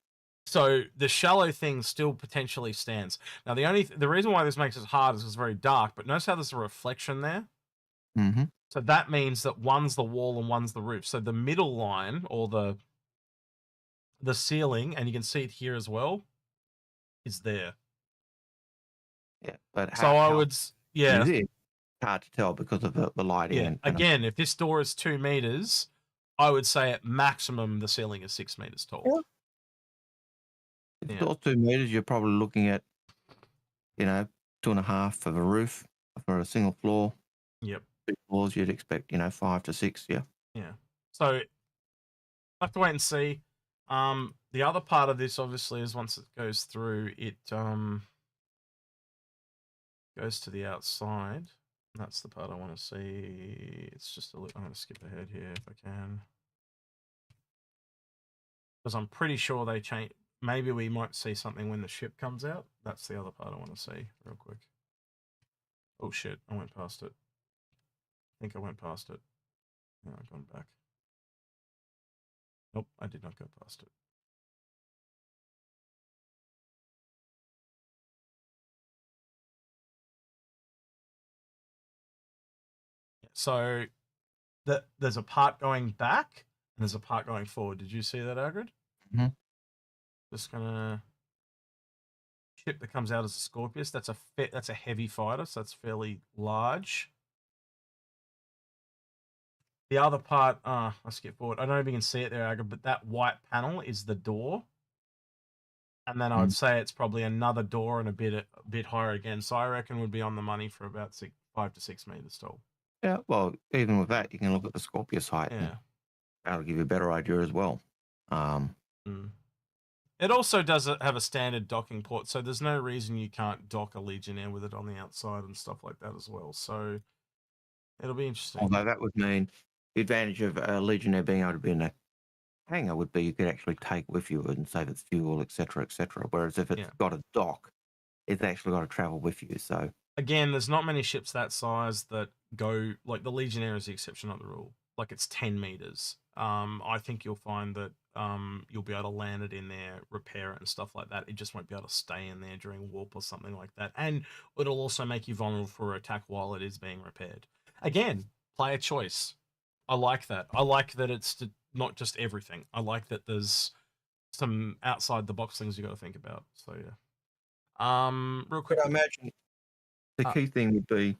So the shallow thing still potentially stands. Now the reason why this makes it hard is it's very dark, but notice how there's a reflection there? Mm-hmm. So that means that one's the wall and one's the roof. So the middle line or the ceiling, and you can see it here as well, is there. Yeah, but so I would, yeah, it's hard to tell because of the lighting. Yeah. Again, if this door is 2 meters, I would say at maximum the ceiling is 6 meters tall. Yeah. If the door's 2 meters, you're probably looking at, 2.5 of a roof for a single floor. Yep. 2 floors, you'd expect, 5 to 6. Yeah. Yeah. So I have to wait and see. The other part of this, obviously, is once it goes through, it goes to the outside. That's the part I want to see. It's just I'm going to skip ahead here if I can, because I'm pretty sure they change. Maybe we might see something when the ship comes out. That's the other part I want to see real quick. Oh shit! I went past it. I think I went past it. No, I've gone back. Nope, I did not go past it. So there's a part going back and there's a part going forward. Did you see that, Algared? Mm-hmm. Just gonna ship that comes out as a Scorpius. That's a heavy fighter, so that's fairly large. The other part, I skip forward. I don't know if you can see it there, Algared, but that white panel is the door. And then I would say it's probably another door and a bit higher again. So I reckon would be on the money for about 5 to 6 meters tall. Yeah, well, even with that, you can look at the Scorpius height. Yeah. That'll give you a better idea as well. It also does have a standard docking port, so there's no reason you can't dock a Legionnaire with it on the outside and stuff like that as well. So it'll be interesting. Although that would mean the advantage of a Legionnaire being able to be in a hangar would be you could actually take with you and save its fuel, etc., etc. Whereas if it's got a dock, it's actually got to travel with you. So again, there's not many ships that size that go, like the Legionnaire is the exception, not the rule. Like it's 10 meters. I think you'll find that you'll be able to land it in there, repair it and stuff like that. It just won't be able to stay in there during warp or something like that. And it'll also make you vulnerable for attack while it is being repaired. Again, player choice. I like that. I like that it's not just everything. I like that there's some outside the box things you got to think about. So yeah. Real quick. I imagine the key thing would be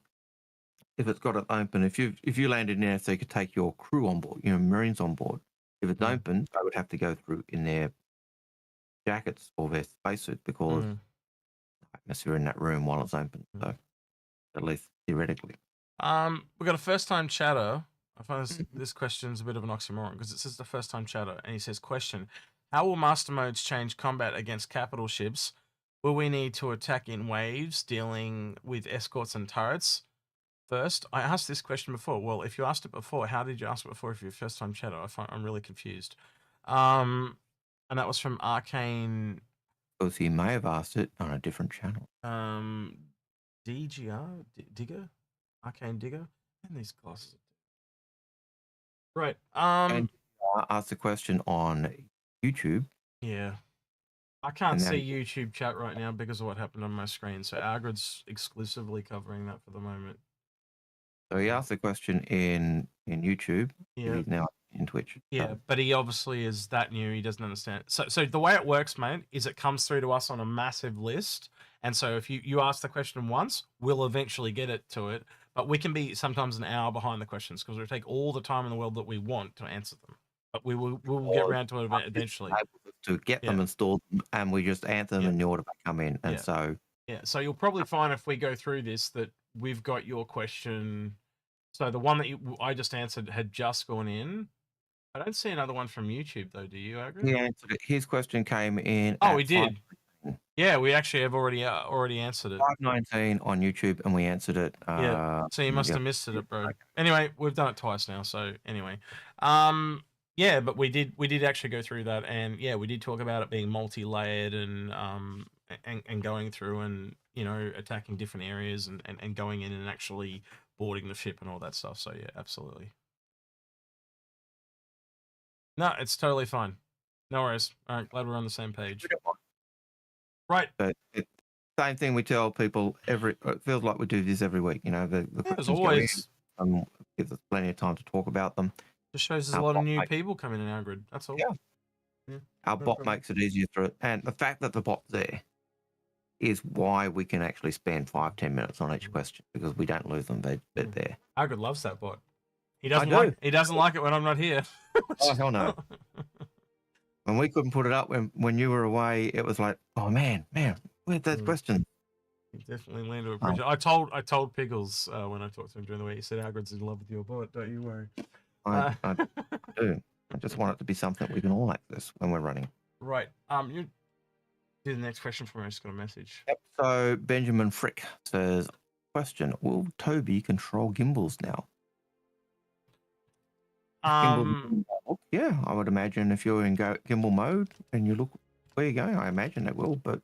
if it's got it open. If you landed in there, so you could take your crew on board, Marines on board. If it's open, they would have to go through in their jackets or their spacesuits because the atmosphere in that room while it's open. So at least theoretically. We've got a first-time chatter. I find this question's a bit of an oxymoron because it says the first-time chatter, and he says, question, how will master modes change combat against capital ships? Will we need to attack in waves dealing with escorts and turrets? First, I asked this question before. Well, if you asked it before, how did you ask it before if you're first-time chatter? I'm really confused. And that was from Arcane. because he may have asked it on a different channel. DGR Digger, Arcane Digger, and these glasses. Right. And asked the question on YouTube. Yeah. I can't And see then- YouTube chat right now because of what happened on my screen. So Algared's exclusively covering that for the moment. So he asked the question in YouTube. Yeah. He's now in Twitch. Yeah, So, but he obviously is that new. He doesn't understand. So the way it works, mate, is it comes through to us on a massive list. And so if you ask the question once, we'll eventually get it to it. But we can be sometimes an hour behind the questions because we take all the time in the world that we want to answer them. But we'll get around to it eventually. to get them installed, and we just answer them in the order they come in. And Yeah. so Yeah, so you'll probably find if we go through this that we've got your question. So the one that I just answered had just gone in. I don't see another one from YouTube though. Do you, Algared? he answered it. His question came in. Oh, at we did. Yeah, we actually have already answered it. 5:19 on YouTube, and we answered it. Yeah. So you must yeah. have missed it, bro. Anyway, we've done it twice now. So anyway, yeah, but we did actually go through that, and yeah, we did talk about it being multi-layered and going through and attacking different areas and going in and actually boarding the ship and all that stuff. So yeah, absolutely. No, it's totally fine. No worries. All right, glad we're on the same page. Right. But same thing we tell people it feels like we do this every week. The As questions go always. in, gives us plenty of time to talk about them. Just shows there's a lot of new people coming in our grid. That's all. Yeah. Our no bot problem. makes it easier through it. And the fact that the bot's there is why we can actually spend 5-10 minutes on each question, because we don't lose them. They're there. Algared loves that bot. He I doesn't like it when I'm not here. Oh, hell no. When we couldn't put it up when you were away, it was like, oh man, where's that question? He definitely leaned to appreciate. I told Pickles when I talked to him during the week. He said Algared's in love with your bot. Don't you worry. I do. I just want it to be something we can all access when we're running. Right. You do the next question for me. I just got a message. Yep. So Benjamin Frick says, question: will Toby control gimbals now? Yeah, I would imagine if you're in gimbal mode and you look where you're going, I imagine it will. But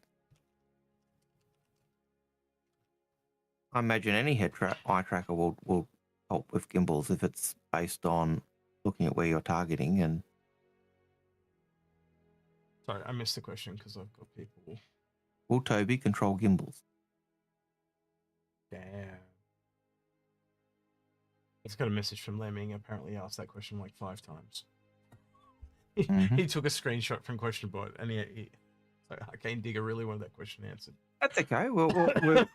I imagine any eye tracker will help with gimbals if it's based on looking at where you're targeting. And Sorry, I missed the question because I've got people. will Toby control gimbals? Damn. I just got a message from Lemming. Apparently asked that question like 5 times. He took a screenshot from question bot and he so Arcane Digger really wanted that question answered. That's okay. We're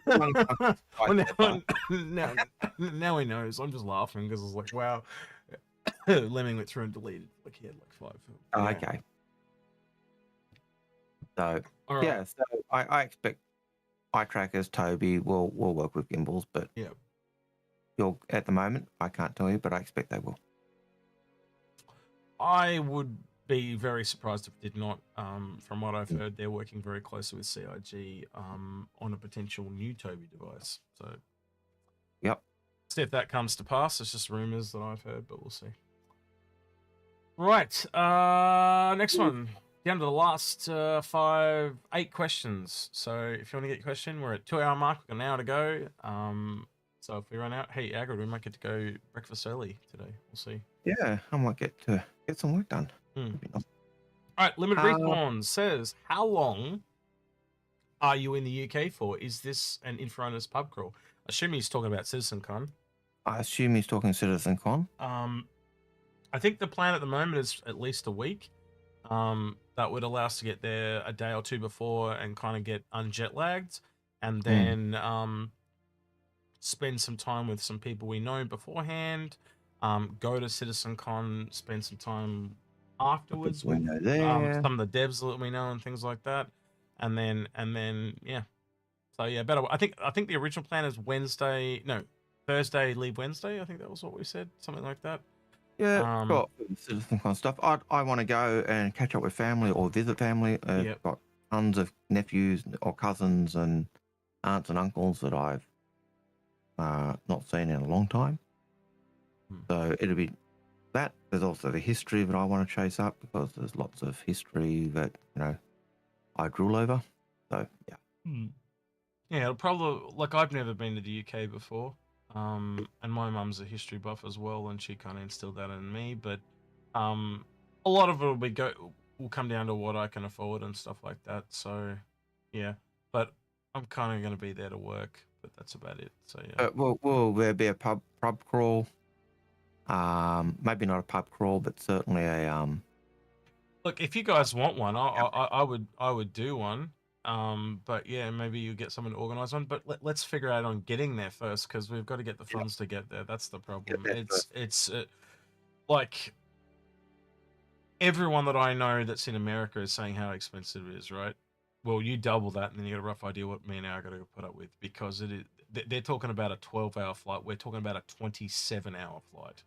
now he knows. I'm just laughing because I was like, wow. Lemming went through and deleted. Like he had like 5. Oh, okay. So All right. yeah, so I expect eye trackers, Toby will work with gimbals, but yeah, at the moment I can't tell you, but I expect they will. I would be very surprised if it did not. From what I've heard, they're working very closely with CIG on a potential new Toby device. So, yep. See if that comes to pass. It's just rumors that I've heard, but we'll see. Right. Next one. Down to the last 8 questions. So if you want to get your question, we're at 2-hour mark. We've got an hour to go. So if we run out, hey, Algared, we might get to go breakfast early today. We'll see. Yeah, I might get to get some work done. All right, Limited Respawn says, how long are you in the UK for? Is this an Inforunners pub crawl? I assume he's talking about CitizenCon. I assume he's talking CitizenCon. I think the plan at the moment is at least a week. That would allow us to get there a day or 2 before and kind of get unjet lagged, and then spend some time with some people we know beforehand. Go to CitizenCon, spend some time afterwards with some of the devs that we know and things like that, and then yeah. So yeah, better. I think the original plan is Thursday, leave Wednesday. I think that was what we said, something like that. Yeah, got CitizenCon stuff. I want to go and catch up with family or visit family. I've got tons of nephews or cousins and aunts and uncles that I've not seen in a long time. So it'll be that. There's also the history that I want to chase up because there's lots of history that I drool over. So yeah. Yeah, it'll probably, like, I've never been to the UK before, and my mum's a history buff as well, and she kind of instilled that in me. But a lot of it will come down to what I can afford and stuff like that. So yeah, but I'm kind of going to be there to work, but that's about it. So yeah. Will there be a pub crawl? Maybe not a pub crawl, but certainly a Look, if you guys want one, I would do one. But yeah, maybe you get someone to organize one. But let's figure out on getting there first, because we've got to get the funds to get there. That's the problem. It's like everyone that I know that's in America is saying how expensive it is, right? Well, you double that, and then you get a rough idea what me and I got to put up with, because it is. They're talking about a 12-hour flight. We're talking about a 27-hour flight,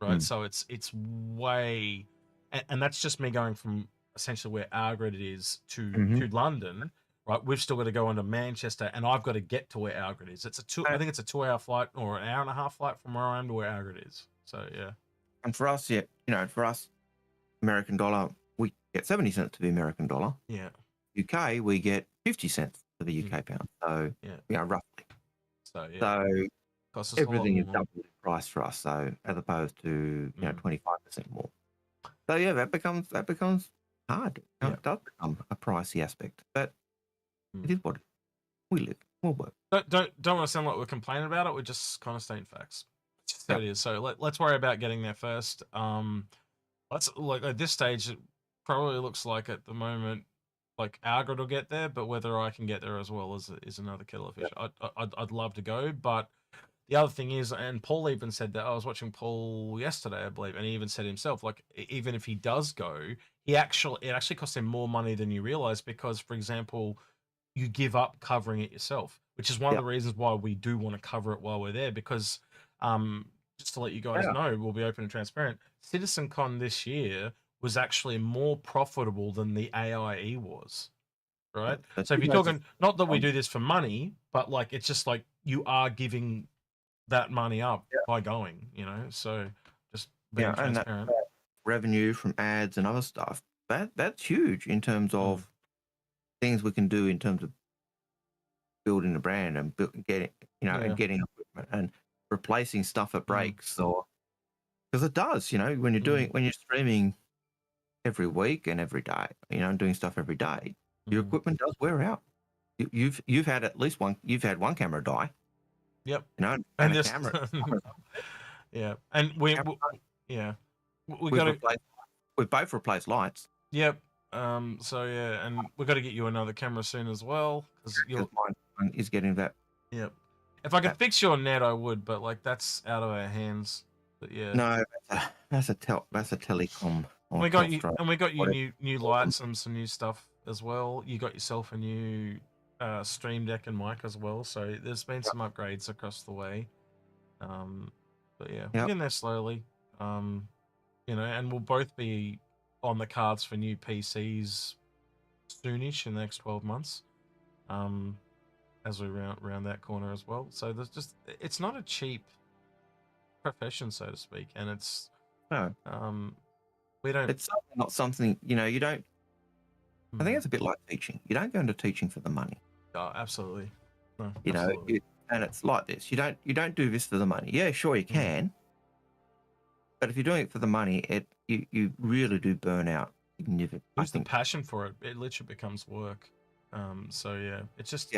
right? So it's way, and that's just me going from essentially where Algared is to London, right? We've still got to go into Manchester, and I've got to get to where Algared is. I think it's a 2-hour flight or an hour-and-a-half flight from where I am to where Algared is. So yeah. And for us, for us, American dollar, we get 70 cents to the American dollar. Yeah. UK, we get 50 cents to the UK pound. So roughly. So yeah. So everything is double the price for us. So as opposed to 25% more. So yeah, that becomes hard. It does become a pricey aspect, but it is what we live. We'll work. Don't want to sound like we're complaining about it. We're just kind of stating facts. It's just how it is. So let's worry about getting there first. Let's, like, at this stage, it probably looks like at the moment, like, Algared will get there, but whether I can get there as well is another kettle of fish. I'd love to go, but the other thing is, and Paul even said that, I was watching Paul yesterday, I believe, and he even said himself, like, even if he does go, it actually costs him more money than you realize, because, for example, you give up covering it yourself, which is one of the reasons why we do want to cover it while we're there, because just to let you guys know, we'll be open and transparent. CitizenCon this year was actually more profitable than the AIE was, right? So if you're talking, not that we do this for money, but like, it's just like you are giving that money up by going, so just being transparent. And that revenue from ads and other stuff, that's huge in terms of things we can do in terms of building a brand and getting, and getting equipment and replacing stuff that breaks, or because it does, when you're streaming every week and every day, and doing stuff every day, your equipment does wear out. You've had at least one. You've had one camera die. Yep. And this camera. and we got to. We've both replaced lights. Yep. So yeah, and we've got to get you another camera soon as well, because mine is getting that. Yep. If I could fix your net, I would, but like, that's out of our hands. But yeah. No, that's a telecom. We got you new lights and some new stuff as well. You got yourself a new Stream Deck and mic as well. So there's been some upgrades across the way. But yeah, we're getting there slowly. And we'll both be on the cards for new PCs soonish in the next 12 months. As we round that corner as well. So it's not a cheap profession, so to speak, and it's we don't. It's not something you don't. I think it's a bit like teaching. You don't go into teaching for the money. Oh, absolutely. No, and it's like this. You don't do this for the money. Yeah, sure you can, but if you're doing it for the money, you really do burn out. Lose the passion for it. It literally becomes work. So yeah, it's just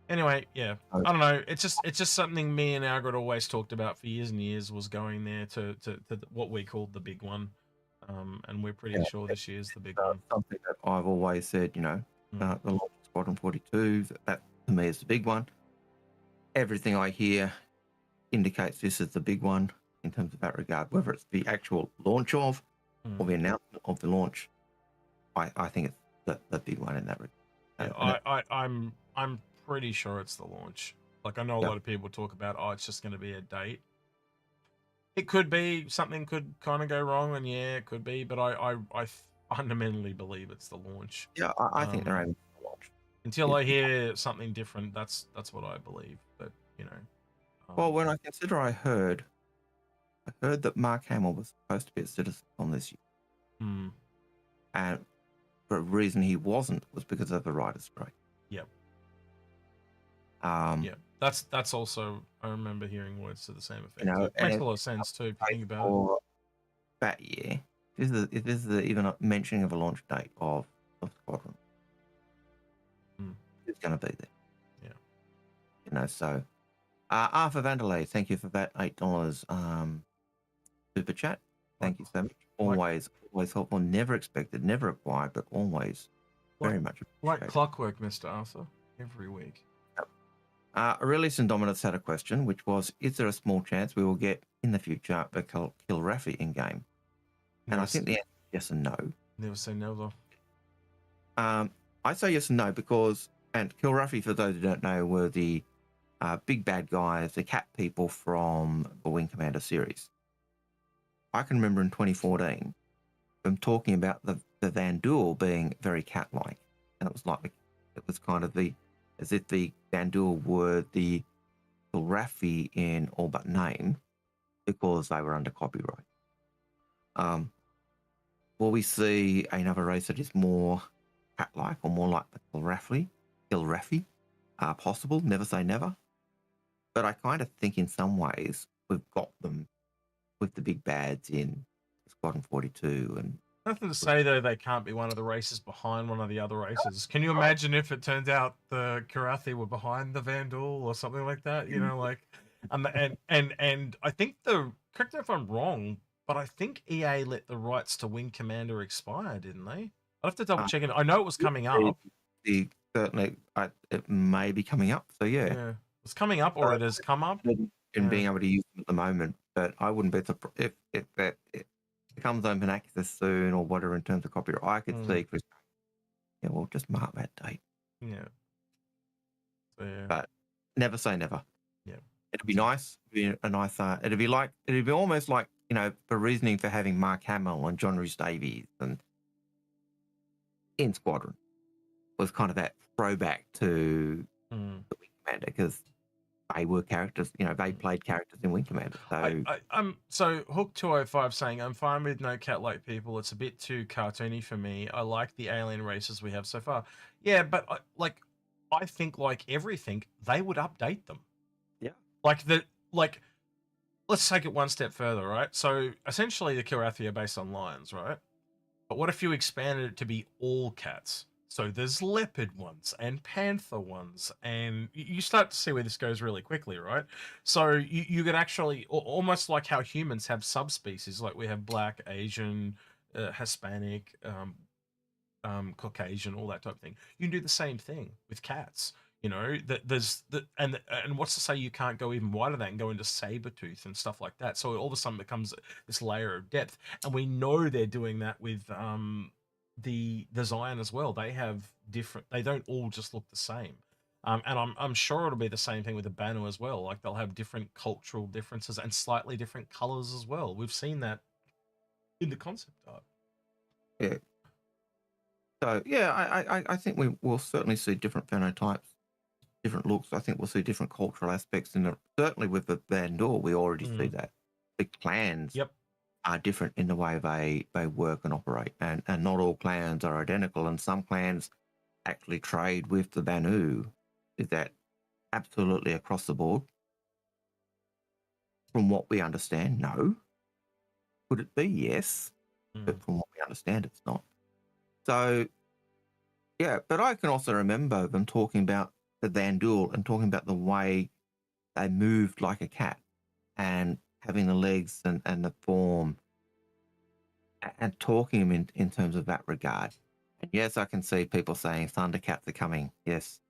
Anyway, yeah, I don't know. It's just something me and Algared always talked about for years and years, was going there to what we called the big one, and we're pretty sure this year's the big one. Something that I've always said, the launch of Squadron 42, that to me is the big one. Everything I hear indicates this is the big one in terms of that regard, whether it's the actual launch of or the announcement of the launch. I think it's the big one in that regard. Yeah, I'm pretty sure it's the launch. Like, I know a lot of people talk about, it's just going to be a date. It could be, something could kind of go wrong, and yeah, it could be, but I fundamentally believe it's the launch. Yeah, I think they're aiming for the launch. Until I hear something different, that's what I believe. But well, when I consider, I heard that Mark Hamill was supposed to be at CitizenCon this year, and the reason he wasn't was because of the writer's strike. Yep. Yeah, that's also, I remember hearing words to the same effect. You know, It makes a lot of sense too if you think about it. for that year, if this is even a mentioning of a launch date of Squadron, it's going to be there. Yeah. You know, so Arthur Vanderlei, thank you for that $8 super chat. Thank you so much. Always helpful. Never expected, never required, but always very much Like appreciated. clockwork, Mr. Arthur, every week. Aurelius and Dominus had a question, which was, is there a small chance we will get in the future a Kilrathi in game? And I think the answer is yes and no. Never say never. I say yes and no because, and Kilrathi, for those who don't know, were the big bad guys, the cat people from the Wing Commander series. I can remember in 2014 them talking about the Vanduul being very cat-like, and it was like it was kind of as if the Vanduul were the Kilrathi in all but name because they were under copyright. Will we see another race that is more cat-like or more like the Kilrathi? Possible. Never say never. But I kind of think in some ways we've got them with the big bads in Squadron 42 and. Nothing to say though they can't be one of the races behind one of the other races. Can you imagine if it turned out the Kilrathi were behind the Vanduul or something like that? You know, like, and I think correct me if I'm wrong, but I think EA let the rights to Wing Commander expire, didn't they? I'll have to double check it. I know it was coming up. Certainly, it may be coming up. So yeah, it's coming up or it has come up. And being able to use them at the moment, but I wouldn't be surprised if that. Becomes open access soon or whatever in terms of copyright. I could see, yeah, we'll just mark that date. Yeah. So, yeah. But never say never. Yeah. It'd be nice. It'd be a nice. It'd be almost like, you know, the reasoning for having Mark Hamill and John Rhys Davies and in Squadron was kind of that throwback to the Wing Commander because they were characters, you know, they played characters in Wing Commander. So so Hook 205 saying, I'm fine with no cat-like people. It's a bit too cartoony for me. I like the alien races we have so far. Yeah, but I think like everything, they would update them. Yeah. Let's take it one step further, right? So essentially the Kilrathi are based on lions, right? But what if you expanded it to be all cats? So there's leopard ones and panther ones, and you start to see where this goes really quickly, right? So you could actually, almost like how humans have subspecies, like we have black, Asian, Hispanic, Caucasian, all that type of thing. You can do the same thing with cats. You know, and what's to say you can't go even wider than that and go into saber-tooth and stuff like that? So all of a sudden it becomes this layer of depth, and we know they're doing that with the Zion as well. They have different, they don't all just look the same, and I'm sure it'll be the same thing with the Banu as well. Like they'll have different cultural differences and slightly different colors as well. We've seen that in the concept art. Yeah. So yeah, I think we will certainly see different phenotypes, different looks. I think we'll see different cultural aspects in certainly with the Vanduul. We already see that the clans are different in the way they work and operate, and not all clans are identical, and some clans actually trade with the Banu. Is that absolutely across the board? From what we understand, no. Could it be? Yes. But from what we understand, it's not. So, yeah, but I can also remember them talking about the Vanduul and talking about the way they moved like a cat and having the legs and the form and talking them in terms of that regard. And yes, I can see people saying Thundercats are coming. Yes.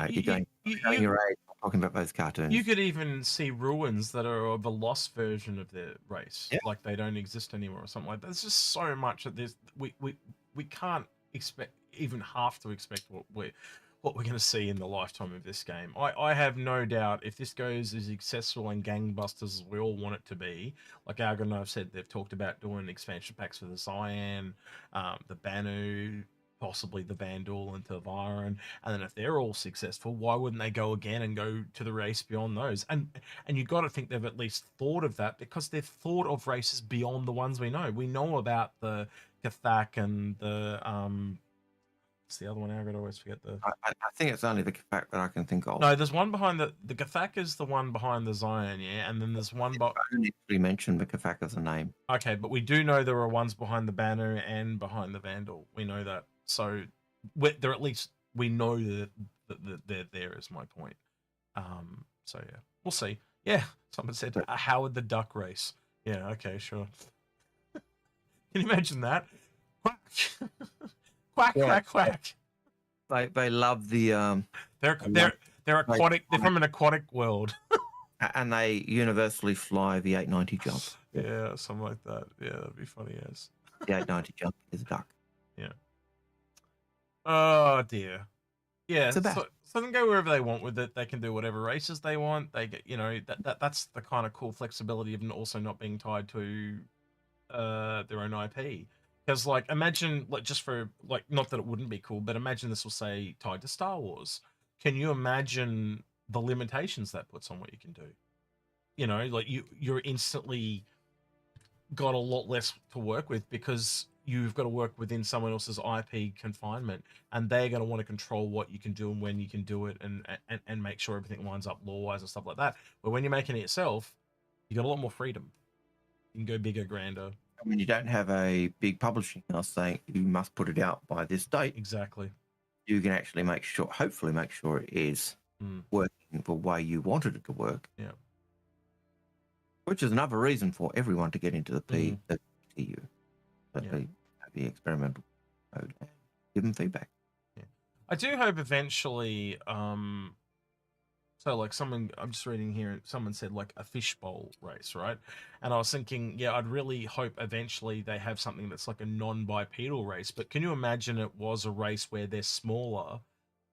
You're going your age talking about those cartoons. You could even see ruins that are of a lost version of their race, like they don't exist anymore or something like that. There's just so much that we can't expect, even half to expect what we're going to see in the lifetime of this game. I have no doubt if this goes as successful and gangbusters as we all want it to be, like Algared and I have said, they've talked about doing expansion packs for the Cyan, the Banu, possibly the Vanduul and Tavaran, and then if they're all successful, why wouldn't they go again and go to the race beyond those? And you've got to think they've at least thought of that, because they've thought of races beyond the ones we know. We know about the Cathak and the what's the other one? I always forget the. I think it's only the fact that I can think of. No, there's one behind the Cathak is the one behind the Zion, yeah, and then there's one. I only mentioned the Cathak as a name. Okay, but we do know there are ones behind the Banner and behind the Vandal. We know that, so they're at least we know that they're there. Is my point. So yeah, we'll see. Yeah, someone said a Howard the Duck race. Yeah, okay, sure. Can you imagine that? Quack, quack, quack, quack. They love the They're aquatic. They're from an aquatic world. And they universally fly the 890 jump. Yeah, something like that. Yeah, that'd be funny as. The 890 jump is a duck. Yeah. Oh dear. Yeah. It's a bat. So they can go wherever they want with it. They can do whatever races they want. They get, that's the kind of cool flexibility of also not being tied to their own IP. Because imagine just for not that it wouldn't be cool, but imagine this will say tied to Star Wars. Can you imagine the limitations that puts on what you can do? You're instantly got a lot less to work with because you've got to work within someone else's IP confinement, and they're going to want to control what you can do and when you can do it, and make sure everything lines up law-wise and stuff like that. But when you're making it yourself, you got a lot more freedom. You can go bigger, grander. When you don't have a big publishing house saying you must put it out by this date, exactly, you can actually hopefully make sure it is working the way you wanted it to work. Yeah. Which is another reason for everyone to get into the PTU. They have the experimental mode and give them feedback. Yeah. I do hope eventually, I'm just reading here, someone said a fishbowl race, right? And I was thinking, yeah, I'd really hope eventually they have something that's like a non-bipedal race. But can you imagine it was a race where they're smaller,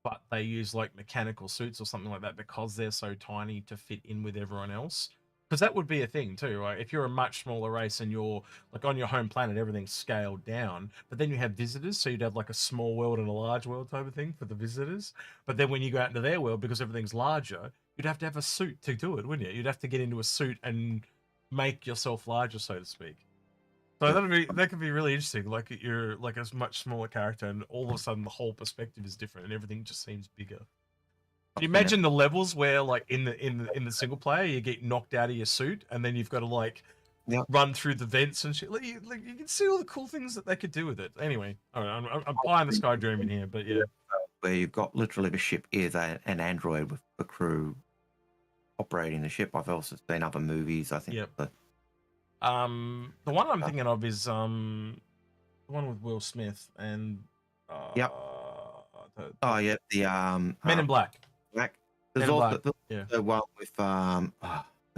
but they use mechanical suits or something like that because they're so tiny to fit in with everyone else? Because that would be a thing too, right? If you're a much smaller race and you're on your home planet, everything's scaled down, but then you have visitors, so you'd have a small world and a large world type of thing for the visitors. But then when you go out into their world, because everything's larger, you'd have to have a suit to do it, wouldn't you? You'd have to get into a suit and make yourself larger, so to speak. So that could be really interesting. You're a much smaller character, and all of a sudden the whole perspective is different, and everything just seems bigger. Can you imagine the levels where, in the single player, you get knocked out of your suit, and then you've got to run through the vents and shit. You can see all the cool things that they could do with it. Anyway, all right, I'm buying the Sky Dream in here, but yeah, where you've got literally the ship is an android with the crew operating the ship. I've also seen other movies. I think. Yep. The one I'm thinking of is the one with Will Smith and. The Men in Black. There's also the one with the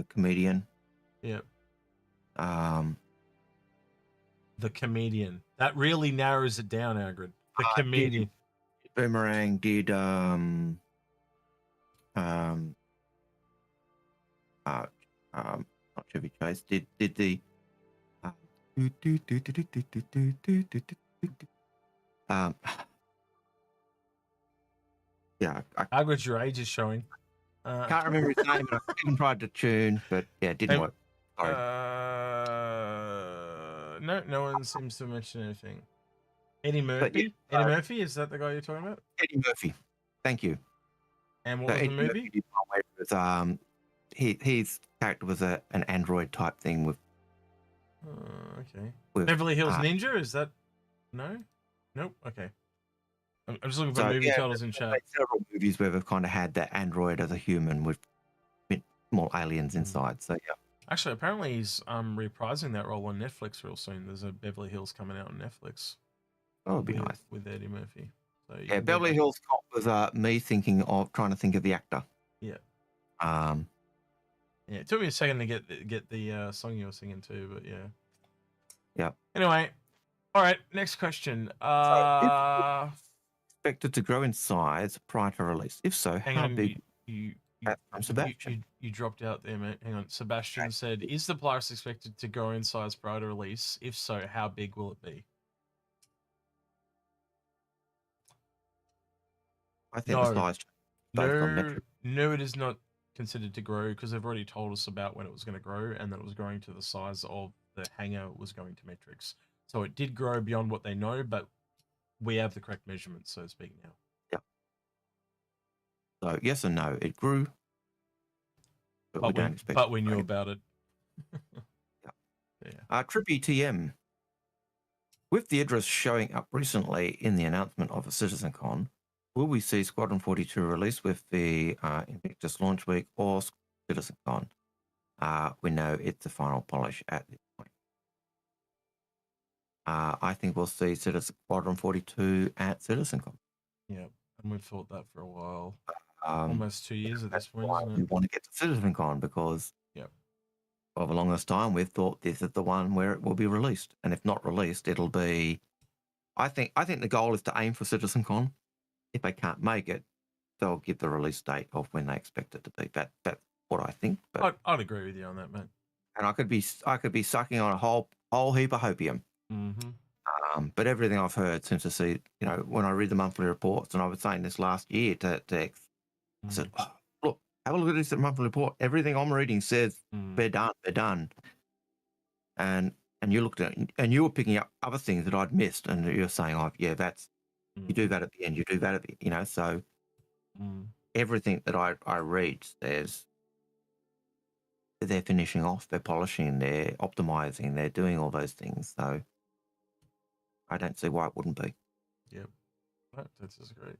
comedian. Yeah. The comedian. That really narrows it down, Algared. The comedian. Boomerang did not Chevy Chase did the Algared, your age is showing. Can't remember his name. I even tried to tune, but yeah, it didn't work. Sorry. No one seems to mention anything. Eddie Murphy? Eddie Murphy? Is that the guy you're talking about? Eddie Murphy. Thank you. And what was the movie? His character was an android type thing with. Okay. Beverly Hills Ninja? Is that? No? Nope. Okay. I'm just looking for movie titles in chat. Several movies where they've kind of had that android as a human with more aliens inside. So yeah. Actually, apparently he's reprising that role on Netflix real soon. There's a Beverly Hills coming out on Netflix. Oh, it'd be nice with Eddie Murphy. So yeah, Beverly Hills Cop was me trying to think of the actor. Yeah. Yeah, it took me a second to get the song you were singing too, but yeah. Yeah. Anyway, all right. Next question. Expected to grow in size prior to release? If so, how big? Sebastian. You dropped out there, mate. Hang on. Sebastian said, "Is the Polaris expected to grow in size prior to release? If so, how big will it be?" I think the size. No, it is not considered to grow because they've already told us about when it was going to grow and that it was growing to the size of the hangar was going to metrics. So it did grow beyond what they know, but we have the correct measurements, so to speak, now. So yes and no, it grew, but we don't expect. But we knew about it. Yeah. Trippy TM. With the Idris showing up recently in the announcement of a CitizenCon, will we see Squadron 42 released with the Invictus launch week or CitizenCon? We know it's the final polish at this point. I think we'll see Squadron 42 at CitizenCon. Yeah, and we've thought that for a while. Almost 2 years at this point, isn't it? We want to get to CitizenCon because for the longest time we've thought this is the one where it will be released, and if not released, it'll be. I think the goal is to aim for CitizenCon. If they can't make it, they'll give the release date of when they expect it to be. That's what I think. But I'd agree with you on that, mate. And I could be sucking on a whole heap of hopium. But everything I've heard seems to see, when I read the monthly reports, and I was saying this last year to X, I said, look, have a look at this monthly report. Everything I'm reading says they're done. And you looked at it, and you were picking up other things that I'd missed, and you're saying, that's, you do that at the end, you do that at the, so everything that I read says they're finishing off, they're polishing, they're optimizing, they're doing all those things. So I don't see why it wouldn't be. Yep. That's just great.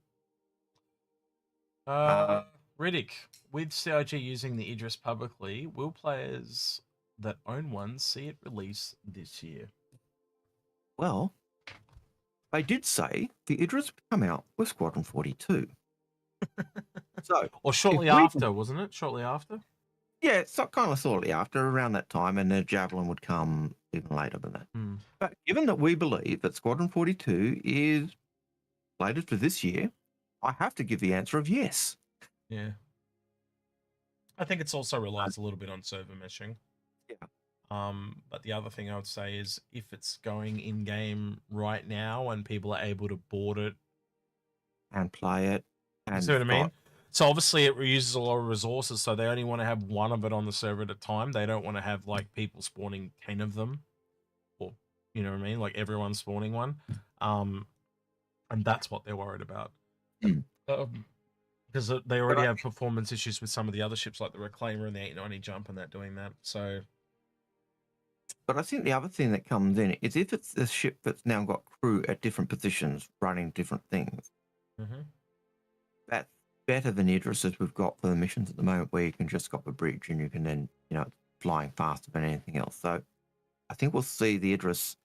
Riddick, with CIG using the Idris publicly, will players that own one see it release this year? Well, they did say the Idris would come out with Squadron 42. Or shortly after, wasn't it? Shortly after? Yeah, it's kind of shortly after, around that time, and the Javelin would come even later than that. But given that we believe that Squadron 42 is slated for this year, I have to give the answer of yes. Yeah. I think it's also relies a little bit on server meshing. Yeah. But the other thing I would say is if it's going in-game right now and people are able to board it and play it. And see what I mean? So obviously it uses a lot of resources, so they only want to have one of it on the server at a time. They don't want to have like people spawning 10 of them, or you know what I mean, like everyone spawning one. And that's what they're worried about, because they already have performance issues with some of the other ships, like the Reclaimer and the 890 Jump, and that doing that. So, but I think the other thing that comes in is if it's a ship that's now got crew at different positions running different things. That's better than the Idrises we've got for the missions at the moment, where you can just go up a bridge and you can then, flying faster than anything else. So I think we'll see the Idris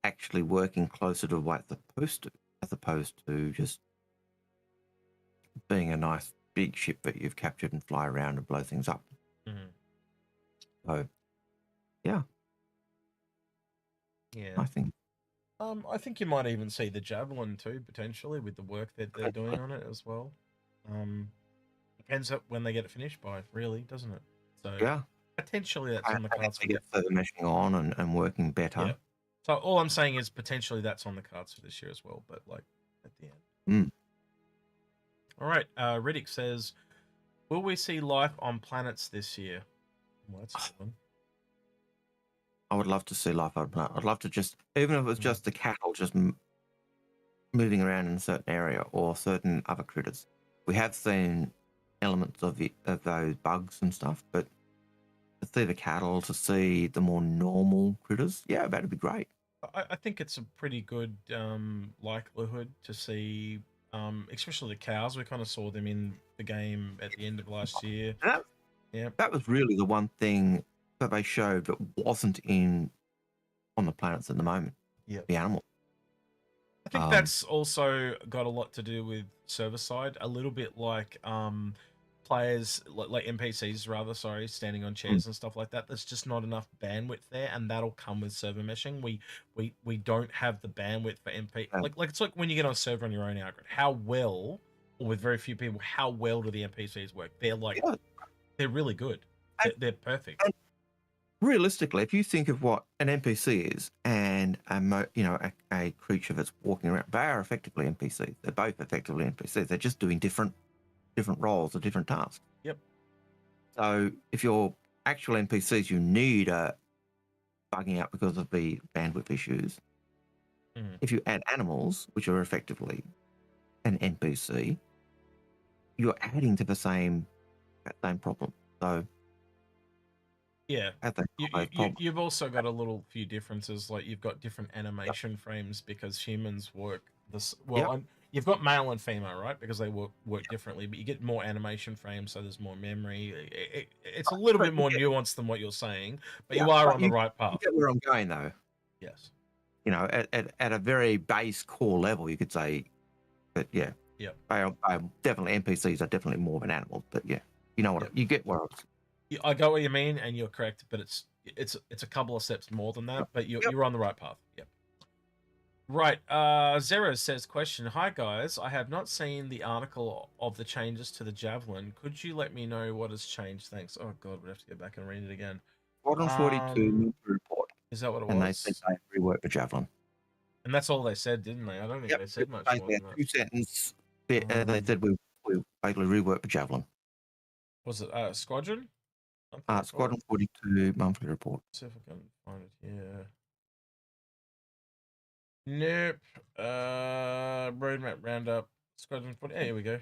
actually working closer to what it's supposed to, as opposed to just being a nice big ship that you've captured and fly around and blow things up. So, yeah. Yeah. I think you might even see the Javelin too, potentially, with the work that they're doing on it as well. Depends on when they get it finished by, really, doesn't it? So yeah, potentially that's on the cards. They get further meshing on and working better. Yeah. So all I'm saying is potentially that's on the cards for this year as well, but like at the end. All right. Riddick says, will we see life on planets this year? Well, that's a good one. I would love to see life on planet. I'd love to just, even if it was just the cattle just moving around in a certain area or certain other critters. We have seen elements of those bugs and stuff, but to see the cattle, to see the more normal critters, yeah, that'd be great. I think it's a pretty good likelihood to see, especially the cows. We kind of saw them in the game at the end of last year. That was really the one thing that they showed that wasn't on the planets at the moment. Yeah, the animal. I think that's also got a lot to do with server side, a little bit like players, like NPCs rather, standing on chairs and stuff like that. There's just not enough bandwidth there, and that'll come with server meshing. We don't have the bandwidth for MP. Like it's like when you get on a server on your own Algared, how well, or with very few people, how well do the NPCs work? They're like, they're really good. They're perfect. And realistically, if you think of what an NPC is and a creature that's walking around, they are effectively NPCs. They're both effectively NPCs. They're just doing different roles or different tasks. Yep. So if you're actual NPCs, you need a bugging out because of the bandwidth issues. If you add animals, which are effectively an NPC, you're adding to the same problem. So yeah, you've also got a little few differences. Like you've got different animation frames because humans work this well. You've got male and female, right? Because they work differently, but you get more animation frames, so there's more memory. It's a little bit more nuanced than what you're saying, but you are on the right path. You get where I'm going, though. Yes. You know, at a very base core level, you could say that, yeah. Yeah. Definitely NPCs are definitely more of an animal, but yeah, you know what you get where I got what you mean, and you're correct, but it's a couple of steps more than that, but you're on the right path. Yep. Right. Zero says, question. Hi, guys. I have not seen the article of the changes to the Javelin. Could you let me know what has changed? Thanks. Oh, God, we'd have to go back and read it again. Squadron 42 report. Is that what it and was? And they said they reworked the Javelin. And that's all they said, didn't they? I don't think they said much more than that. 2 sentences. They said we basically reworked the Javelin. Was it Squadron? Squadron 42 monthly report. Let's see if I can find it here. Nope. Roadmap roundup. Squadron 40. Here we go.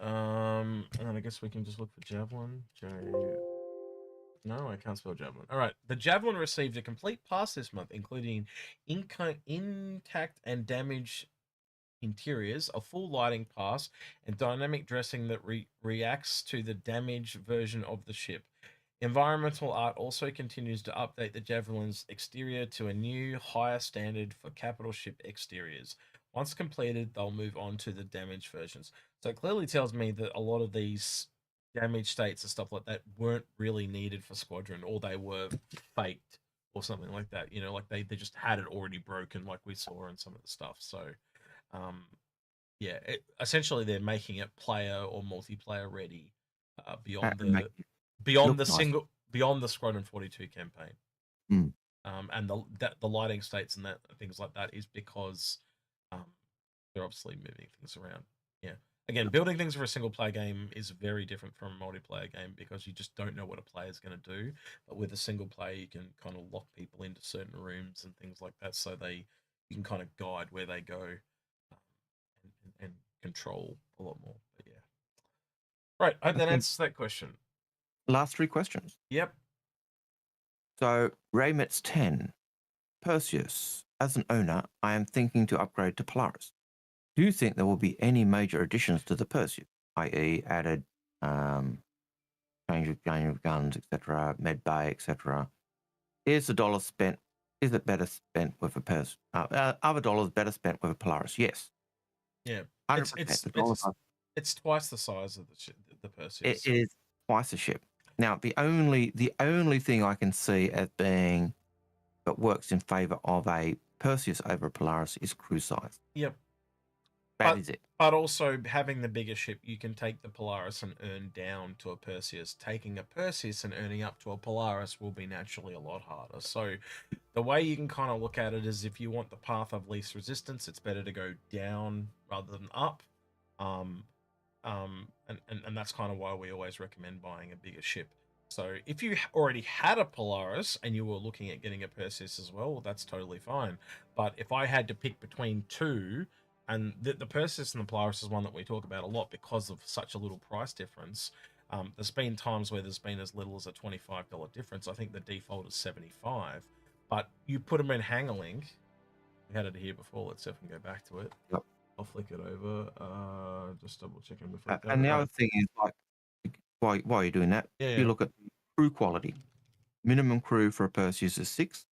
And then I guess we can just look for Javelin. No, I can't spell Javelin. All right. The Javelin received a complete pass this month, including intact and damaged interiors, a full lighting pass, and dynamic dressing that reacts to the damaged version of the ship. Environmental art also continues to update the Javelin's exterior to a new, higher standard for capital ship exteriors. Once completed, they'll move on to the damaged versions. So it clearly tells me that a lot of these damaged states and stuff like that weren't really needed for Squadron, or they were faked or something like that. You know, like they just had it already broken, like we saw in some of the stuff. So, yeah, essentially they're making it player or multiplayer ready beyond the Squadron 42 campaign. And the lighting states and that things like that is because they're obviously moving things around. Yeah. Again, building things for a single player game is very different from a multiplayer game because you just don't know what a player is going to do. But with a single player, you can kind of lock people into certain rooms and things like that, so you can kind of guide where they go and control a lot more. But yeah. Right. I hope that answers that question. Last 3 questions. Yep. So, Raymets 10. Perseus. As an owner, I am thinking to upgrade to Polaris. Do you think there will be any major additions to the Perseus, i.e. added change of guns, etc., med bay, etc.? Is the dollar spent, is it better spent with a Perseus? Are the dollars better spent with a Polaris? Yes. Yeah. 100%. It's twice the size of the Perseus. It is twice the ship. Now, the only thing I can see as being that works in favor of a Perseus over a Polaris is crew size. Yep. That is it. But also, having the bigger ship, you can take the Polaris and earn down to a Perseus. Taking a Perseus and earning up to a Polaris will be naturally a lot harder. So the way you can kind of look at it is if you want the path of least resistance, it's better to go down rather than up. And that's kind of why we always recommend buying a bigger ship. So if you already had a Polaris and you were looking at getting a Perseus as well, that's totally fine. But if I had to pick between two, and the Perseus and the Polaris is one that we talk about a lot because of such a little price difference. There's been times where there's been as little as a $25 difference. I think the default is $75. But you put them in Hangerlink. We had it here before. Let's see if we can go back to it. Yep. I'll flick it over. Just double checking before I go. And the other thing is, like, while you're doing that, you look at crew quality. Minimum crew for a Perseus is 6.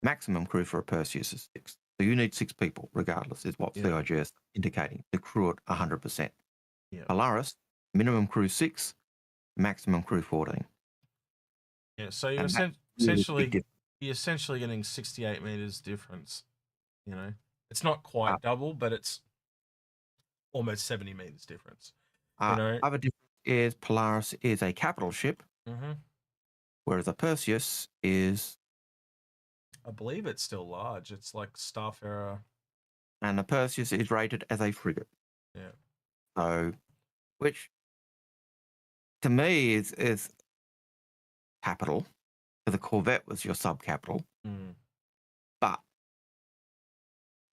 Maximum crew for a Perseus is 6. So you need 6 people, regardless, is what CIG is indicating, to crew it 100%. Yeah. Polaris, minimum crew 6, maximum crew 14. Yeah, so you're essentially getting 68 meters difference. You know, it's not quite double, but it's almost 70 meters difference. Other difference is Polaris is a capital ship, whereas a Perseus is, I believe it's still large. It's like Starfarer. And the Perseus is rated as a frigate. Yeah. So, which to me is capital, the Corvette was your subcapital, Mm. but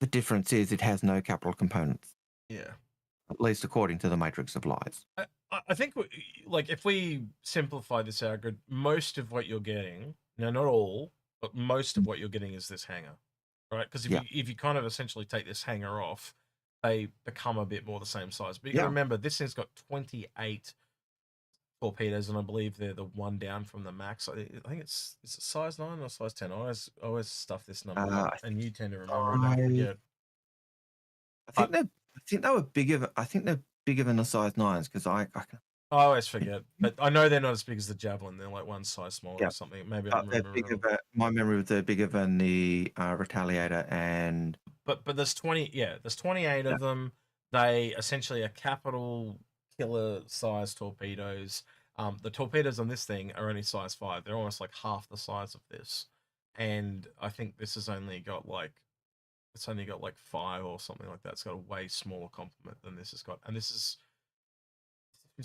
the difference is it has no capital components, Yeah. at least according to the Matrix of Lies. I think, like, if we simplify this out, most of what you're getting, now not all, but most of what you're getting is this hanger, right? Because if you kind of essentially take this hanger off, they become a bit more the same size. But you got to remember, this thing's got 28 torpedoes, and I believe they're the one down from the max. I think is it size 9 or size 10? I always stuff this number up, and you tend to remember it. Don't forget. I think they were bigger. I think they're bigger than the size 9s because I always forget, but I know they're not as big as the Javelin. They're like one size smaller or something. Maybe I remember. My memory was they're bigger than the Retaliator, and but there's 20. Yeah, there's 28 of them. They essentially are capital killer size torpedoes. The torpedoes on this thing are only size 5. They're almost like half the size of this, and I think this has only got like 5 or something like that. It's got a way smaller complement than this has got, and this is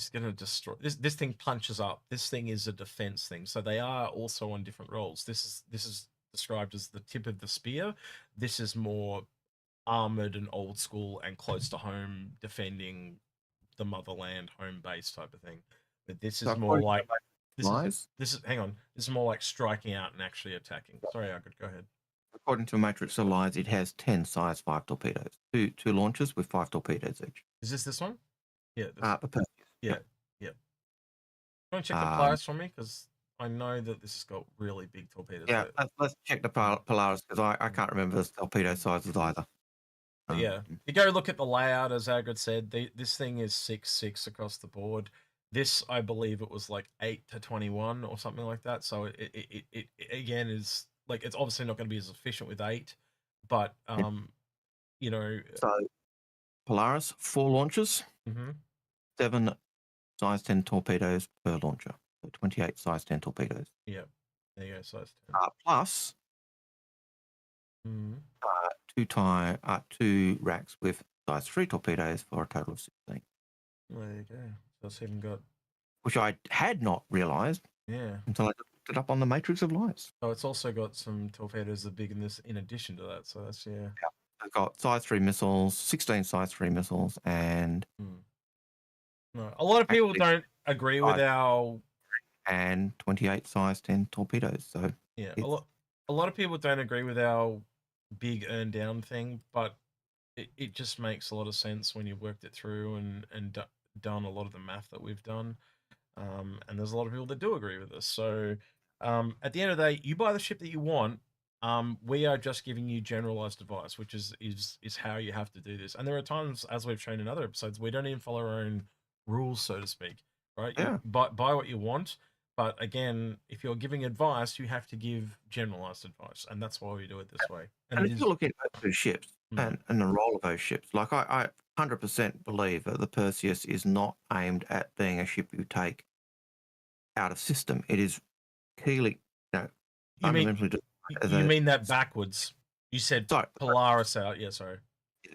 going to destroy this thing. Punches up. This thing is a defense thing, so they are also on different roles. This is described as the tip of the spear. This is more armored and old school and close to home, defending the motherland, home base type of thing. But this is more like this is hang on. This is more like striking out and actually attacking. Sorry, Algared, go ahead. According to Matrix of Lies, it has 10 size 5 torpedoes, two launchers with 5 torpedoes each. Is this one? Yeah. Yeah. You want to check the Polaris for me? Because I know that this has got really big torpedoes. Yeah, let's check the Polaris because I can't remember the torpedo sizes either. Yeah, you go look at the layout, as Algared said. This thing is 6.6 across the board. This, I believe, it was like 8 to 21 or something like that. So it again is like, it's obviously not going to be as efficient with 8, but you know. So Polaris 4 launchers, 7 size 10 torpedoes per launcher, so 28 size 10 torpedoes. Yeah, there you go, size 10. Plus 2 racks with size 3 torpedoes for a total of 16. There you go. So it's even got, which I had not realised. Yeah. Until I looked it up on the Matrix of Lies. So it's also got some torpedoes that are big in this, in addition to that. So that's I've got size 3 missiles, 16 size 3 missiles, and no, a lot of people don't agree with our 28 size 10 torpedoes. So yeah, a lot of people don't agree with our big earn down thing, but it just makes a lot of sense when you've worked it through and done a lot of the math that we've done. And there's a lot of people that do agree with us. So at the end of the day, you buy the ship that you want. We are just giving you generalized advice, which is how you have to do this. And there are times, as we've shown in other episodes, we don't even follow our own rules, so to speak, right? Yeah. Buy what you want. But again, if you're giving advice, you have to give generalized advice. And that's why we do it this way. And if you're looking at those ships and the role of those ships, like I 100% believe that the Perseus is not aimed at being a ship you take out of system. It is clearly, you mean that backwards. You said Polaris out. Yeah, sorry.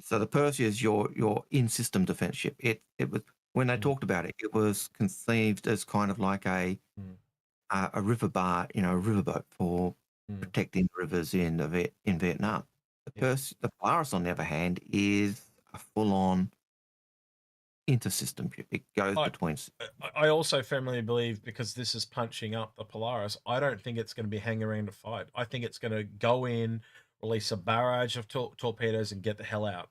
So the Perseus, your in-system defense ship. It was, when they talked about it, it was conceived as kind of like a river bar, a riverboat for protecting rivers in Vietnam. The Polaris, on the other hand, is a full-on inter-system ship. It goes between. I also firmly believe, because this is punching up the Polaris, I don't think it's going to be hanging around to fight. I think it's going to go in, release a barrage of torpedoes, and get the hell out.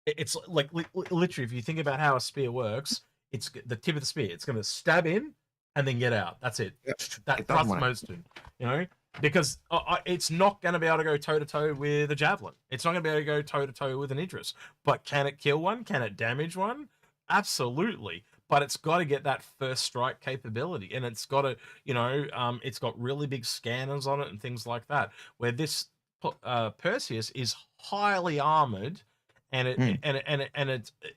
It's like literally, if you think about how a spear works, it's the tip of the spear. It's going to stab in and then get out. That's it. That thrust motion, because it's not going to be able to go toe to toe with a Javelin. It's not going to be able to go toe to toe with an Idris. But can it kill one? Can it damage one? Absolutely. But it's got to get that first strike capability, and it's got to, it's got really big scanners on it and things like that. Where this Perseus is highly armored. And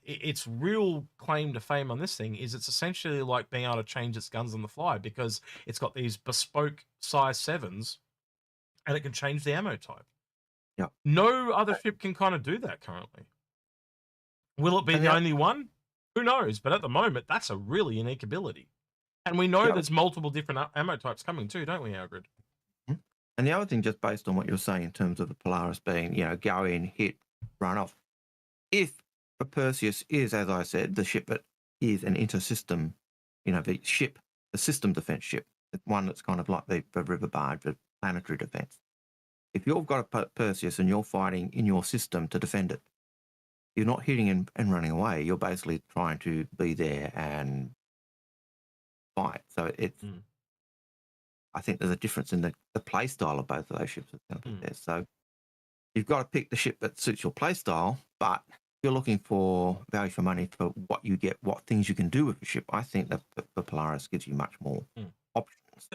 its real claim to fame on this thing is it's essentially like being able to change its guns on the fly, because it's got these bespoke size 7s, and it can change the ammo type. Yeah. No other ship can kind of do that currently. Will it be the only one? Who knows? But at the moment, that's a really unique ability. And we know there's multiple different ammo types coming too, don't we, Algared? And the other thing, just based on what you were saying in terms of the Polaris being, go in, hit, run off. If the Perseus is, as I said, the ship that is an inter-system, the system defense ship, the one that's kind of like the river barge, the planetary defense. If you've got a Perseus and you're fighting in your system to defend it, you're not hitting and running away. You're basically trying to be there and fight. So it's, I think there's a difference in the play style of both of those ships that's going to be there. So you've got to pick the ship that suits your play style, but if you're looking for value for money for what you get, what things you can do with the ship, I think that the Polaris gives you much more options.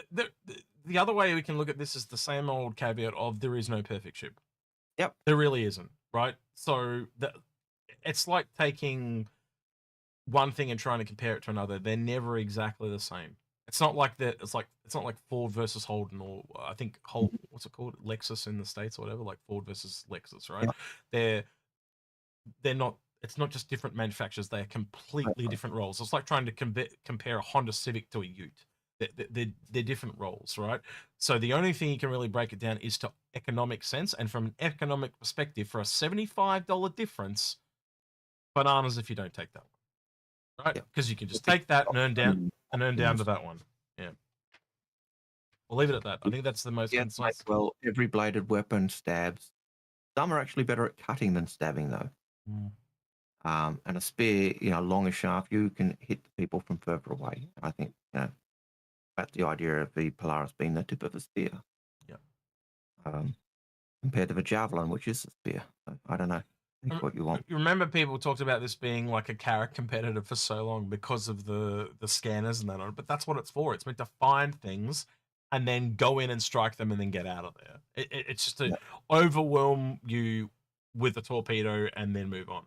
The other way we can look at this is the same old caveat of there is no perfect ship. Yep. There really isn't, right? So it's like taking one thing and trying to compare it to another. They're never exactly the same. It's not like that. It's not like Ford versus Holden, or I think what's it called, Lexus in the States or whatever, like Ford versus Lexus, right? Yep. They're not. It's not just different manufacturers. They're completely different roles. It's like trying to compare a Honda Civic to a Ute. They're different roles, right? So the only thing you can really break it down is to economic sense, and from an economic perspective, for a $75 difference, bananas if you don't take that one, right? Because you can just take that and earn down to that one. Yeah, we'll leave it at that. I think that's the most concise. Well, every bladed weapon stabs. Some are actually better at cutting than stabbing, though. And a spear, longer shaft, you can hit the people from further away. I think, that's the idea of the Polaris being the tip of a spear. Yeah. Compared to the javelin, which is a spear. So, I don't know. Think what you want. You remember people talked about this being like a carrot competitor for so long because of the scanners and that on it, but that's what it's for. It's meant to find things and then go in and strike them and then get out of there. It's just to overwhelm you with a torpedo and then move on,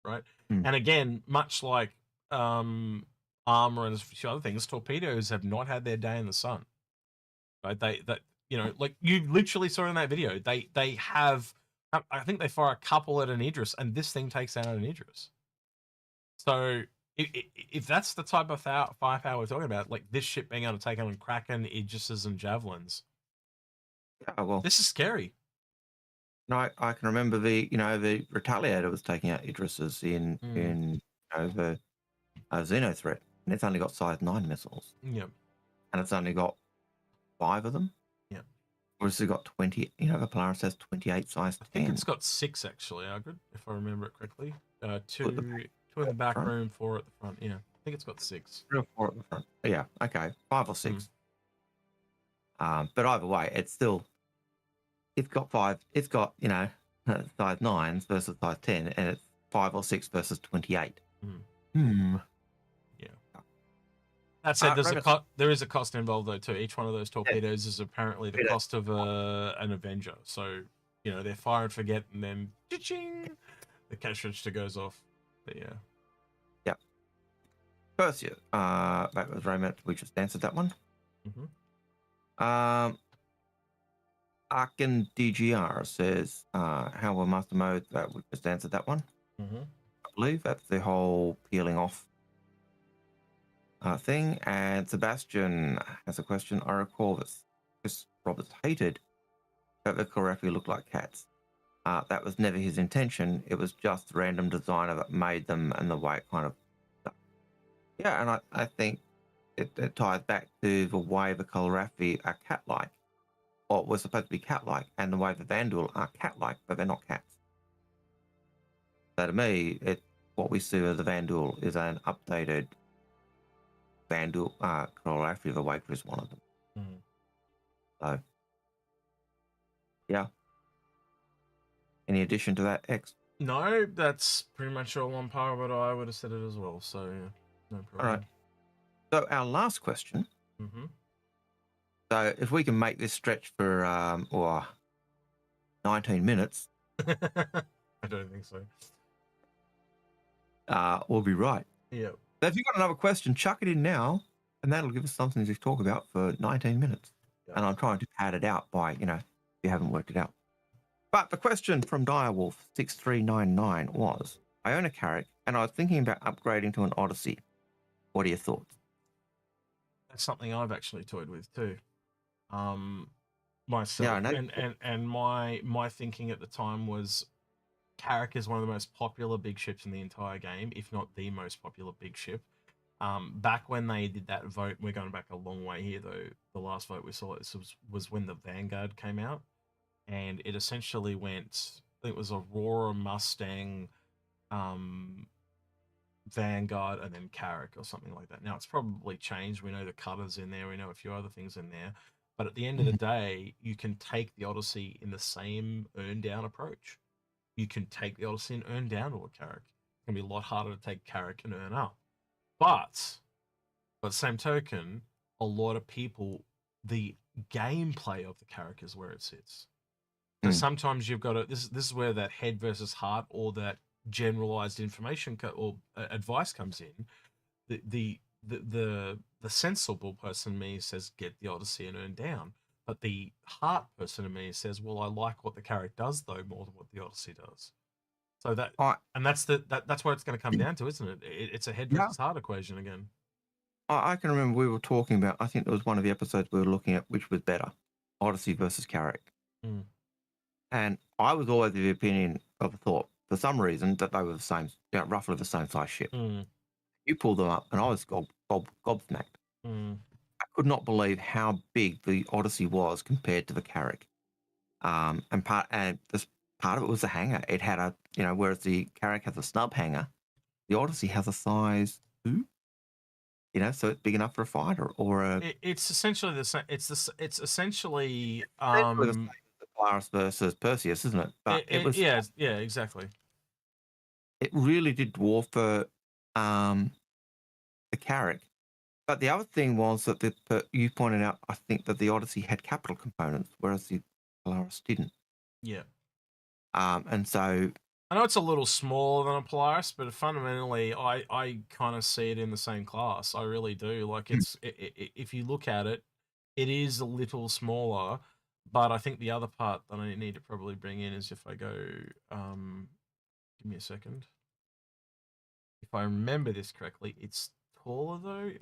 right? And again, much like armor and a few other things, torpedoes have not had their day in the sun, right? Like you literally saw in that video, they have, I think they fire a couple at an Idris, and this thing takes out an Idris. So if that's the type of firepower we're talking about, like this ship being able to take on Kraken, Idrises, and Javelins, this is scary. No, I can remember the Retaliator was taking out Idrises in the Xeno threat, and it's only got size 9 missiles. Yep. And it's only got 5 of them. Yeah. Whereas it's got 20. The Polaris has 28 size 10. I think it's got 6 actually, Algared, if I remember it correctly. Two in the back room, 4 at the front. Yeah, I think it's got 6. 3 or 4 at the front. Yeah, okay, 5 or 6. But either way, it's got 5. It's got size 9s versus size 10, and it's 5 or 6 versus 28. Yeah. That said, there is a cost involved though too. Each one of those torpedoes is apparently the cost of an Avenger. So they're fire and forget, and then cha-ching, the cash register goes off. But yeah. Perseus. That was Raymond. We just answered that one. Arkin DGR says, how will master mode? We just answered that one. I believe that's the whole peeling off thing. And Sebastian has a question. I recall that Chris Roberts hated that the choreography looked like cats. That was never his intention. It was just the random designer that made them and the way it kind of... Yeah, and I think it ties back to the way the choreography are cat-like, or was supposed to be cat-like, and the way the Vandal are cat-like, but they're not cats. So to me, what we see with the Vandal is an updated Vandal choreography the way Chris wanted them. So, yeah. Any addition to that, X? No, that's pretty much all on par with what I would have said it as well. So, yeah, no problem. All right. So our last question. So if we can make this stretch for 19 minutes, I don't think so. We'll be right. Yeah. So if you've got another question, chuck it in now, and that'll give us something to talk about for 19 minutes. Yeah. And I'm trying to pad it out by, if you haven't worked it out. But the question from Direwolf6399 was, I own a Carrack, and I was thinking about upgrading to an Odyssey. What are your thoughts? That's something I've actually toyed with too. myself. Yeah, I know. And my thinking at the time was Carrack is one of the most popular big ships in the entire game, if not the most popular big ship. Back when they did that vote, we're going back a long way here though. The last vote we saw this was when the Vanguard came out, and it essentially went. I think it was Aurora, Mustang, Vanguard, and then Carrack or something like that. Now it's probably changed. We know the Cutter's in there. We know a few other things in there. But at the end of the day, you can take the Odyssey in the same earn down approach. You can take the Odyssey and earn down to a Carrack. It's going to be a lot harder to take Carrack and earn up. But same token, a lot of people, the gameplay of the Carrack is where it sits. So sometimes you've got to, this is where that head versus heart or that generalized information or advice comes in. The sensible person in me says get the Odyssey and earn down, but the heart person in me says, well, I like what the Carrack does though more than what the Odyssey does. So that and that's what it's going to come down to, isn't it? It's a head versus heart equation again. I can remember we were talking about. I think there was one of the episodes we were looking at which was better, Odyssey versus Carrack. And I was always of the opinion of the thought, for some reason, that they were the same, roughly the same size ship. You pulled them up, and I was gobsmacked. I could not believe how big the Odyssey was compared to the Carrack. And part of it was the hangar. It had a, whereas the Carrack has a snub hangar, the Odyssey has a size 2. So it's big enough for a fighter or a. It's essentially the same. It's essentially the same as the Polaris versus Perseus, isn't it? But it was. Yeah, exactly. It really did dwarf the Carrack. But the other thing was that you pointed out, I think, that the Odyssey had capital components, whereas the Polaris didn't. Yeah. And so. I know it's a little smaller than a Polaris, but fundamentally, I kind of see it in the same class. I really do. Like if you look at it, it is a little smaller. But I think the other part that I need to probably bring in is if I go, give me a second. If I remember this correctly, it's taller though.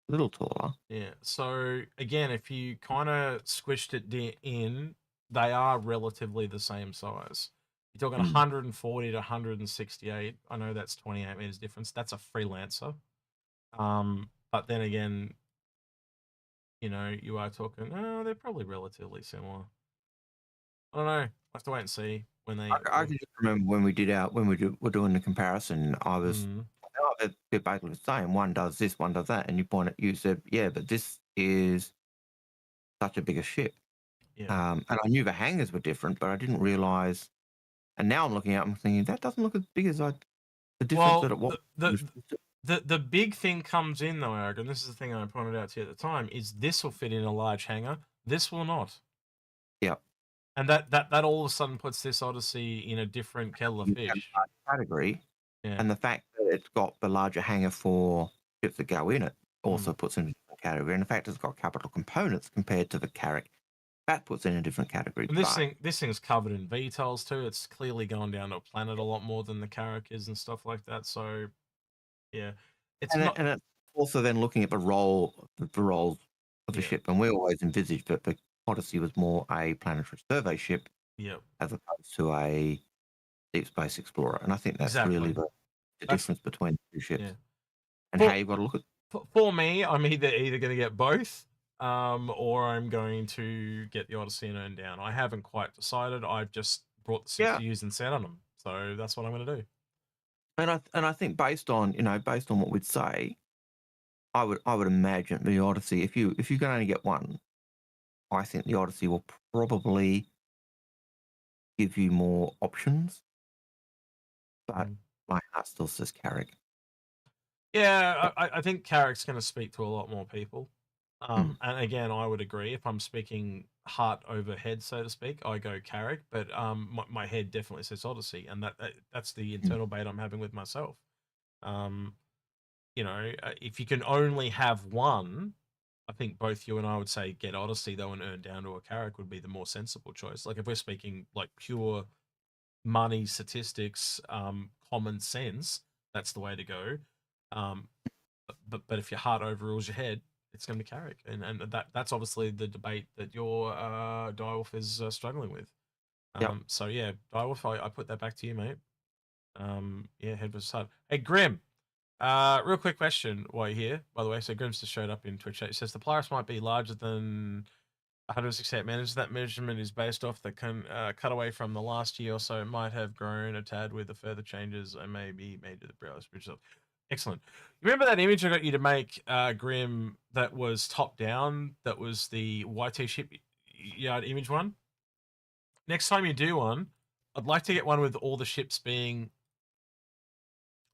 A little taller. Yeah. So again, if you kind of squished it in, they are relatively the same size. You're talking 140 to 168. I know that's 28 meters difference. That's a freelancer. But then again, you are talking, they're probably relatively similar. I don't know. I have to wait and see when they. I can just remember when we were doing the comparison. I was, they're basically the same. One does this, one does that, and you said, yeah, but this is such a bigger ship. Yeah. And I knew the hangars were different, but I didn't realize. And now I'm looking at it, I'm thinking that doesn't look as big as the difference that it was. The big thing comes in though, Eric, and this is the thing I pointed out to you at the time, is this will fit in a large hangar. This will not. Yeah. And that all of a sudden puts this Odyssey in a different kettle of fish. Category. Yeah. And the fact that it's got the larger hangar for ships that go in it also puts it in a different category. And the fact it's got capital components compared to the Carrack, that puts it in a different category. And this thing's covered in VTOLs too. It's clearly going down to a planet a lot more than the Carrack is and stuff like that. So, yeah, it's also then looking at the roles of the ship, and we always envisaged that the Odyssey was more a planetary survey ship, as opposed to a deep space explorer. And I think that's really the difference between the two ships. Yeah. And how you've got to look at. For me, I'm either going to get both. Or I'm going to get the Odyssey and earn down. I haven't quite decided. I've just brought the CPUs and set on them, so that's what I'm going to do. And I think based on what we'd say, I would imagine the Odyssey. If you can only get one, I think the Odyssey will probably give you more options. But my heart still says Carrack. Yeah, I think Carrack's going to speak to a lot more people. And again, I would agree. If I'm speaking heart over head, so to speak, I go Carrack. But my head definitely says Odyssey, and that's the internal debate I'm having with myself. If you can only have one, I think both you and I would say get Odyssey though, and earn down to a Carrack would be the more sensible choice. Like if we're speaking like pure money, statistics, common sense, that's the way to go. But if your heart overrules your head, it's going to be Carrick, and that's obviously the debate that your Direwolf is struggling with. So yeah, Direwolf, I put that back to you, mate. Yeah, head versus heart. Hey, Grim. Real quick question while you're here, by the way. So Grim's just showed up in Twitch chat. It says the Polaris might be larger than 168 meters. That measurement is based off the cutaway from the last year or so. It might have grown a tad with the further changes I may be made to the Browse Bridge. Excellent. You remember that image I got you to make, Grim, that was top down? That was the YT shipyard image one? Next time you do one, I'd like to get one with all the ships being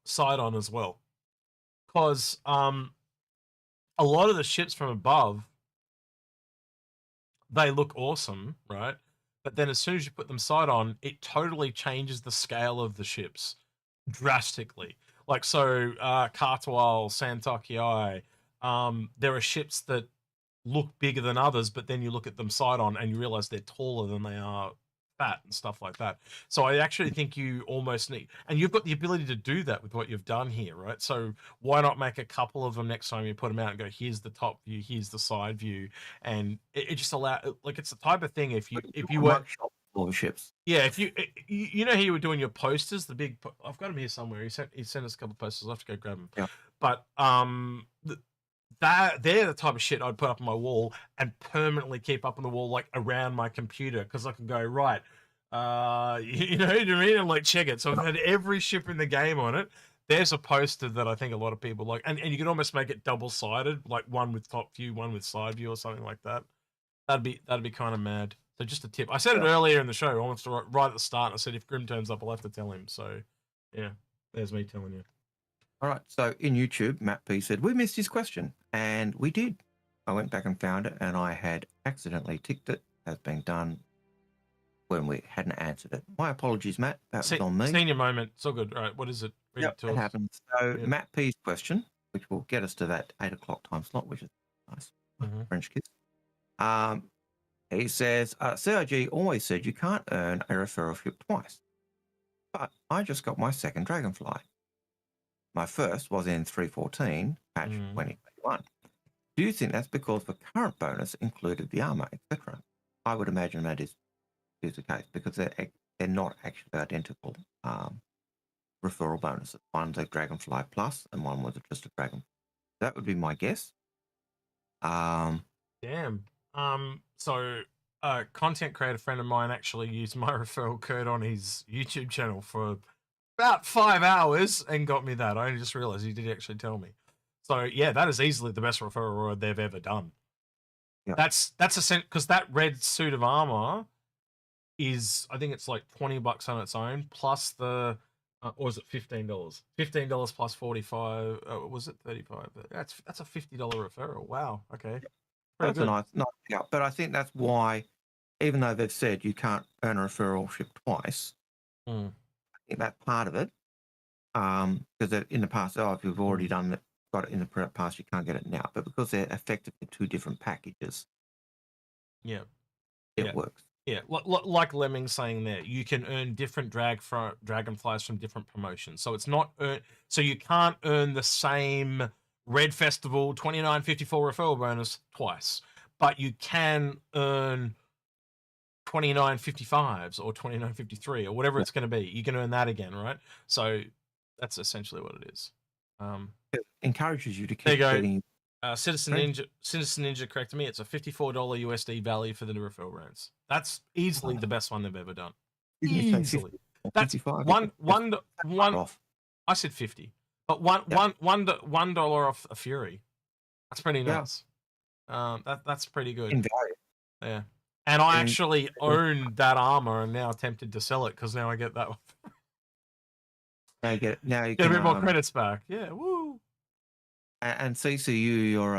side on as well. Because a lot of the ships from above, they look awesome, right? But then as soon as you put them side on, it totally changes the scale of the ships drastically. Like, so Kartwal, Santokiai, there are ships that look bigger than others, but then you look at them side on and you realize they're taller than they are fat and stuff like that. So I actually think you almost need, and you've got the ability to do that with what you've done here, right? So why not make a couple of them next time you put them out and go, here's the top view, here's the side view, and it just like, it's the type of thing, if you were ships. Yeah, if you know how you were doing your posters, the big, I've got them here somewhere. He sent us a couple of posters. I'll have to go grab them. Yeah. But they're the type of shit I'd put up on my wall and permanently keep up on the wall, like around my computer, because I can go, right, you know what I mean, and like check it. So I've had every ship in the game on it. There's a poster that I think a lot of people like, and you can almost make it double-sided, like one with top view, one with side view, or something like that. That'd be kind of mad. So just a tip. I said it earlier in the show, almost right at the start. I said if Grim turns up, I'll have to tell him. So yeah, there's me telling you. All right. So in YouTube, Matt P said, we missed his question. And we did. I went back and found it, and I had accidentally ticked it as being done when we hadn't answered it. My apologies, Matt. That was on me. Senior moment. It's all good. All right. What is it? Read it to us. Happens. So Matt P's question, which will get us to that 8 o'clock time slot, which is nice. French kiss. He says, CIG always said you can't earn a referral ship twice. But I just got my second Dragonfly. My first was in 3.14, patch 2021. Do you think that's because the current bonus included the armor, etc.? I would imagine that is the case, because they're not actually identical referral bonuses. One's a Dragonfly Plus, and one was just a Dragon. That would be my guess. Damn. So a content creator friend of mine actually used my referral code on his YouTube channel for about 5 hours and got me that. I only just realized he did actually tell me. So yeah, that is easily the best referral they've ever done. Yeah. That's because that red suit of armor is, I think it's like $20 on its own, plus the or is it $15? $15 plus 45. Was it 35? That's a $50 referral. Wow. Okay. That's a nice out. But I think that's why, even though they've said you can't earn a referral ship twice, I think that's part of it. Because in the past, if you've already got it in the past, you can't get it now. But because they're effectively two different packages, it works. Yeah, like Lemming saying there, you can earn different dragonflies from different promotions. So it's not so you can't earn the same Red Festival 2954 referral bonus twice, but you can earn 2955s or 2953 or whatever it's going to be. You can earn that again, right? So that's essentially what it is. It encourages you to keep getting. Citizen Ninja corrected me. It's a $54 USD value for the new referral rounds. That's easily the best one they've ever done. Easily. That's one. I said 50, but $1 off a Fury. That's pretty nice. That's pretty good. Yeah. And I actually own that armor and now tempted to sell it because now I get that one. Now you get a bit more credits back. Yeah. Woo. And CCU your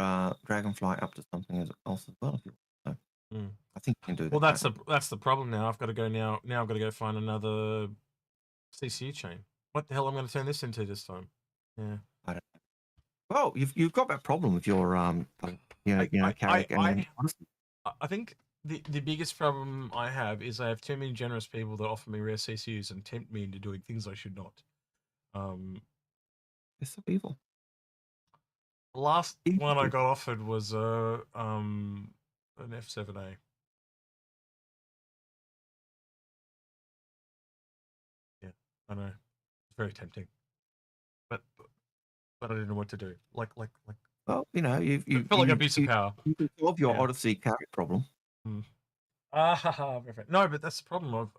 Dragonfly up to something else as well. If you want. So I think you can do that. Well, that's the problem now. I've got to go now. Now I've got to go find another CCU chain. What the hell am I going to turn this into this time? Yeah. I don't know. Well, you've got that problem with your Carrick. I think the biggest problem I have is I have too many generous people that offer me rare CCUs and tempt me into doing things I should not. It's so evil. The last one I got offered was an F7A. Yeah, I know. It's very tempting. But I didn't know what to do. Like. Well, you know, you felt like abuse of power. You can solve your Odyssey carry problem. Perfect. No, but that's the problem.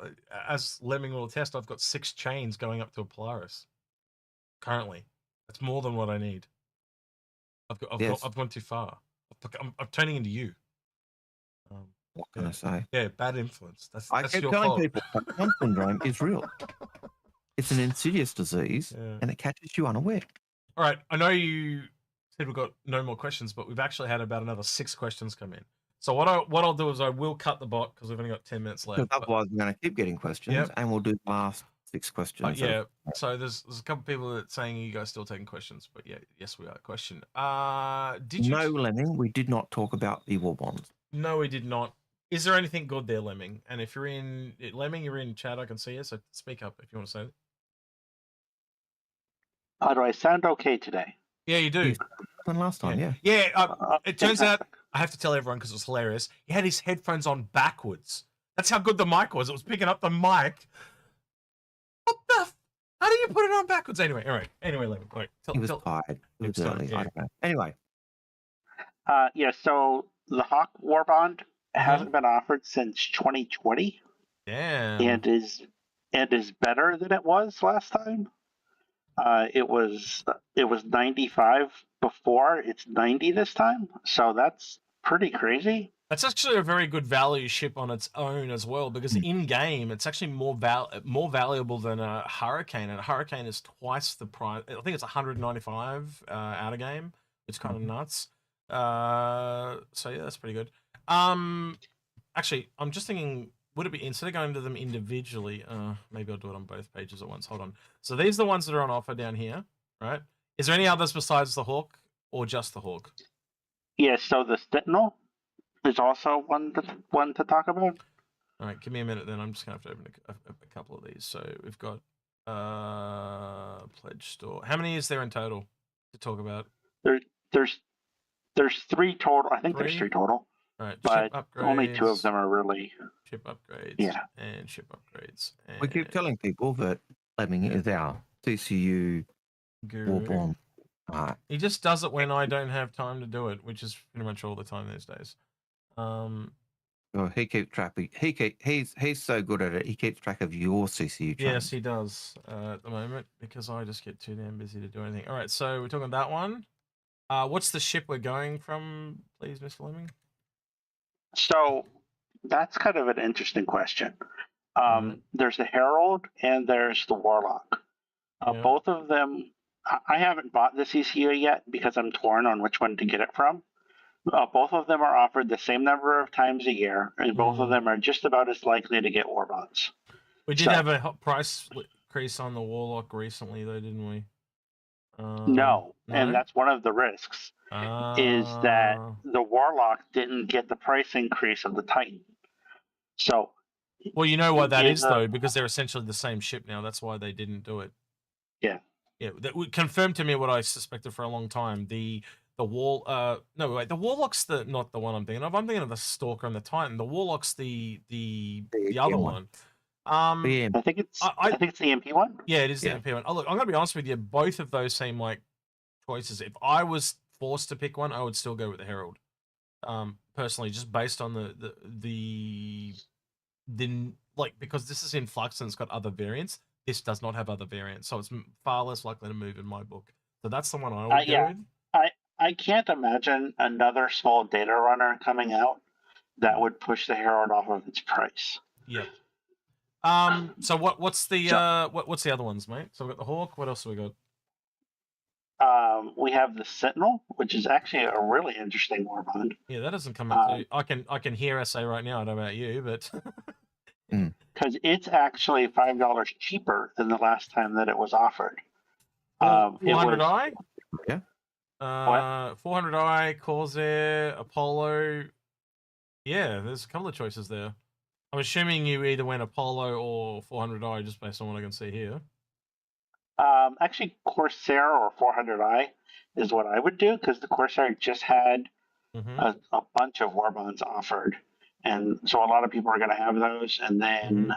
As Lemming will attest, I've got 6 chains going up to a Polaris. Currently, that's more than what I need. I've gone too far. I'm turning into you. What can I say? Yeah, bad influence. That's keep your telling fault. people Down syndrome is real. It's an insidious disease, and it catches you unaware. All right, I know you said we've got no more questions, but we've actually had about another 6 questions come in. So what I'll do is I will cut the bot because we've only got 10 minutes left. Otherwise, we're going to keep getting questions, and we'll do the last 6 questions. Yeah. So there's a couple of people that saying you guys still taking questions, but yeah, yes, we are. Question. Did you? No, Lemming. We did not talk about the war bonds. No, we did not. Is there anything good there, Lemming? And if you're in Lemming, you're in chat. I can see you. So speak up if you want to say it. Do I sound okay today? Yeah, you do. Than last time, yeah. It turns out I have to tell everyone because it was hilarious. He had his headphones on backwards. That's how good the mic was. It was picking up the mic. What the? How do you put it on backwards? Anyway, all right. Anyway, Lemming. Right, He was tired. It was early. I don't know. Anyway. So the Hawk War Bond hasn't been offered since 2020. Damn. And is better than it was last time. It was 95 before. It's 90 this time. So that's pretty crazy. That's actually a very good value ship on its own as well, because in game it's actually more valuable than a Hurricane, and a Hurricane is twice the price. I think it's 195 out of game. It's kind of nuts. So yeah, that's pretty good. Actually, I'm just thinking, would it be, instead of going to them individually, maybe I'll do it on both pages at once. Hold on. So these are the ones that are on offer down here, right? Is there any others besides the Hawk, or just the Hawk? Yeah, so the Sentinel is also one to talk about. All right, give me a minute then. I'm just going to have to open a couple of these. So we've got Pledge Store. How many is there in total to talk about? There's 3 total. I think there's 3 total. All right, but ship upgrades, only 2 of them are really ship upgrades. Yeah, and ship upgrades. And we keep telling people that Lemming is our CCU war bond. He just does it when I don't have time to do it, which is pretty much all the time these days. He keeps track. He's so good at it. He keeps track of your CCU. Yes, he does at the moment, because I just get too damn busy to do anything. All right, so we're talking that one. What's the ship we're going from, please, Mr. Lemming? So that's kind of an interesting question. There's the Herald and there's the Warlock. Both of them, I haven't bought the CCU yet because I'm torn on which one to get it from. Both of them are offered the same number of times a year, and both of them are just about as likely to get war bonds. We did have a price increase on the Warlock recently, though, didn't we? No, and that's one of the risks, is that the Warlock didn't get the price increase of the Titan. So, well, you know why that is, though, because they're essentially the same ship now. That's why they didn't do it. Yeah. Yeah, that would confirm to me what I suspected for a long time. The Warlock's not the one I'm thinking of. I'm thinking of the Stalker and the Titan. The Warlock's the other one. I think it's the MP one. Yeah, it is the MP one. Oh, look, I'm gonna be honest with you. Both of those seem like choices. If I was forced to pick one, I would still go with the Herald. Personally, just based on the because this is in flux and it's got other variants. This does not have other variants, so it's far less likely to move in my book. So that's the one I would go with. I can't imagine another small data runner coming out that would push the Herald off of its price. Yep. So what's the other ones, mate? So we've got the Hawk. What else have we got? We have the Sentinel, which is actually a really interesting war bond. Yeah, that doesn't come out. I can hear SA right now. I don't know about you, but because it's actually $5 cheaper than the last time that it was offered. 400i. Yeah. 400i, Corsair, Apollo. Yeah, there's a couple of choices there. I'm assuming you either went Apollo or 400i just based on what I can see here. Actually, Corsair or 400i is what I would do because the Corsair just had a bunch of war bonds offered, and so a lot of people are going to have those. And then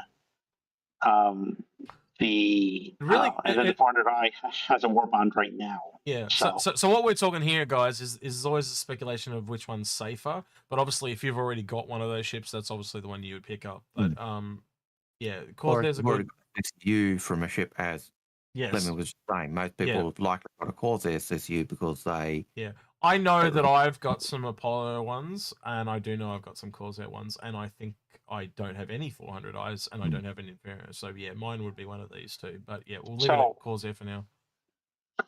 the 400i has a war bond right now. Yeah. So what we're talking here, guys, is always a speculation of which one's safer. But obviously, if you've already got one of those ships, that's obviously the one you would pick up. But yeah, Corsair's a good SU from a ship as yes. Lemon was saying. Most people like a Corsair SSU because they. Yeah, I know that I've got some Apollo ones, and I do know I've got some Corsair ones, and I think I don't have any 400Is, and I don't have an Inferno. So yeah, mine would be one of these two. But yeah, we'll leave it at Corsair for now.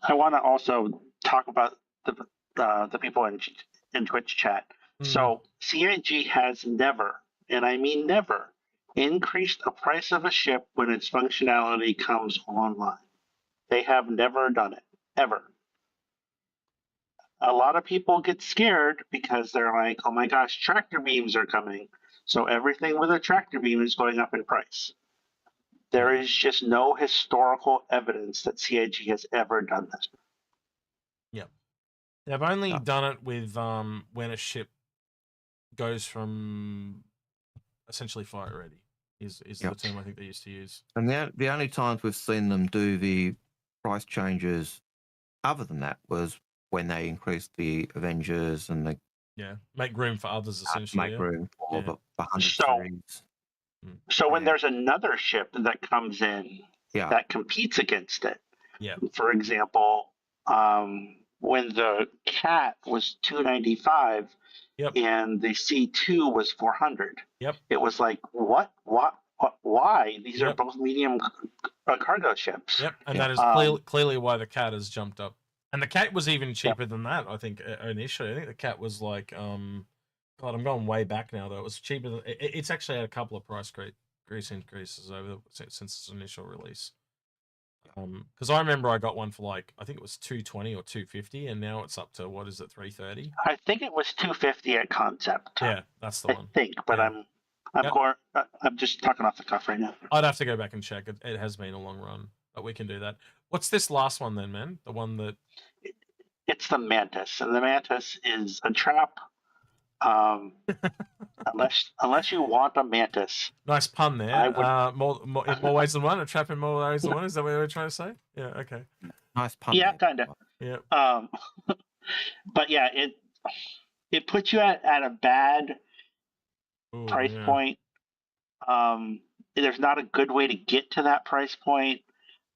I want to also talk about the people in Twitch chat. So CIG has never, and I mean never, increased the price of a ship when its functionality comes online. They have never done it, ever. A lot of people get scared because they're like, oh my gosh, tractor beams are coming. So everything with a tractor beam is going up in price. There is just no historical evidence that CIG has ever done this. Yep. They've only done it with when a ship goes from essentially fire ready is the term I think they used to use. And the only times we've seen them do the price changes other than that was when they increased the Avengers and the make room for others essentially. Make room for the 100 series. So when there's another ship that comes in that competes against it, for example, when the Cat was 295 and the C2 was 400, it was like, what, why? These are both medium cargo ships. Yep, and that is clearly why the Cat has jumped up. And the Cat was even cheaper than that, I think, initially. I think the Cat was like, God, I'm going way back now, though. It was cheaper than... It's actually had a couple of price increases since its initial release. Because I remember I got one for like, I think it was 220 or 250, and now it's up to, what is it, 330? I think it was 250 at concept. Yeah, that's the one. I think, but I'm just talking off the cuff right now. I'd have to go back and check. It has been a long run, but we can do that. What's this last one then, man? The one that... It's the Mantis, and the Mantis is a trap. Unless you want a Mantis. Nice pun there. In more ways than one. A trap in more ways than one. Is that what you were trying to say? Yeah. Okay. Nice pun. Yeah, kind of. Yeah. But yeah, it puts you at a bad price point. There's not a good way to get to that price point.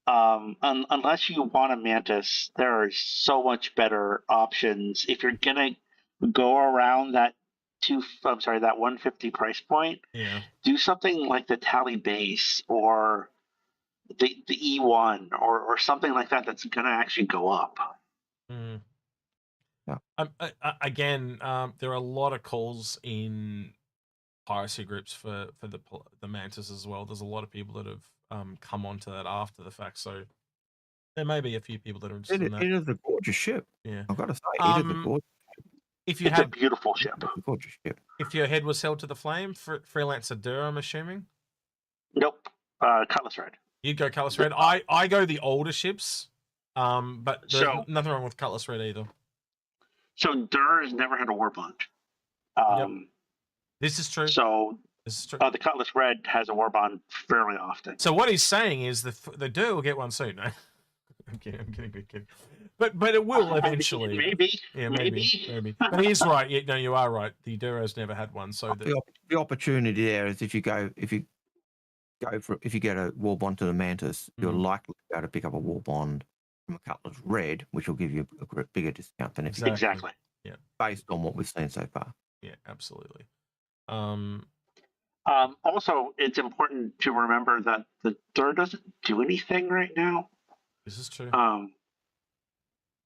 Unless you want a Mantis, there are so much better options. If you're gonna go around that 150 price point, do something like the Tally Base or the E1 or something like that that's gonna actually go up. Again, there are a lot of calls in piracy groups for the Mantis as well. There's a lot of people that have come onto that after the fact, so there may be a few people that are interested in that. It is a gorgeous ship. Yeah, I've got to say, it is a gorgeous ship. If you it's a beautiful ship. A gorgeous ship. If your head was held to the flame, Freelancer Dur, I'm assuming. Nope. Cutlass Red. You'd go Cutlass Red. I go the older ships, but there's nothing wrong with Cutlass Red either. So Dur has never had a war bond. This is true. So this is true. The Cutlass Red has a war bond fairly often. So what he's saying is the Dur will get one soon. No? I'm kidding. But it will eventually. Maybe. Yeah, maybe. But he is right. Yeah, no, you are right. The Duro's never had one. So the opportunity there is if you get a war bond to the Mantis, you're likely to be able to pick up a war bond from a Cutlass Red, which will give you a bigger discount than if exactly. Yeah. Based on what we've seen so far. Yeah, absolutely. Also, it's important to remember that the Dur doesn't do anything right now. This is true.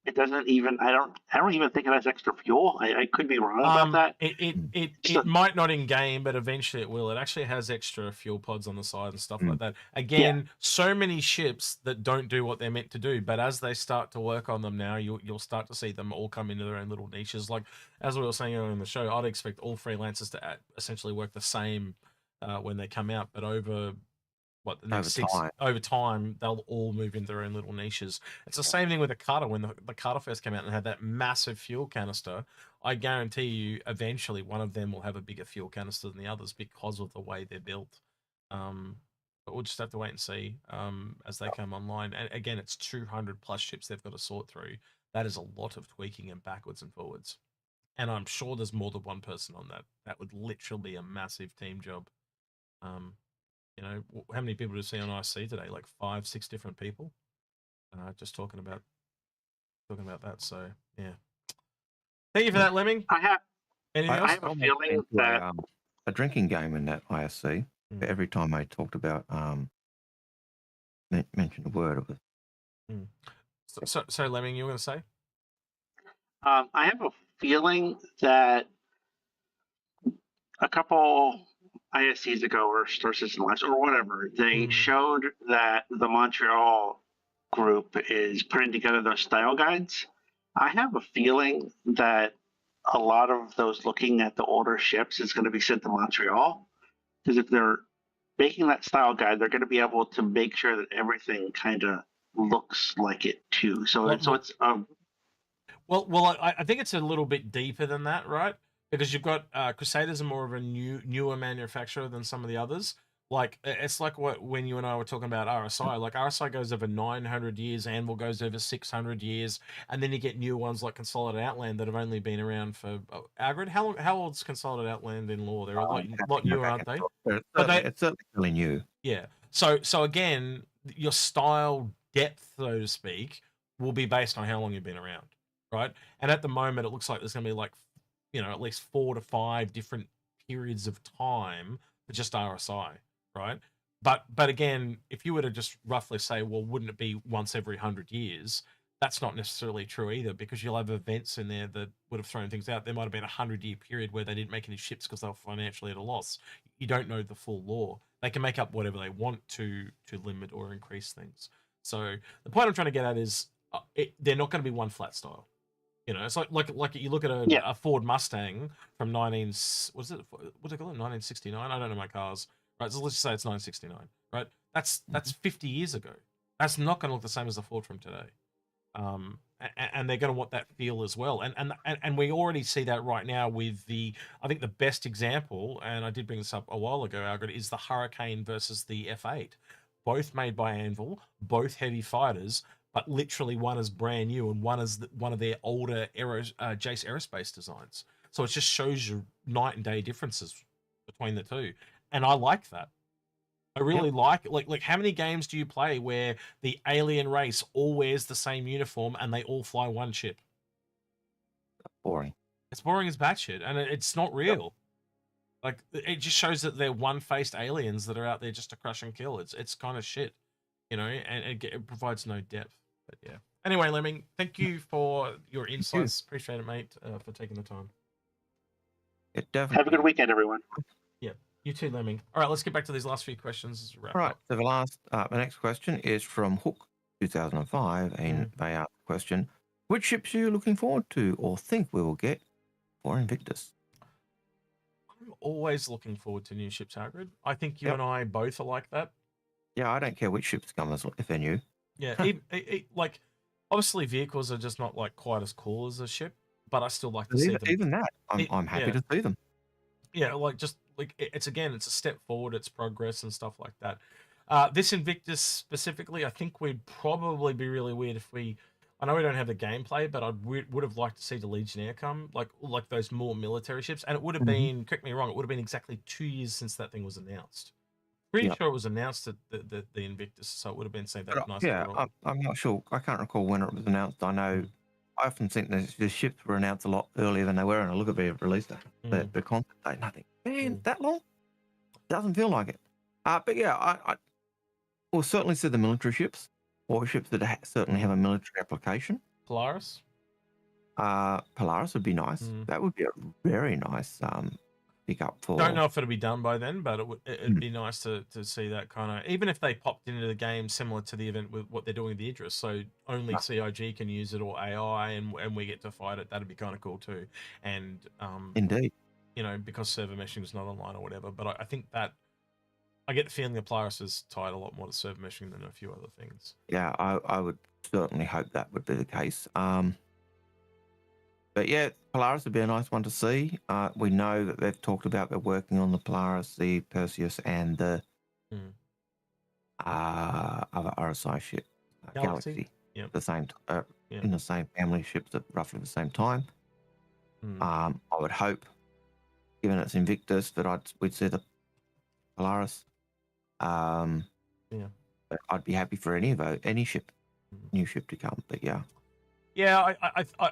It doesn't even. I don't even think it has extra fuel. I could be wrong about that. It might not in game, but eventually it will. It actually has extra fuel pods on the side and stuff like that. Again, so many ships that don't do what they're meant to do, but as they start to work on them now, you'll start to see them all come into their own little niches. Like as we were saying earlier in the show, I'd expect all freelancers to essentially work the same when they come out, but over what the next over time they'll all move into their own little niches. It's the same thing with the cutter. When the cutter first came out and had that massive fuel canister, I guarantee you eventually one of them will have a bigger fuel canister than the others because of the way they're built. But we'll just have to wait and see as they come online. And again, it's 200 plus ships they've got to sort through. That is a lot of tweaking and backwards and forwards. And I'm sure there's more than one person on that. That would literally be a massive team job. You know, how many people do you see on IC today? Like 5, 6 different people. Just talking about that. So yeah. Thank you for that, Lemming. Anything else? I have a feeling that a drinking game in that ISC. Every time I talked about mentioned a word of it. So Lemming, you were going to say? I have a feeling that a couple ISCs ago or Star System Labs or whatever, they showed that the Montreal group is putting together those style guides. I have a feeling that a lot of those looking at the older ships is going to be sent to Montreal, because if they're making that style guide, they're going to be able to make sure that everything kind of looks like it too. So it's well, I think it's a little bit deeper than that, right? Because you've got Crusaders are more of a newer manufacturer than some of the others. Like it's like when you and I were talking about RSI. Like RSI goes over 900 years, Anvil goes over 600 years, and then you get new ones like Consolidated Outland that have only been around for Algared. How old's Consolidated Outland in lore? They're a lot newer, aren't they? It's certainly really new. Yeah. So again, your style depth, so to speak, will be based on how long you've been around, right? And at the moment, it looks like there's going to be like, you know, at least 4 to 5 different periods of time for just RSI, right? But again, if you were to just roughly say, well, wouldn't it be once every 100 years? That's not necessarily true either, because you'll have events in there that would have thrown things out. There might have been a 100-year period where they didn't make any ships because they were financially at a loss. You don't know the full lore. They can make up whatever they want to limit or increase things. So the point I'm trying to get at is they're not going to be one flat style. You know, it's like you look at a Ford Mustang from 1969. I don't know my cars, right? So let's just say it's 1969, right? That's 50 years ago. That's not going to look the same as the Ford from today. And they're going to want that feel as well. And we already see that right now with I think the best example, and I did bring this up a while ago, Algared, is the Hurricane versus the F8. Both made by Anvil, both heavy fighters, but literally one is brand new and one is one of their older Jace Aerospace designs. So it just shows you night and day differences between the two. And I like that. I really like how many games do you play where the alien race all wears the same uniform and they all fly one ship? Boring. It's boring as batshit, and it's not real. Like, it just shows that they're one-faced aliens that are out there just to crush and kill. It's kind of shit, you know, and it provides no depth. But yeah. Anyway, Lemming, thank you for your insights. Appreciate it, mate, for taking the time. It definitely. Have a good weekend, everyone. Yeah. You too, Lemming. All right, let's get back to these last few questions. All right. So the next question is from Hook 2005, and they ask the question: which ships are you looking forward to or think we will get for Invictus? I'm always looking forward to new ships, Algared. I think you and I both are like that. Yeah, I don't care which ships come if they're new. Yeah, like obviously vehicles are just not like quite as cool as a ship, but I still like to see them. Even that, I'm happy to see them. Yeah, it's a step forward. It's progress and stuff like that. This Invictus specifically, I think we'd probably be really weird if I know we don't have the gameplay, but I would have liked to see the Legionnaire come, like those more military ships. And it would have been, correct me wrong, it would have been exactly 2 years since that thing was announced. Pretty sure it was announced at the Invictus, so it would have been saying that nice. Yeah, I'm not sure. I can't recall when it was announced. I know I often think the ships were announced a lot earlier than they were, and I look at the release date, the concept date, nothing. Man, that long? Doesn't feel like it. But yeah, I will certainly see the military ships, or ships that certainly have a military application. Polaris? Polaris would be nice. That would be a very nice pick up for. Don't know if it'll be done by then, but it'd be nice to see that kind of, even if they popped into the game similar to the event with what they're doing with the Idris, so only CIG can use it or AI, and we get to fight it. That'd be kind of cool too. And indeed, you know, because server meshing is not online or whatever. But I think I get the feeling the Polaris is tied a lot more to server meshing than a few other things. Yeah, I would certainly hope that would be the case. But yeah, Polaris would be a nice one to see. We know that they've talked about they're working on the Polaris, the Perseus, and the other RSI ship, Galaxy. Yep. The same in the same family ships at roughly the same time. I would hope, given it's Invictus, that we'd see the Polaris. But I'd be happy for any ship, new ship to come. But yeah. Yeah,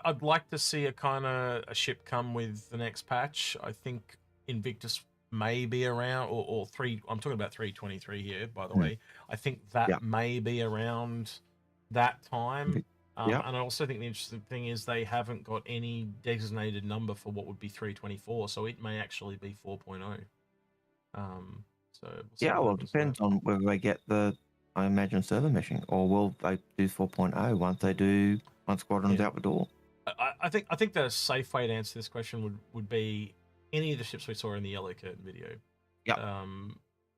I'd like to see a ship come with the next patch. I think Invictus may be around, or 3. I'm talking about 323 here, by the way. I think that may be around that time. And I also think the interesting thing is they haven't got any designated number for what would be 324, so it may actually be 4.0. Well, it depends on whether they get I imagine, server meshing, or will they do 4.0 once Squadron's out the door? I think the safe way to answer this question would be any of the ships we saw in the Yellow Curtain video.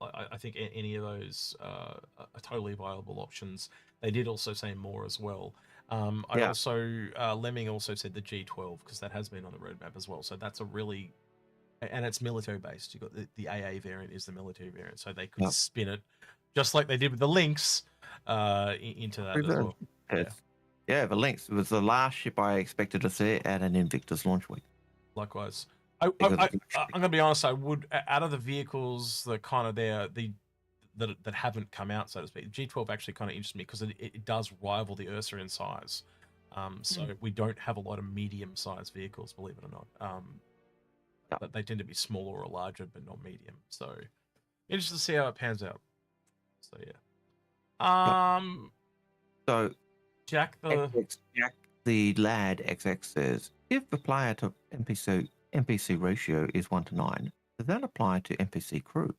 I think any of those are totally viable options. They did also say more as well. Lemming also said the G12, because that has been on the roadmap as well. So that's and it's military based. You've got the AA variant is the military variant, so they could spin it just like they did with the Lynx into that as well. Yeah, the Lynx was the last ship I expected to see at an Invictus launch week. Likewise. I'm going to be honest, I would, out of the vehicles that kind of that haven't come out, so to speak, G12 actually kind of interests me because it does rival the Ursa in size. So we don't have a lot of medium-sized vehicles, believe it or not. They tend to be smaller or larger, but not medium. So interested to see how it pans out. So yeah. So Jack the lad XX says, if the player to NPC ratio is 1:9, does that apply to NPC crew?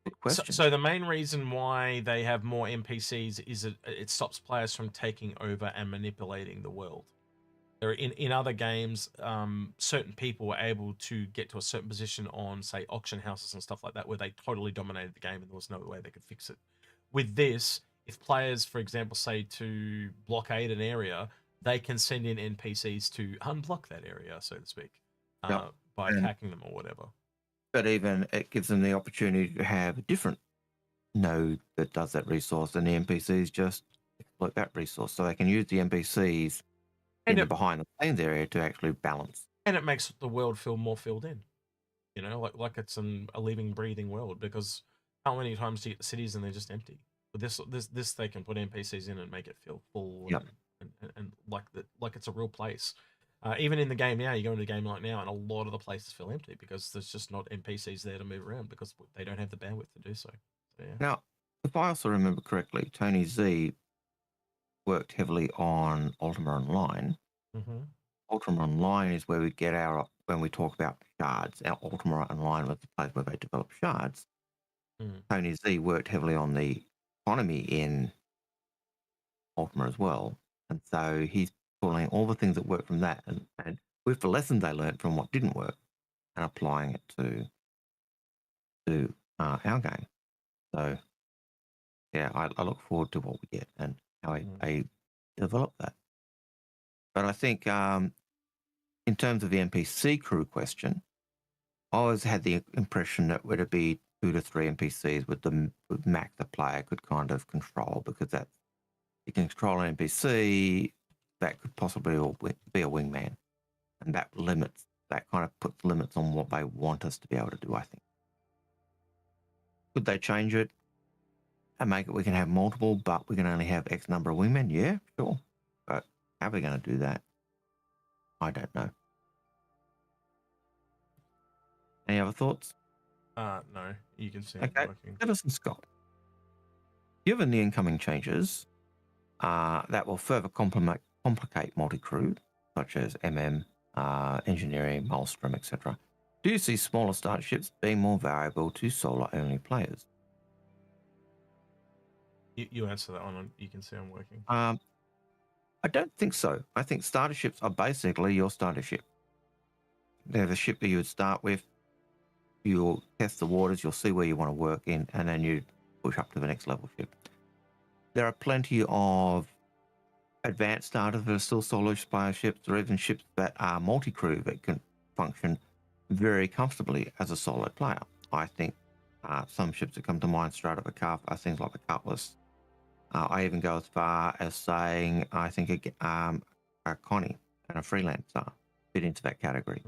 Good question. So the main reason why they have more NPCs is it stops players from taking over and manipulating the world. In other games, certain people were able to get to a certain position on, say, auction houses and stuff like that, where they totally dominated the game and there was no way they could fix it. With this, if players, for example, say to blockade an area, they can send in NPCs to unblock that area, so to speak, by attacking them or whatever. But even it gives them the opportunity to have a different node that does that resource, and the NPCs just exploit that resource, so they can use the NPCs in the behind the scenes area to actually balance. And it makes the world feel more filled in, like it's a living, breathing world. Because how many times do you get cities and they're just empty? But this they can put NPCs in and make it feel full and like it's a real place. Even in the game now, you go into a game like now, and a lot of the places feel empty because there's just not NPCs there to move around because they don't have the bandwidth to do so. Now, if I also remember correctly, Tony Z worked heavily on Ultima Online. Ultima Online is where we get when we talk about shards. Our Ultima Online was the place where they develop shards. Tony Z worked heavily on the economy in Ultima as well, and so he's pulling all the things that work from that and with the lessons they learned from what didn't work and applying it to our game. So yeah, I look forward to what we get and how they develop that. But I think in terms of the NPC crew question, I always had the impression that would it be 2 to 3 NPCs with max the player could kind of control, because you can control an NPC that could possibly be a wingman, and that kind of puts limits on what they want us to be able to do, I think. Could they change it and make it we can have multiple, but we can only have X number of wingmen? Yeah, sure. But how are we going to do that? I don't know. Any other thoughts? No, you can see it working. Edison Scott. Given the incoming changes that will further complicate multi-crew, such as MM, engineering, Maelstrom, etc., do you see smaller starships being more valuable to solo-only players? You answer that one. You can see I'm working. I don't think so. I think starter ships are basically your starter ship. They're the ship that you would start with. you'll test the waters, you'll see where you want to work in, and then you push up to the next level ship. There are plenty of advanced starters that are still solo player ships, or even ships that are multi-crew that can function very comfortably as a solo player. I think some ships that come to mind straight off the cuff are things like the Cutlass. I even go as far as saying I think a Connie and a Freelancer fit into that category.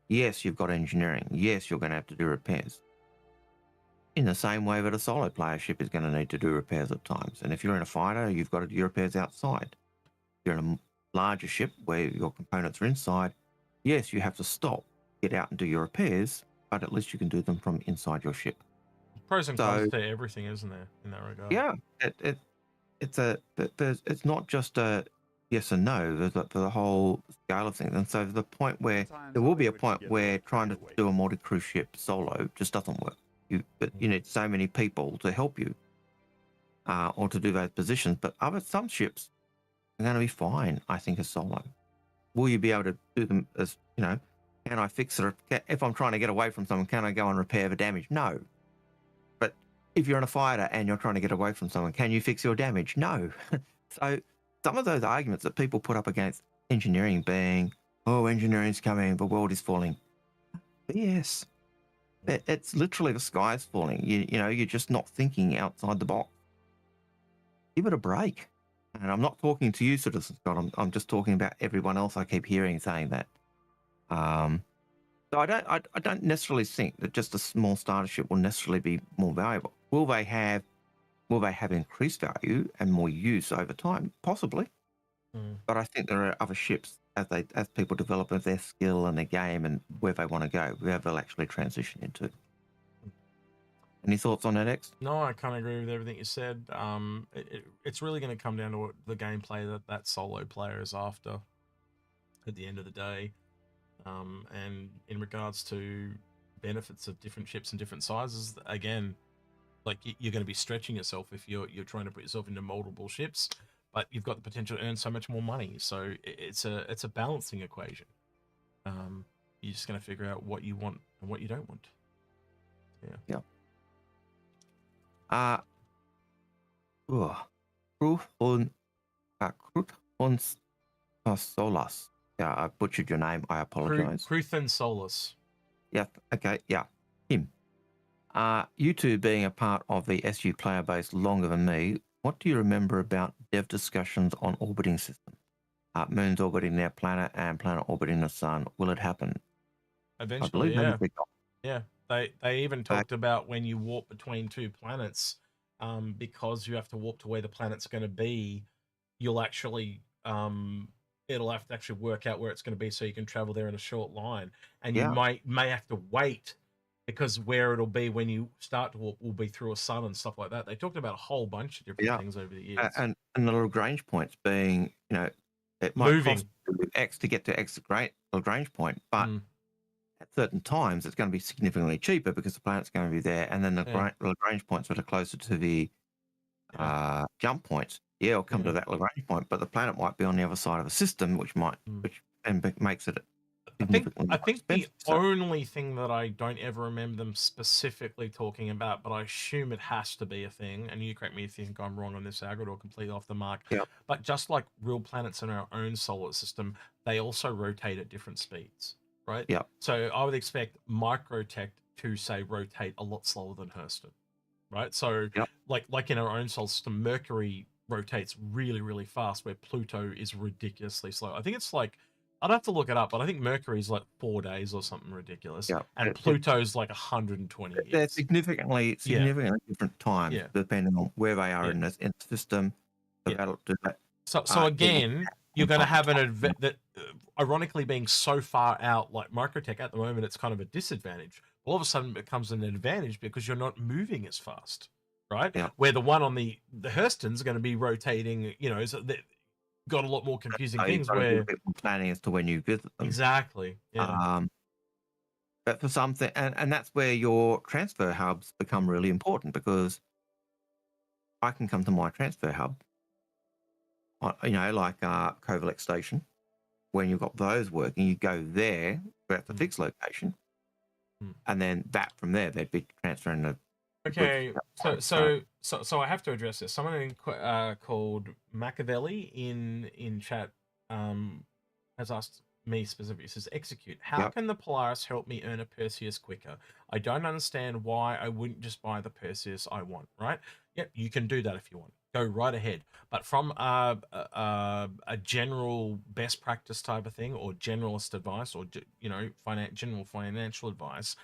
Yes, you've got engineering. Yes, you're going to have to do repairs. In the same way that a solo player ship is going to need to do repairs at times. And if you're in a fighter, you've got to do repairs outside. If you're in a larger ship where your components are inside, yes, you have to stop, get out and do your repairs, but at least you can do them from inside your ship. Pros and cons to everything, isn't there, in that regard? Yeah, it's not just a yes and no. There's the whole scale of things, and so the point where there will be a point where trying to do a multi-crew ship solo just doesn't work. But you need so many people to help you, or to do those positions. But some ships are going to be fine, I think, as solo. Will you be able to do them as, can I fix it? If I'm trying to get away from someone, can I go and repair the damage? No. But if you're in a fighter and you're trying to get away from someone, can you fix your damage? No. So some of those arguments that people put up against engineering being, oh, engineering's coming, the world is falling. Yes. It's literally the sky's falling. You're just not thinking outside the box. Give it a break. And I'm not talking to you, Citizen Scott. I'm just talking about everyone else I keep hearing saying that. So I don't necessarily think that just a small starter ship will necessarily be more valuable. Will they have increased value and more use over time? Possibly. But I think there are other ships as people develop their skill and their game and where they want to go, where they'll actually transition into. Any thoughts on that, X? No, I kind of agree with everything you said. It's really going to come down to what the gameplay that solo player is after at the end of the day. And in regards to benefits of different ships and different sizes, again, like you're going to be stretching yourself if you're trying to put yourself into multiple ships, but you've got the potential to earn so much more money. So it's a balancing equation. You're just going to figure out what you want and what you don't want. Yeah. Solas. Yeah, I butchered your name. I apologize. Cruthen Solus. Yeah. Okay. Yeah. Him. You two being a part of the SU player base longer than me, what do you remember about dev discussions on orbiting systems? Moons orbiting their planet and planet orbiting the sun. Will it happen? Eventually, yeah. Yeah. They even talked about when you warp between two planets, because you have to warp to where the planet's going to be, you'll actually it'll have to actually work out where it's going to be so you can travel there in a short line, and you may have to wait because where it'll be when you start to warp will be through a sun and stuff like that. They talked about a whole bunch of different things over the years, and the Lagrange points being, it might cost X to get to X Lagrange point, but at certain times it's going to be significantly cheaper because the planet's going to be there, and then the Lagrange points that are closer to the jump points, it'll come to that Lagrange point, but the planet might be on the other side of the system, which makes it. I think the only thing that I don't ever remember them specifically talking about, but I assume it has to be a thing, and you correct me if you think I'm wrong on this, Algared, or completely off the mark. But just like real planets in our own solar system, they also rotate at different speeds, right? So I would expect Microtech to say rotate a lot slower than Hurston, right? So like in our own solar system, Mercury rotates really, really fast, where Pluto is ridiculously slow. I think it's like, I'd have to look it up, but I think Mercury's like 4 days or something ridiculous, and Pluto's like 120 years. They're significantly different times depending on where they are in the system. So again, you're going to have an event that, ironically, being so far out, like Microtech at the moment, it's kind of a disadvantage. All of a sudden, it becomes an advantage because you're not moving as fast, right? Where the one on the Hurston's going to be rotating, so got a lot more confusing things where a bit more planning as to when you visit them. Exactly. But for something, and that's where your transfer hubs become really important, because I can come to my transfer hub, like Kovalek Station. When you've got those working, you go there, that's a fixed location. and then that from there they'd be transferring the. Okay, so I have to address this. Someone called Machiavelli in chat has asked me specifically. It says, Execute. How can the Polaris help me earn a Perseus quicker? I don't understand why I wouldn't just buy the Perseus I want. Right? Yep, you can do that if you want. Go right ahead. But from a general best practice type of thing, or generalist advice, or general financial advice,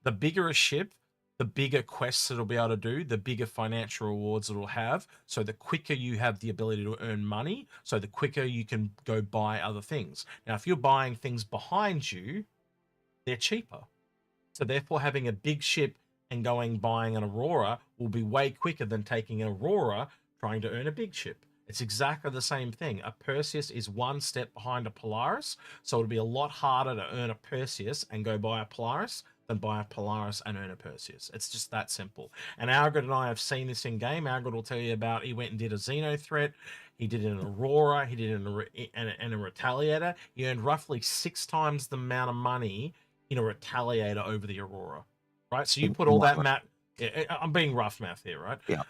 the bigger a ship, the bigger quests it'll be able to do, the bigger financial rewards it'll have. So the quicker you have the ability to earn money, so the quicker you can go buy other things. Now, if you're buying things behind you, they're cheaper. So therefore, having a big ship and buying an Aurora will be way quicker than taking an Aurora trying to earn a big ship. It's exactly the same thing. A Perseus is one step behind a Polaris, so it'll be a lot harder to earn a Perseus and go buy a Polaris than buy a Polaris and earn a Perseus. It's just that simple. And Algared and I have seen this in game. Algared will tell you about, he went and did a Xeno threat, he did an Aurora, he did a Retaliator. He earned roughly 6 times the amount of money in a Retaliator over the Aurora, right? So you put all that math, I'm being rough math here, right? Yeah.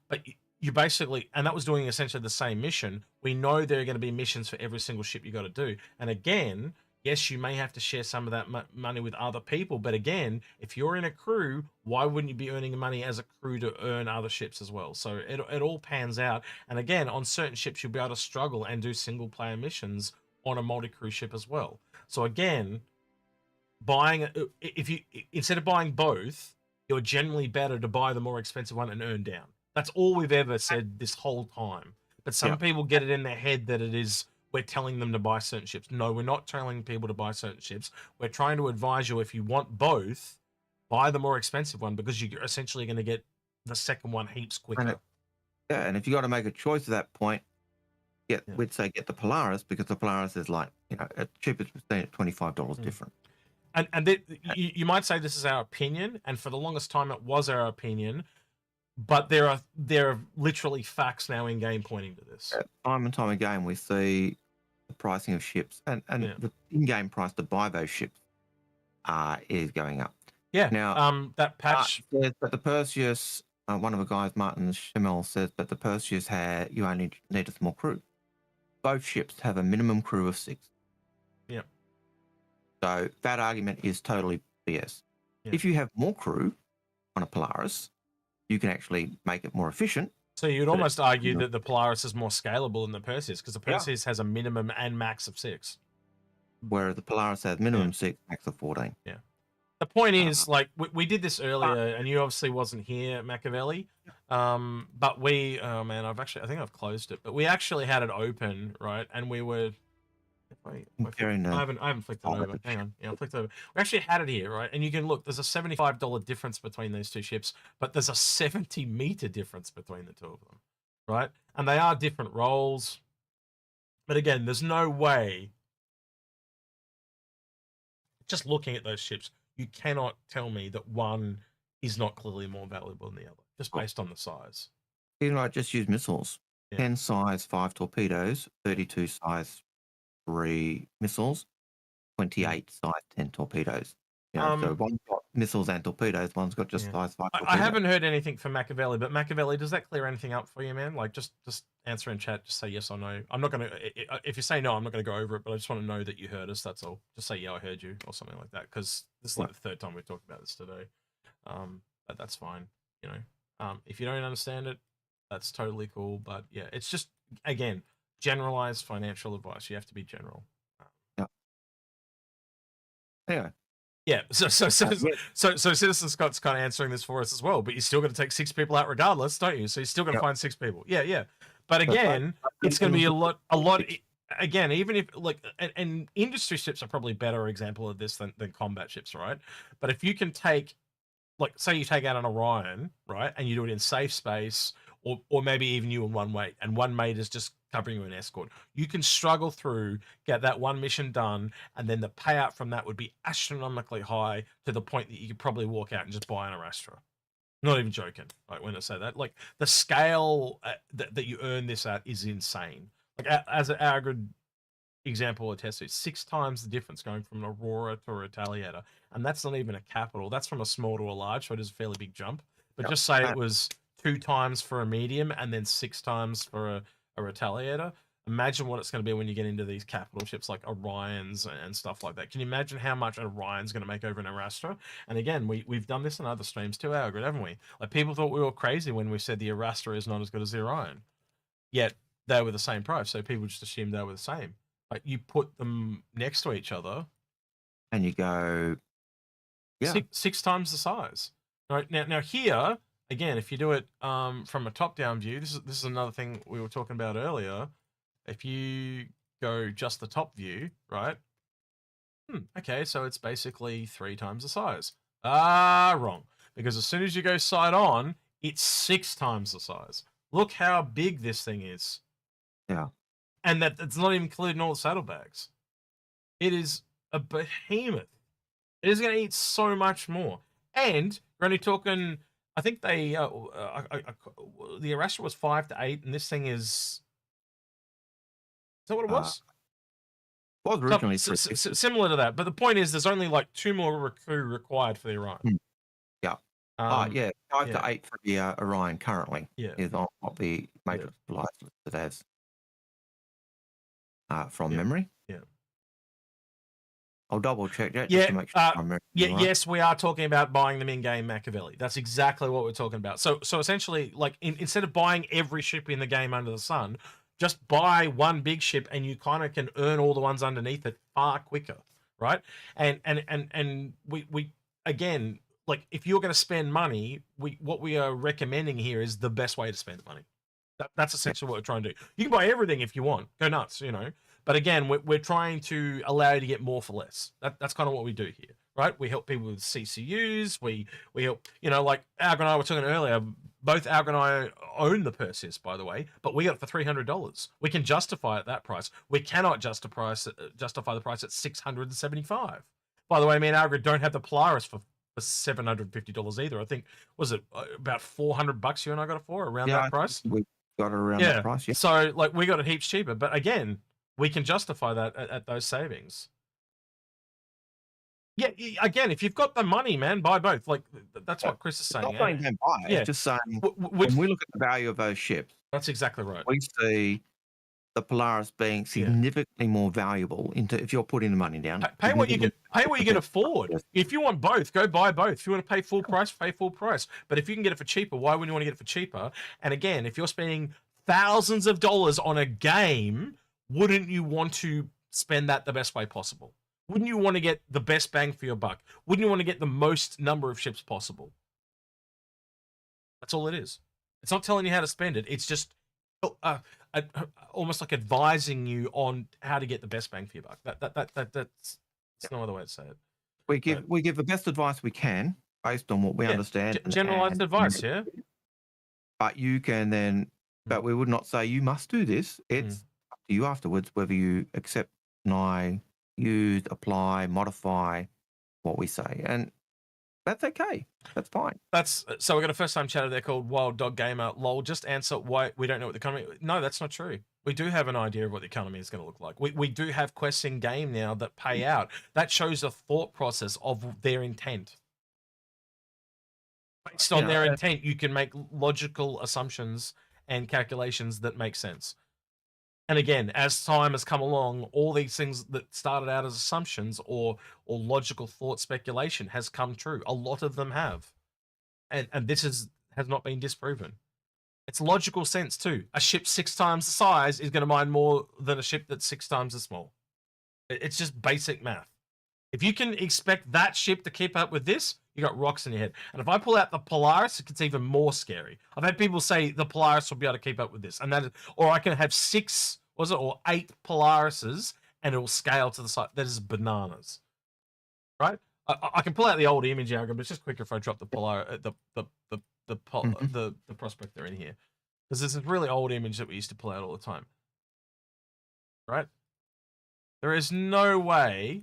But you basically, and that was doing essentially the same mission. We know there are going to be missions for every single ship you got to do. And again, yes, you may have to share some of that money with other people, but again, if you're in a crew, why wouldn't you be earning money as a crew to earn other ships as well? So it all pans out. And again, on certain ships, you'll be able to struggle and do single player missions on a multi-crew ship as well. So again, instead of buying both, you're generally better to buy the more expensive one and earn down. That's all we've ever said this whole time. But some people get it in their head that we're telling them to buy certain ships. No, we're not telling people to buy certain ships. We're trying to advise you, if you want both, buy the more expensive one, because you're essentially going to get the second one heaps quicker. And if you got to make a choice at that point, we'd say get the Polaris, because the Polaris is like, a cheapest at $25 different. And you might say this is our opinion, and for the longest time it was our opinion, but there are literally facts now in game pointing to this. Time and time again, we see the pricing of ships, and the in-game price to buy those ships is going up. Yeah. Now, that patch. Says that the Perseus, one of the guys, Martin Schimmel, says that the Perseus you only need a small crew. Both ships have a minimum crew of 6. Yeah. So that argument is totally BS. Yeah. If you have more crew on a Polaris, you can actually make it more efficient. So you'd almost argue that the Polaris is more scalable than the Perseus, because the Perseus has a minimum and max of 6. Whereas the Polaris has minimum 6, max of 14. Yeah. The point is, like, we did this earlier, and you obviously wasn't here, Machiavelli. But we, oh man, I think I've closed it, but we actually had it open, right? And we were, I haven't flicked it over. Hang on. Yeah, I flicked it over. We actually had it here, right? And you can look, there's a $75 difference between these two ships, but there's a 70-meter difference between the two of them, right? And they are different roles. But again, there's no way, just looking at those ships, you cannot tell me that one is not clearly more valuable than the other, just based on the size. You know, just use missiles. 10 size 5 torpedoes, 32 size 3 missiles, 28 size 10 torpedoes. So one's got missiles and torpedoes, one's got just size 5 torpedoes. I haven't heard anything from Machiavelli, but Machiavelli, does that clear anything up for you, man? Like, just answer in chat, just say yes or no. I'm not going to, if you say no, I'm not going to go over it, but I just want to know that you heard us, that's all. Just say, yeah, I heard you, or something like that, because this is like the third time we've talked about this today. But that's fine, if you don't understand it, that's totally cool, but yeah, it's just, again, generalized financial advice. You have to be general. Anyway. Yeah, so Citizen Scott's kind of answering this for us as well, but you're still going to take 6 people out regardless, don't you? So you're still going to find 6 people. Yeah. But again, it's going to be a lot. Again, even if and industry ships are probably a better example of this than combat ships, right? But if you can take, say you take out an Orion, right, and you do it in safe space, or maybe even you and one mate, and one mate is just covering you an escort, you can struggle through, get that one mission done, and then the payout from that would be astronomically high, to the point that you could probably walk out and just buy an Arastra. Not even joking, right, when I say that. Like, the scale that you earn this at is insane. Like, as Algared example of test suit, 6 times the difference going from an Aurora to a Retaliator. And that's not even a capital. That's from a small to a large, so it is a fairly big jump. But just say it was 2 times for a medium and then 6 times for a Retaliator. Imagine what it's going to be when you get into these capital ships like Orions and stuff like that. Can you imagine how much an Orion's going to make over an Arastra? And again, we've done this in other streams too, Algared, haven't we? Like, people thought we were crazy when we said the Arastra is not as good as the Orion. Yet they were the same price, so people just assumed they were the same. Like, you put them next to each other, and you go, yeah, six times the size. Right now here again, if you do it from a top-down view, this is another thing we were talking about earlier. If you go just the top view, right? Okay, so it's basically 3 times the size. Wrong. Because as soon as you go side on, it's 6 times the size. Look how big this thing is. Yeah. And that's not even including all the saddlebags. It is a behemoth. It is going to eat so much more. And we're only talking, I think they, the Arastra was 5 to 8, and this thing is that what it was? Was originally similar to that. But the point is, there's only like 2 more recruit required for the Orion. Yeah. 5 to 8 for the Orion currently is on what the Matrix Life listed as. From memory. Yeah. I'll double check that just to make sure I remember. Right. Yes, we are talking about buying them in-game Machiavelli. That's exactly what we're talking about. So essentially, like, instead of buying every ship in the game under the sun, just buy one big ship and you kind of can earn all the ones underneath it far quicker, right? And we again, like, if you're going to spend money, what we are recommending here is the best way to spend money. That's essentially what we're trying to do. You can buy everything if you want. Go nuts, you know. But again, we're trying to allow you to get more for less. That's kind of what we do here, right? We help people with CCUs. We help, you know, like Algared and I were talking earlier. Both Algared and I own the Perseus, by the way, but we got it for $300. We can justify at that price. We cannot justify the price at $675. By the way, me and Algared don't have the Polaris for $750 either. I think, was it about $400 you and I got it for, around that price? We got it around that price, yeah. So, like, we got it heaps cheaper, but again, we can justify that at those savings. Yeah, again, if you've got the money, man, buy both. Like, that's what Chris is saying. Not saying don't buy it, it's just saying when we look at the value of those ships, that's exactly right. We see the Polaris being significantly more valuable if you're putting the money down. Pay what you can afford. If you want both, go buy both. If you want to pay full price, pay full price. But if you can get it for cheaper, why wouldn't you want to get it for cheaper? And again, if you're spending thousands of dollars on a game, wouldn't you want to spend that the best way possible? Wouldn't you want to get the best bang for your buck? Wouldn't you want to get the most number of ships possible? That's all it is. It's not telling you how to spend it. It's just almost like advising you on how to get the best bang for your buck. That's no other way to say it. We give the best advice we can based on what we understand. Generalized advice, yeah. But you can then, but we would not say you must do this. It's up to you afterwards whether you accept, deny, use, apply, modify what we say, and that's okay. That's fine. So we got a first-time chatter there called Wild Dog Gamer. Lol, just answer why we don't know what the economy. No, that's not true. We do have an idea of what the economy is going to look like. We do have quests in game now that pay out. That shows a thought process of their intent. Based on their intent, you can make logical assumptions and calculations that make sense. And again, as time has come along, all these things that started out as assumptions or logical thought speculation has come true. A lot of them have. And this has not been disproven. It's logical sense too. A ship 6 times the size is going to mine more than a ship that's 6 times as small. It's just basic math. If you can expect that ship to keep up with this, you got rocks in your head. And if I pull out the Polaris, it's even more scary. I've had people say the Polaris will be able to keep up with this, and that is, or I can have 6, or 8 Polarises, and it will scale to the side. That is bananas, right? I can pull out the old image Algared, but it's just quicker if I drop the the prospector in here, because there's this really old image that we used to pull out all the time, right? There is no way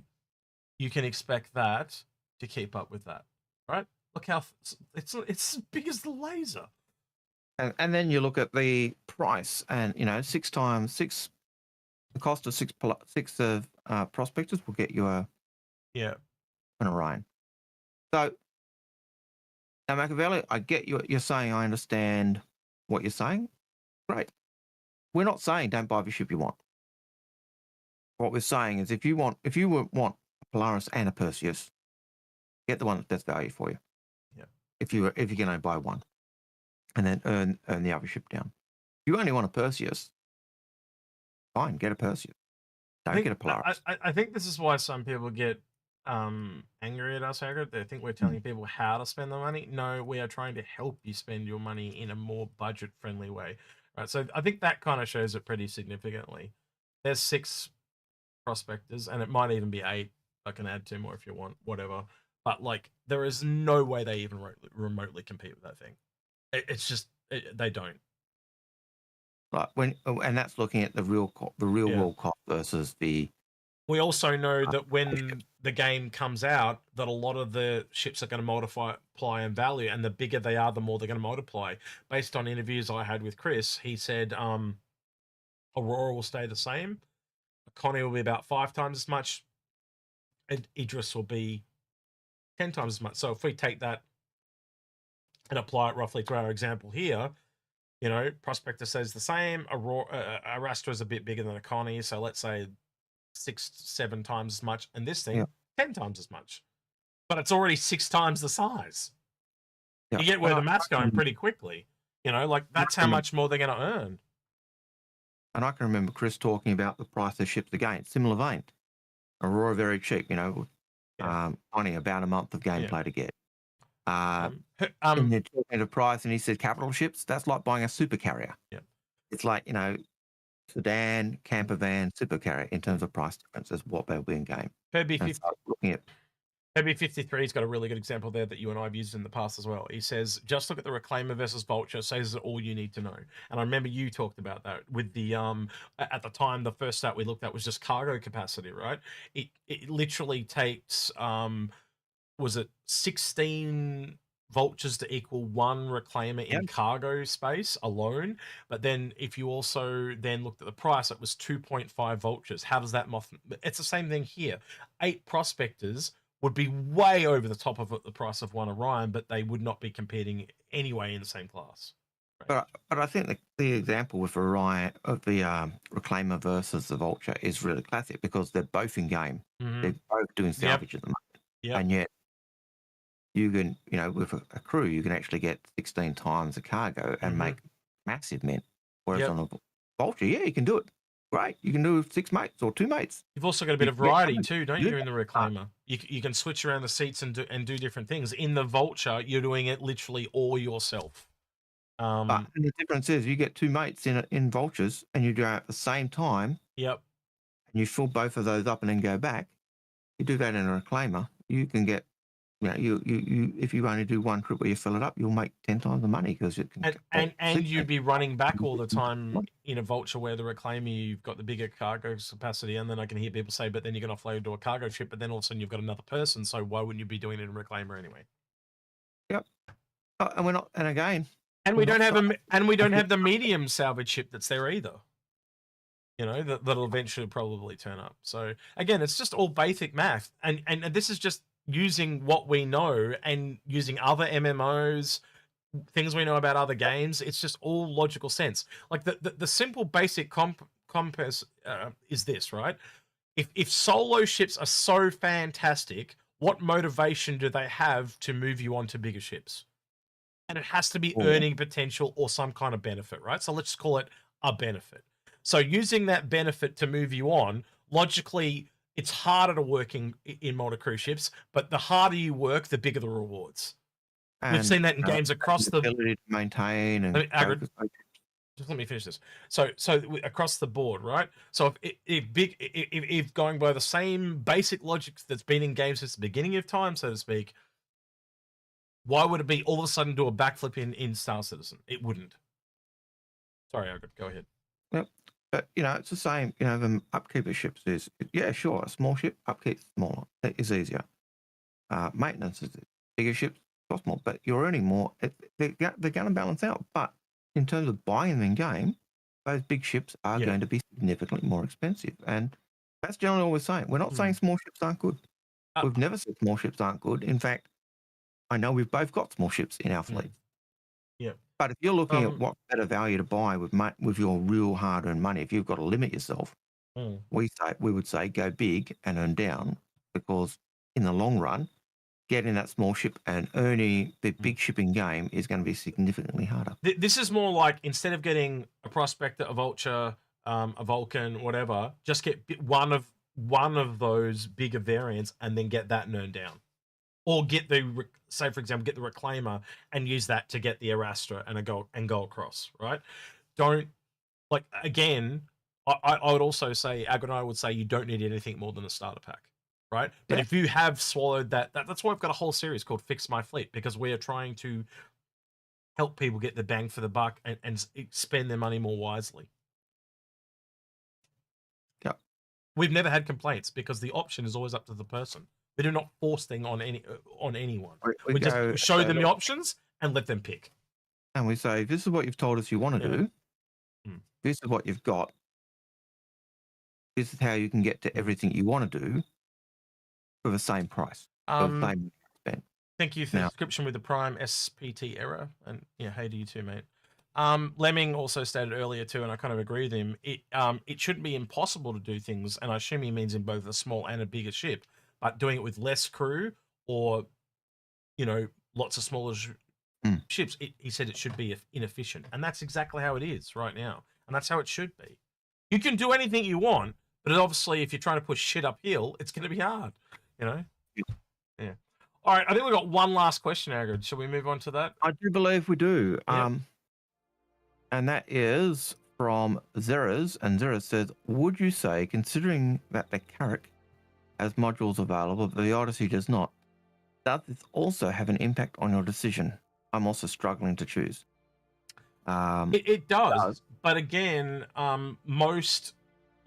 you can expect that to keep up with that, right? Look how it's as big as the laser. And then you look at the price, and 6 the cost of six prospectors will get you an Orion. So now, Machiavelli, I get you. You're saying I understand what you're saying. Great. We're not saying don't buy every ship you want. What we're saying is if you want a Polaris and a Perseus, get the one that's best value for you. Yeah. If you can only buy one, and then earn the other ship down. If you only want a Perseus, fine, get a Perseus. Don't get a Polaris. I think this is why some people get angry at us, Hagrid. They think we're telling people how to spend the money. No, we are trying to help you spend your money in a more budget-friendly way. Right. So I think that kind of shows it pretty significantly. There's 6 prospectors, and it might even be 8. I can add 2 more if you want, whatever. But like, there is no way they even remotely compete with that thing. It's just they don't. Right. And that's looking at the real world cost versus the. We also know that when the game comes out, that a lot of the ships are going to multiply in value, and the bigger they are, the more they're going to multiply. Based on interviews I had with Chris, he said Aurora will stay the same, Connie will be about 5 times as much, and Idris will be 10 times as much. So if we take that and apply it roughly to our example here, you know, Prospector says the same, Arastra is a bit bigger than a Connie, so let's say 6-7 times as much, and this thing 10 times as much, but it's already 6 times the size. You get where the math's going pretty quickly. You know, like that's how much more they're going to earn. And I can remember Chris talking about the price of ships again, similar vein. Aurora very cheap, you know, only about a month of gameplay to get. And they're talking at a price, and he said capital ships, that's like buying a super carrier. Yeah, it's like, you know, sedan, camper van, super carrier in terms of price differences, what they'll be in game. Herbie 53's got a really good example there that you and I have used in the past as well. He says, just look at the Reclaimer versus Vulture, says all you need to know. And I remember you talked about that with the, at the time, the first stat we looked at was just cargo capacity, right? It literally takes, was it 16 Vultures to equal 1 Reclaimer in cargo space alone? But then if you also then looked at the price, it was 2.5 Vultures. How does that it's the same thing here. 8 Prospectors would be way over the top of the price of 1 Orion, but they would not be competing anyway in the same class. Right? But I think the example with Orion of the Reclaimer versus the Vulture is really classic because they're both in game. They're both doing salvage at the moment, and yet you can, you know, with a crew, you can actually get 16 times the cargo and make massive mint. Whereas on a Vulture, you can do it. Great, you can do 6 mates or 2 mates. You've also got a bit of variety too, don't you, in the Reclaimer? You can switch around the seats and do different things. In the Vulture, you're doing it literally all yourself. But the difference is you get 2 mates in Vultures and you do it at the same time. Yep. And you fill both of those up and then go back. You do that in a Reclaimer, you can get, you know, you if you only do 1 trip where you fill it up, you'll make 10 times the money because it can. And you'd be running back all the time in a Vulture where the Reclaimer, you've got the bigger cargo capacity, and then I can hear people say, but then you can offload to a cargo ship, but then all of a sudden you've got another person, so why wouldn't you be doing it in a Reclaimer anyway? Yep. And we're not, and again, and we don't have the medium salvage ship that's there either. You know, that'll eventually probably turn up. So again, it's just all basic math, and this is just using what we know and using other MMOs, things we know about other games. It's just all logical sense. Like the simple basic compass is this, right? If solo ships are so fantastic, what motivation do they have to move you on to bigger ships? And it has to be earning potential or some kind of benefit, right? So let's call it a benefit. So using that benefit to move you on, logically, it's harder to work in multi-crew ships, but the harder you work, the bigger the rewards. And we've seen that in games across the ability to maintain and just let me finish this. So across the board, right? So if going by the same basic logic that's been in games since the beginning of time, so to speak, why would it be all of a sudden do a backflip in Star Citizen? It wouldn't. Sorry, go ahead. Yep. But, you know, it's the same, you know, the upkeeper ships is, yeah, sure, a small ship, upkeep smaller. That is easier. Maintenance is bigger ships, cost more, but you're earning more. They're going to balance out. But in terms of buying them in game, those big ships are going to be significantly more expensive. And that's generally all we're saying. We're not saying small ships aren't good. We've never said small ships aren't good. In fact, I know we've both got small ships in our fleet. Yeah. But if you're looking at what better value to buy with your real hard-earned money, if you've got to limit yourself, we would say go big and earn down, because in the long run, getting that small ship and earning the big shipping game is going to be significantly harder. This is more like, instead of getting a Prospector, a Vulture, a Vulcan, whatever, just get one of those bigger variants and then get that and earn down. Or get the, say for example, get the Reclaimer and use that to get the Erastra and go across, right? Don't, like, again, I would also say, Agron, I would say you don't need anything more than a starter pack, right? But if you have swallowed that's why I've got a whole series called Fix My Fleet, because we are trying to help people get the bang for the buck and spend their money more wisely. Yeah. We've never had complaints because the option is always up to the person. We do not force things on anyone. We just show them the options and let them pick. And we say, this is what you've told us you want to do. This is what you've got. This is how you can get to everything you want to do for the same price. For the same spend. Thank you for the description with the Prime SPT error. And yeah, hey to you too, mate. Lemming also stated earlier too, and I kind of agree with him, it shouldn't be impossible to do things, and I assume he means in both a small and a bigger ship, but doing it with less crew or, you know, lots of smaller ships, he said it should be inefficient. And that's exactly how it is right now. And that's how it should be. You can do anything you want, but obviously if you're trying to push shit uphill, it's going to be hard, you know? Yeah. All right, I think we've got one last question, Agard. Shall we move on to that? I do believe we do. And that is from Zeras, and Zeras says, would you say, considering that the Carrack has modules available, but the Odyssey does not, does this also have an impact on your decision? I'm also struggling to choose. It does, but again, most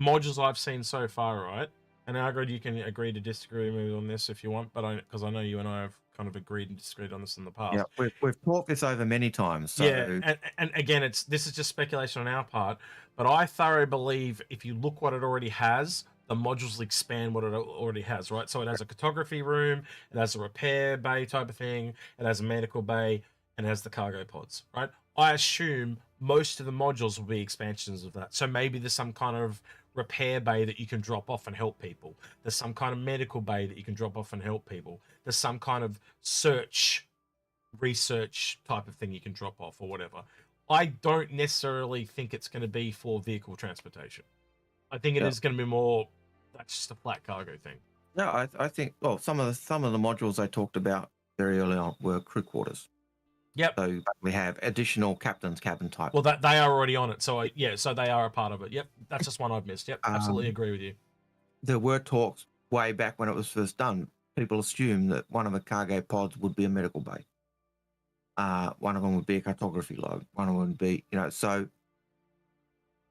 modules I've seen so far, right? And Agard, you can agree to disagree with me on this if you want, but because I know you and I have kind of agreed and disagreed on this in the past. Yeah, we've talked this over many times. So. Yeah, and again, this is just speculation on our part, but I thoroughly believe if you look what it already has, the modules expand what it already has, right? So it has a cartography room, it has a repair bay type of thing, it has a medical bay, and it has the cargo pods, right? I assume most of the modules will be expansions of that. So maybe there's some kind of repair bay that you can drop off and help people. There's some kind of medical bay that you can drop off and help people. There's some kind of research type of thing you can drop off or whatever. I don't necessarily think it's going to be for vehicle transportation. I think it is going to be more, that's just a flat cargo thing. No, I think, well, some of the modules I talked about very early on were crew quarters. Yep. So we have additional captain's cabin type. Well, they are already on it. So so they are a part of it. Yep. That's just one I've missed. Yep. Absolutely agree with you. There were talks way back when it was first done. People assumed that one of the cargo pods would be a medical bay. One of them would be a cartography load. One of them would be, so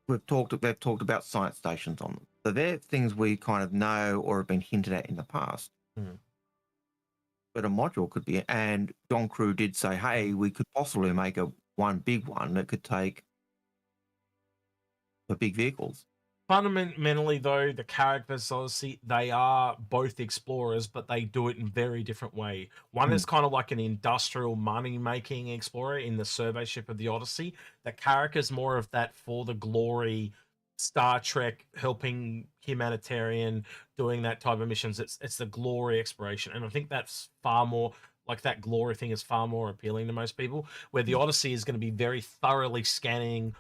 they've talked about science stations on them. So they're things we kind of know or have been hinted at in the past. But a module could be, and John Crew did say, hey, we could possibly make one big one that could take the big vehicles. Fundamentally, though, the characters, obviously, they are both explorers, but they do it in very different way. One is kind of like an industrial money-making explorer in the survey ship of the Odyssey. The character's more of that for the glory, Star Trek, helping humanitarian, doing that type of missions. It's the glory exploration. And I think that's far more, like that glory thing is far more appealing to most people, where the Odyssey is going to be very thoroughly scanning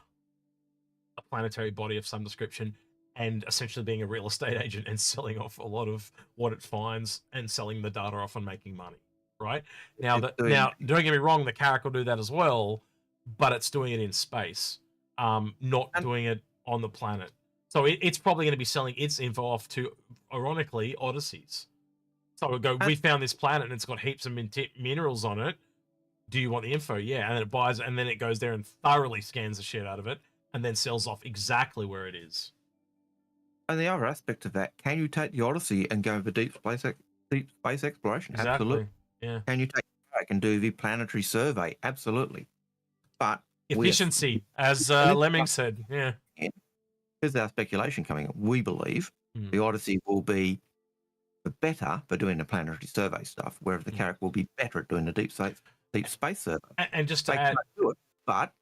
a planetary body of some description and essentially being a real estate agent and selling off a lot of what it finds and selling the data off and making money, right? Now, don't get me wrong, the Carrack will do that as well, but it's doing it in space, not doing it on the planet. So it's probably going to be selling its info off to, ironically, Odysseys. So we'll go, we found this planet and it's got heaps of minerals on it. Do you want the info? Yeah. And then it buys it, and then it goes there and thoroughly scans the shit out of it and then sells off exactly where it is. And the other aspect of that, can you take the Odyssey and go for deep space exploration? Exactly. Absolutely. Yeah. Can you take it back and do the planetary survey? Absolutely. But Efficiency, as Lemming said. Yeah. Here's our speculation coming up. We believe the Odyssey will be better for doing the planetary survey stuff, whereas the Carrack will be better at doing the deep space survey. And just to They add, can't do it, but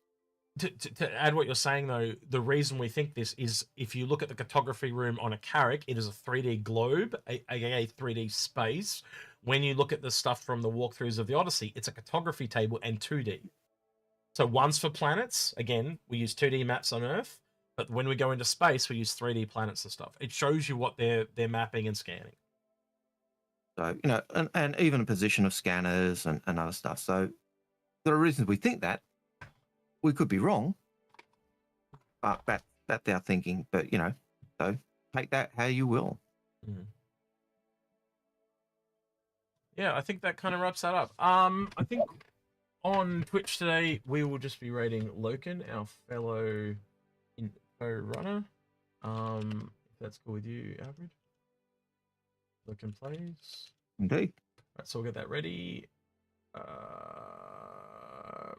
to add what you're saying though, the reason we think this is if you look at the cartography room on a Carrack, it is a 3D globe, aka 3D space. When you look at the stuff from the walkthroughs of the Odyssey, it's a cartography table and 2D. So one's for planets. Again, we use 2D maps on Earth, but when we go into space, we use 3D planets and stuff. It shows you what they're mapping and scanning. So, you know, and even a position of scanners and other stuff. So there are reasons we think that. We could be wrong, but that's our thinking. But, you know, so take that how you will. Yeah, I think that kind of wraps that up. I think on Twitch today, we will just be rating Loken, our fellow Inforunner. If that's cool with you, Alfred. Loken plays. Indeed. Right, so we'll get that ready.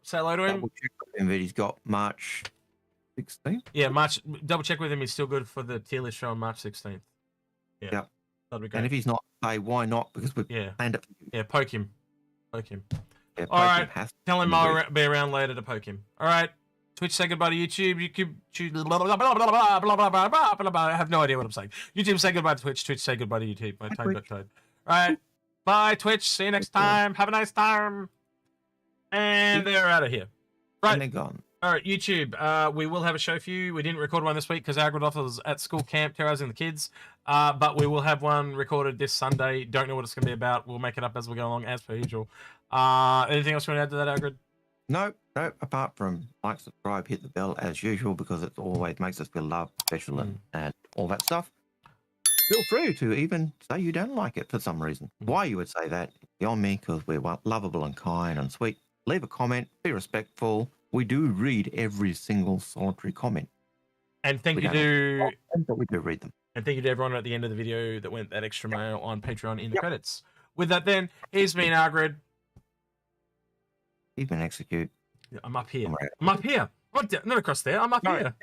Say hello to him. Double check with him that he's got March 16th. Yeah, double check with him. He's still good for the tier list show on March 16th. Yeah. Yep. That'd be great. And if he's not, say why not? Because we've planned it. Yeah, poke him. Poke him. Yeah, all right. Him tell him I'll be around later to poke him. All right. Twitch, say goodbye to YouTube. YouTube, blah, blah, blah, blah, blah, blah, blah, blah, blah, blah, blah. I have no idea what I'm saying. YouTube, say goodbye to Twitch. Twitch, say goodbye to YouTube. My time got tried. All right. Bye, Twitch. See you next time. Have a nice time. And they're out of here. Right. And they're gone. All right, YouTube. We will have a show for you. We didn't record one this week because Algared was at school camp terrorizing the kids. But we will have one recorded this Sunday. Don't know what it's going to be about. We'll make it up as we go along, as per usual. Anything else you want to add to that, Algared? No. Apart from like, subscribe, hit the bell as usual because it always makes us feel loved, special, and all that stuff. Feel free to even say you don't like it for some reason. Why you would say that, beyond me, because we're lovable and kind and sweet. Leave a comment, be respectful. We do read every single solitary comment. And thank you to... But we do read them. And thank you to everyone at the end of the video that went that extra mile on Patreon in the credits. With that then, here's me and Algared. He's been Execute. Yeah, I'm up here. I'm up here. Not across there. I'm up here.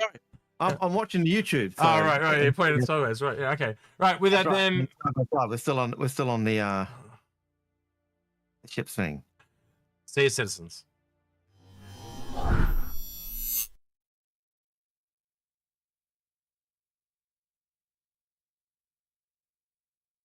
I'm watching YouTube. So. Oh, right. You're pointing sideways. Right. Yeah. Okay. Right. With that, then we're still on the ship's thing. See you, citizens.